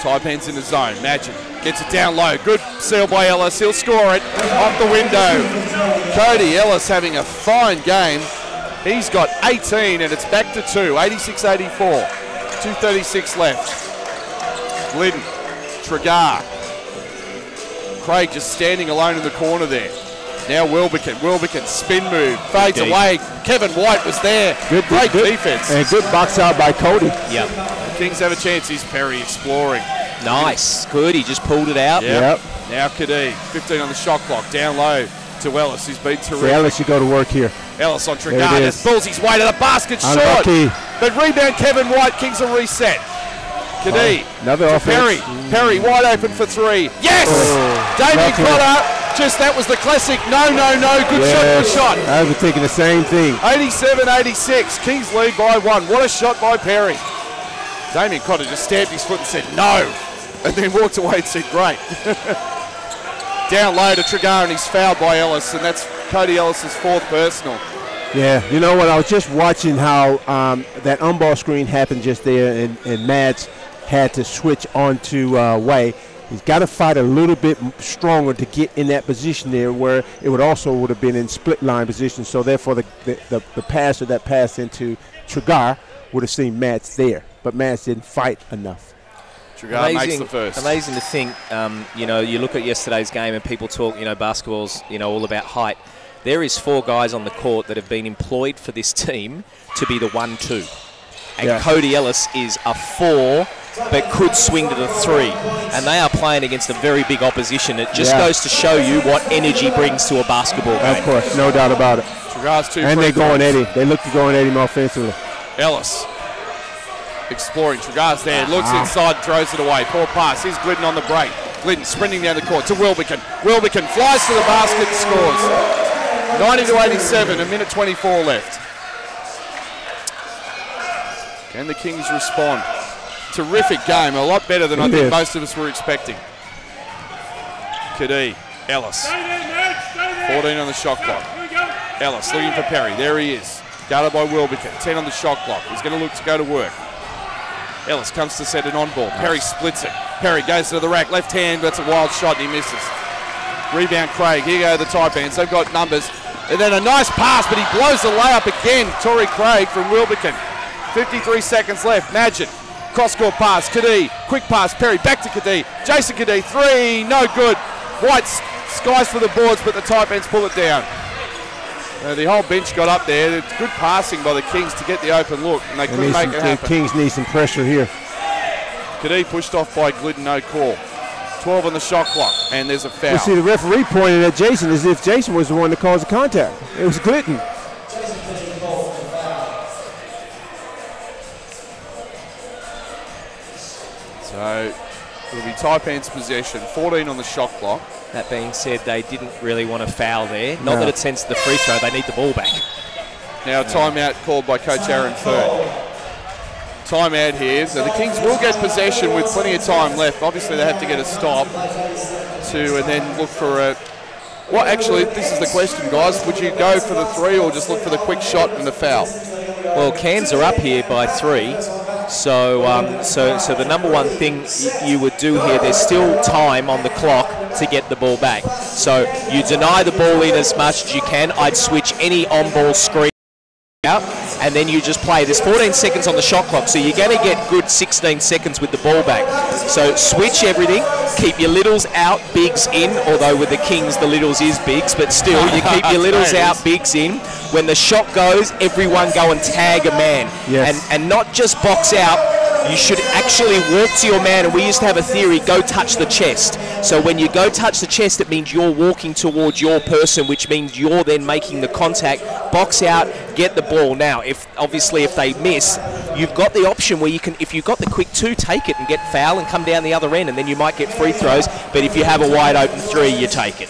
Taipans in the zone. Magic gets it down low. Good seal by Ellis. He'll score it off the window. Cody Ellis having a fine game. He's got 18, and it's back to 2. 86-84. 2:36 left. Glidden. Tregar. Craig just standing alone in the corner there. Now Wilbekin. Wilbekin spin move. Fades away. Kevin White was there. Great defense. And good box out by Cody. Yep. Kings have a chance. Here's Perry exploring. Nice. Good. He just pulled it out. Yep. Now Kadee. 15 on the shot clock. Down low to Ellis. He's been terrific. So Ellis should go to work here. Ellis on Tregar. Pulls his way to the basket. Unlucky. Short. But rebound Kevin White. Kings will reset. Kadee. Another offense. Perry wide open for 3. Yes! Damien Cotter. That was the classic no. Good shot. I was thinking the same thing. 87-86. Kings lead by 1. What a shot by Perry. Damien Cotter just stamped his foot and said no, and then walked away and said great. Down low to Tregar, and he's fouled by Ellis, and that's Cody Ellis's 4th personal. Yeah, you know what? I was just watching how that on-ball screen happened just there, and Mads had to switch onto Way. He's got to fight a little bit stronger to get in that position there, where it would have been in split line position. So therefore, the passer that passed into Tregar would have seen Mads there, but Mads didn't fight enough. Tregar makes the first. Amazing to think. You look at yesterday's game and people talk. Basketball's all about height. There is 4 guys on the court that have been employed for this team to be the 1-2. And Cody Ellis is a 4 but could swing to the 3. And they are playing against a very big opposition. It just goes to show you what energy brings to a basketball game. Of course, no doubt about it. And they're going Eddie. They look to go in Eddie offensively. Ellis exploring. Tregar's there, looks inside, throws it away. Poor pass. Here's Glidden on the break. Glidden sprinting down the court to Wilbekin. Wilbekin flies to the basket and scores. 90-87, a minute 24 left. Can the Kings respond? Terrific game, a lot better than I think most of us were expecting. Kadee, Ellis. 14 on the shot clock. Ellis looking for Perry. There he is. Guarded by Wilbekin. 10 on the shot clock. He's going to look to go to work. Ellis comes to set an on ball. Perry splits it. Perry goes to the rack. Left hand. That's a wild shot and he misses. Rebound Craig. Here go the Taipans. They've got numbers. And then a nice pass, but he blows the layup again. Torrey Craig from Wilbekin. 53 seconds left. Magic. Cross-court pass. Kadee. Quick pass. Perry back to Kadee. Jason Kadee. 3. No good. White skies for the boards, but the Taipans pull it down. The whole bench got up there. It's good passing by the Kings to get the open look, and they couldn't make it happen. The Kings need some pressure here. Kadee pushed off by Glidden, no call. 12 on the shot clock, and there's a foul. You see, the referee pointed at Jason as if Jason was the one that caused the contact. It was Glidden. So it'll be Taipans possession. 14 on the shot clock. That being said, they didn't really want to foul there. Not that it sends the free throw, they need the ball back. Now a timeout called by Coach Aaron Third. Timeout here. So the Kings will get possession with plenty of time left. Obviously they have to get a stop and then look for a... Well, actually, this is the question, guys. Would you go for the 3 or just look for the quick shot and the foul? Well, Cairns are up here by 3. So the number one thing you would do here, there's still time on the clock to get the ball back. So you deny the ball in as much as you can. I'd switch any on-ball screen out, and then you just play. There's 14 seconds on the shot clock, so you're going to get good 16 seconds with the ball back. So switch everything, keep your littles out, bigs in, although with the Kings the littles is bigs, but still you keep your littles out, bigs in. When the shot goes, everyone go and tag a man. Yes. And not just box out. You should actually walk to your man, and we used to have a theory, go touch the chest. So when you go touch the chest, it means you're walking towards your person, which means you're then making the contact. Box out, get the ball. Now, if they miss, you've got the option where you can, if you've got the quick 2, take it and get foul and come down the other end, and then you might get free throws. But if you have a wide open 3, you take it.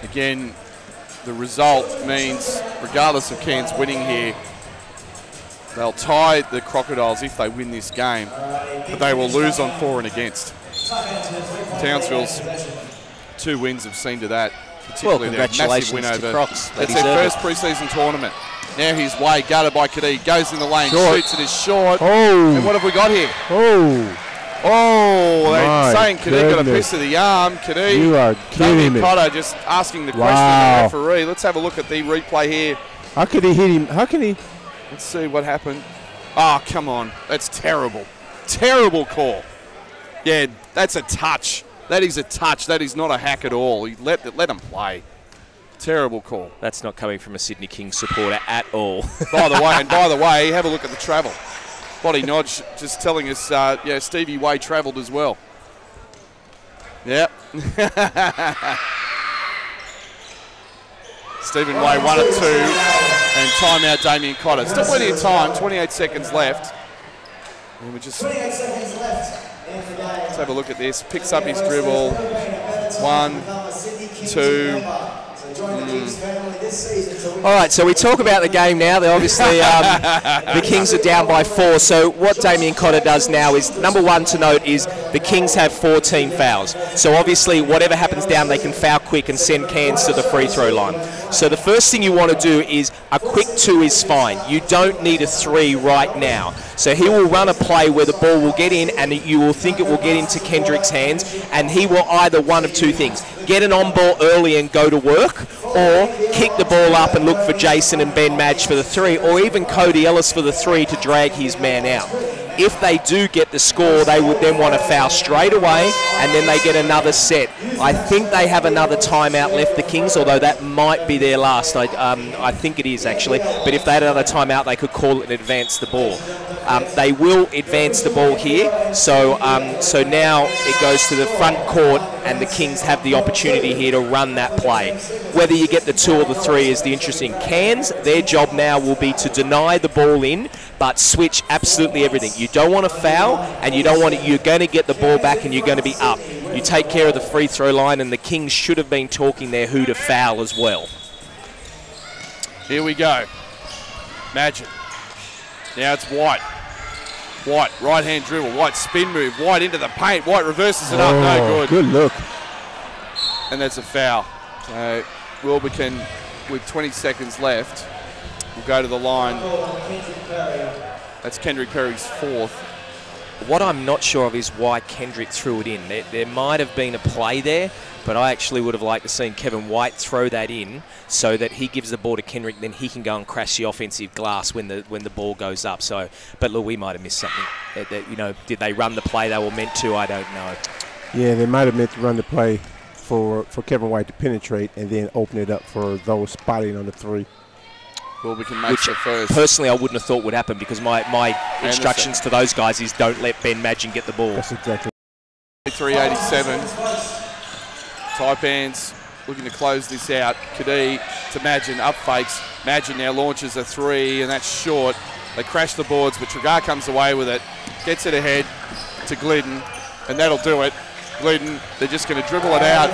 Again, the result means, regardless of Cairns winning here, they'll tie the Crocodiles if they win this game, but they will lose on for and against. Townsville's 2 wins have seen to that, particularly their massive win over. Crocs. It's their first preseason tournament. Now he's way guarded by Kadee, goes in the lane, shoots it is short. Oh. And what have we got here? They're saying Kadee got a piece of the arm. Kadee. You are kidding me. Cotter just asking the question of the referee. Let's have a look at the replay here. How could he hit him? How can he? Let's see what happened. Oh, come on. That's terrible. Terrible call. Yeah, that's a touch. That is a touch. That is not a hack at all. He let him play. Terrible call. That's not coming from a Sydney Kings supporter at all. By the way, have a look at the travel. Body nudge just telling us, Stevie Way travelled as well. Yep. Stephen Way 1 of 2, and timeout Damien Cotter. Still plenty of time, 28 seconds left. And we just 28 seconds left. Let's have a look at this. Picks up his dribble. 1, 2. All right, so we talk about the game now. They're obviously, the Kings are down by 4. So what Damien Cotter does now is, number one to note is the Kings have 14 fouls. So obviously, whatever happens down, they can foul quick and send Cairns to the free throw line. So the first thing you want to do is a quick 2 is fine. You don't need a 3 right now. So he will run a play where the ball will get in, and you will think it will get into Kendrick's hands, and he will either one of 2 things: get an on ball early and go to work, or kick the ball up and look for Jason and Ben Madge for the 3, or even Cody Ellis for the 3 to drag his man out. If they do get the score, they would then want to foul straight away, and then they get another set. I think they have another timeout left, the Kings, although that might be their last. I think it is, actually. But if they had another timeout, they could call it and advance the ball. They will advance the ball here, so now it goes to the front court, and the Kings have the opportunity here to run that play. Whether you get the 2 or the 3 is the interesting. Cairns, their job now will be to deny the ball in, but switch absolutely everything. You don't want to foul, and you don't want to, you're going to get the ball back, and you're going to be up. You take care of the free throw line, and the Kings should have been talking there who to foul as well. Here we go. Magic. Now it's White. White, right-hand dribble. White spin move. White into the paint. White reverses it up. No good. Good look. And that's a foul. Wilbekin, with 20 seconds left, will go to the line. That's Kendrick Perry's 4th. What I'm not sure of is why Kendrick threw it in. There might have been a play there, but I actually would have liked to seen Kevin White throw that in so that he gives the ball to Kendrick, then he can go and crash the offensive glass when the ball goes up. So, but look, we might have missed something. Did they run the play they were meant to? I don't know. Yeah, they might have meant to run the play for Kevin White to penetrate and then open it up for those spotting on the 3. Wilbekin makes it first. Personally, I wouldn't have thought would happen because my instructions to those guys is don't let Ben Madgen get the ball. That's exactly. 387. Taipans looking to close this out. Kadee to Madgen, up fakes. Madgen now launches a 3, and that's short. They crash the boards, but Tregar comes away with it. Gets it ahead to Glidden, and that'll do it. Glidden, they're just going to dribble it out.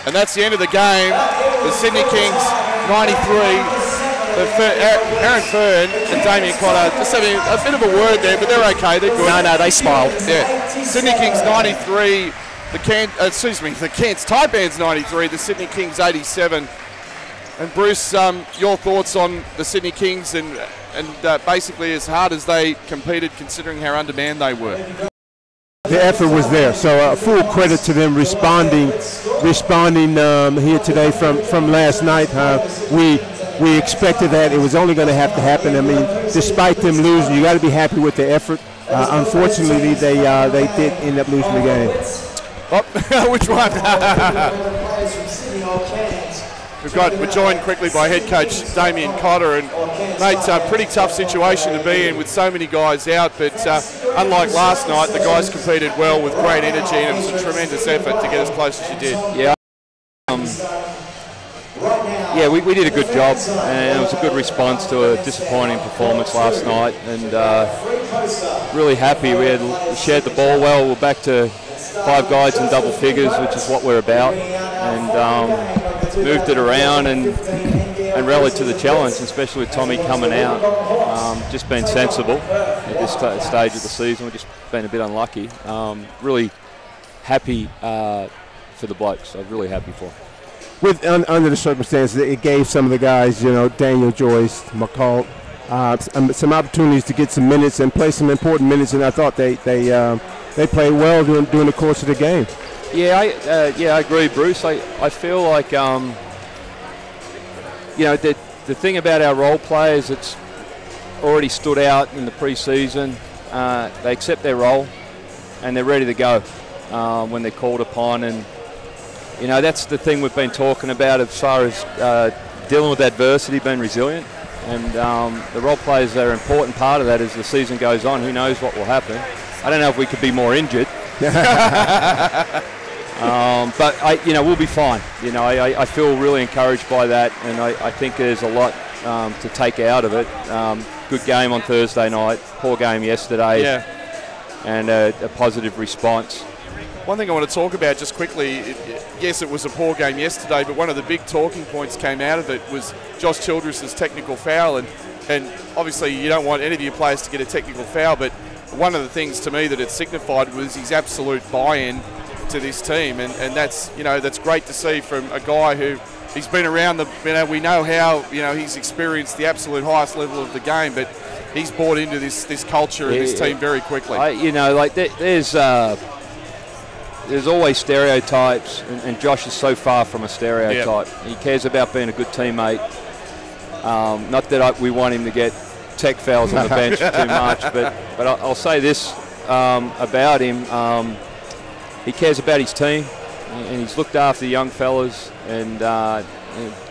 And that's the end of the game. The Sydney Kings, 93. Aaron Fern and Damien Cotter just having a bit of a word there, but they're okay. They're good. No, they smiled. Yeah. Sydney Kings 93. The Cairns Taipans 93. The Sydney Kings 87. And Bruce, your thoughts on the Sydney Kings and basically as hard as they competed, considering how undermanned they were. The effort was there, so full credit to them responding here today from last night. We expected that. It was only going to have to happen. I mean, despite them losing, you got to be happy with the effort. Unfortunately, they did end up losing the game. Oh, which one? We're joined quickly by head coach Damien Cotter, and mate, a pretty tough situation to be in with so many guys out, but unlike last night, the guys competed well with great energy, and it was a tremendous effort to get as close as you did. Yeah, we did a good job, and it was a good response to a disappointing performance last night, and really happy. We shared the ball well. We're back to 5 guys in double figures, which is what we're about, and moved it around and rallied to the challenge, especially with Tommy coming out. Just been sensible at this stage of the season. We've just been a bit unlucky. Really happy for the blokes. I'm really happy for them. Under the circumstances, it gave some of the guys, Daniel Joyce, McCall, some opportunities to get some minutes and play some important minutes, and I thought they played well during the course of the game. Yeah, I agree, Bruce. I feel like the thing about our role players that's already stood out in the pre-season, they accept their role and they're ready to go when they're called upon, and that's the thing we've been talking about as far as dealing with adversity, being resilient, and the role players are an important part of that as the season goes on. Who knows what will happen? I don't know if we could be more injured. But we'll be fine. I feel really encouraged by that, and I think there's a lot to take out of it. Good game on Thursday night, poor game yesterday, and a positive response. One thing I want to talk about just quickly, yes, it was a poor game yesterday, but one of the big talking points came out of it was Josh Childress's technical foul, and obviously you don't want any of your players to get a technical foul, but one of the things to me that it signified was his absolute buy-in to this team, and that's that's great to see from a guy who he's been around we know how he's experienced the absolute highest level of the game, but he's bought into this culture and this team very quickly. There's always stereotypes, and Josh is so far from a stereotype. He cares about being a good teammate. Not that we want him to get tech fouls on the bench too much. But I'll say this about him. He cares about his team, and he's looked after the young fellas, and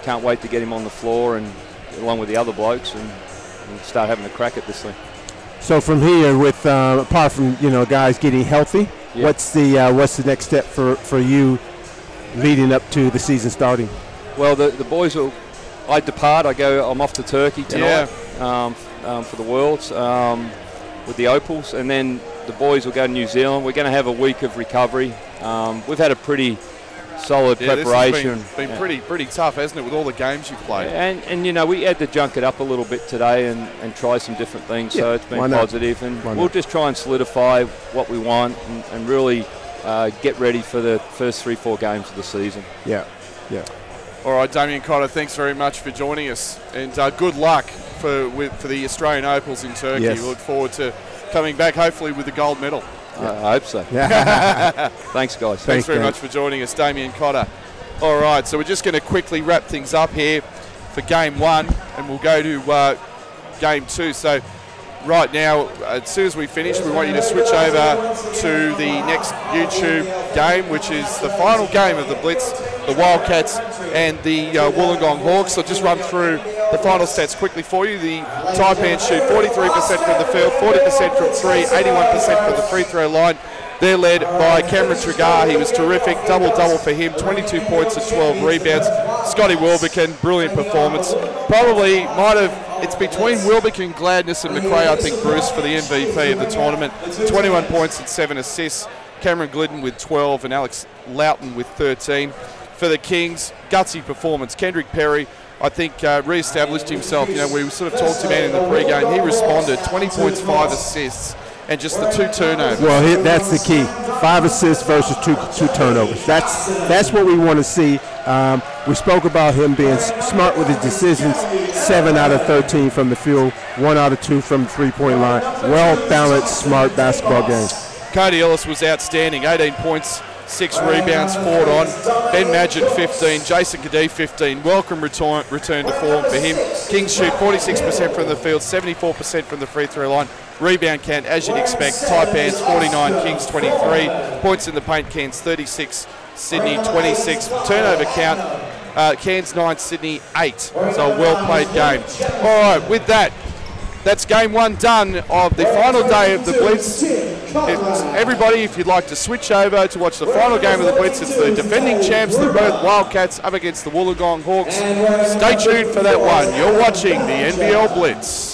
can't wait to get him on the floor and along with the other blokes and start having a crack at this thing. So from here, with apart from guys getting healthy, yeah. what's the next step for you leading up to the season starting? Well, the boys will. I depart. I'm off to Turkey tonight for the Worlds with the Opals, and then the boys will go to New Zealand. We're going to have a week of recovery. We've had a pretty solid preparation. This has been pretty tough, hasn't it, with all the games you've played? And we had to junk it up a little bit today and try some different things. So it's been positive, and we'll just try and solidify what we want and really get ready for the first 3-4 games of the season. Yeah. All right, Damien Cotter, thanks very much for joining us, and good luck for the Australian Opals in Turkey. Yes. We look forward to coming back, hopefully with the gold medal. I hope so. Thanks, guys. Thanks very much for joining us, Damien Cotter. All right, so we're just going to quickly wrap things up here for Game 1, and we'll go to Game 2. So right now, as soon as we finish, we want you to switch over to the next YouTube game, which is the final game of the Blitz, the Wildcats and the Wollongong Hawks. I'll just run through the final stats quickly for you. The Taipans shoot 43% from the field, 40% from 3, 81% from the free throw line. They're led by Cameron Tregar. He was terrific, double-double for him, 22 points and 12 rebounds. Scotty Wilbekin, brilliant performance. It's between Wilbekin, Gladness and McRae, I think, Bruce, for the MVP of the tournament. 21 points and 7 assists. Cameron Glidden with 12 and Alex Loughton with 13. For the Kings, gutsy performance. Kendrick Perry, I think, re-established himself. We sort of talked to him in the pre-game. He responded, 20 points, 5 assists, and just the 2 turnovers. Well, that's the key. 5 assists versus two turnovers. That's what we want to see. We spoke about him being smart with his decisions. 7 out of 13 from the field, 1 out of 2 from the three-point line. Well-balanced, smart basketball game. Cody Ellis was outstanding. 18 points, 6 rebounds, 4 on. Ben Madgen, 15. Jason Kadee, 15. Welcome return to form for him. Kings shoot 46% from the field, 74% from the free throw line. Rebound count, as you'd expect, Taipans 49, Kings 23. Points in the paint, Cairns 36, Sydney 26. Turnover count, Cairns 9, Sydney 8. So a well-played game. All right, with that, that's Game 1 done of the final day of the Blitz. Everybody, if you'd like to switch over to watch the final game of the Blitz, it's the defending champs, the Perth Wildcats, up against the Wollongong Hawks. Stay tuned for that one. You're watching the NBL Blitz.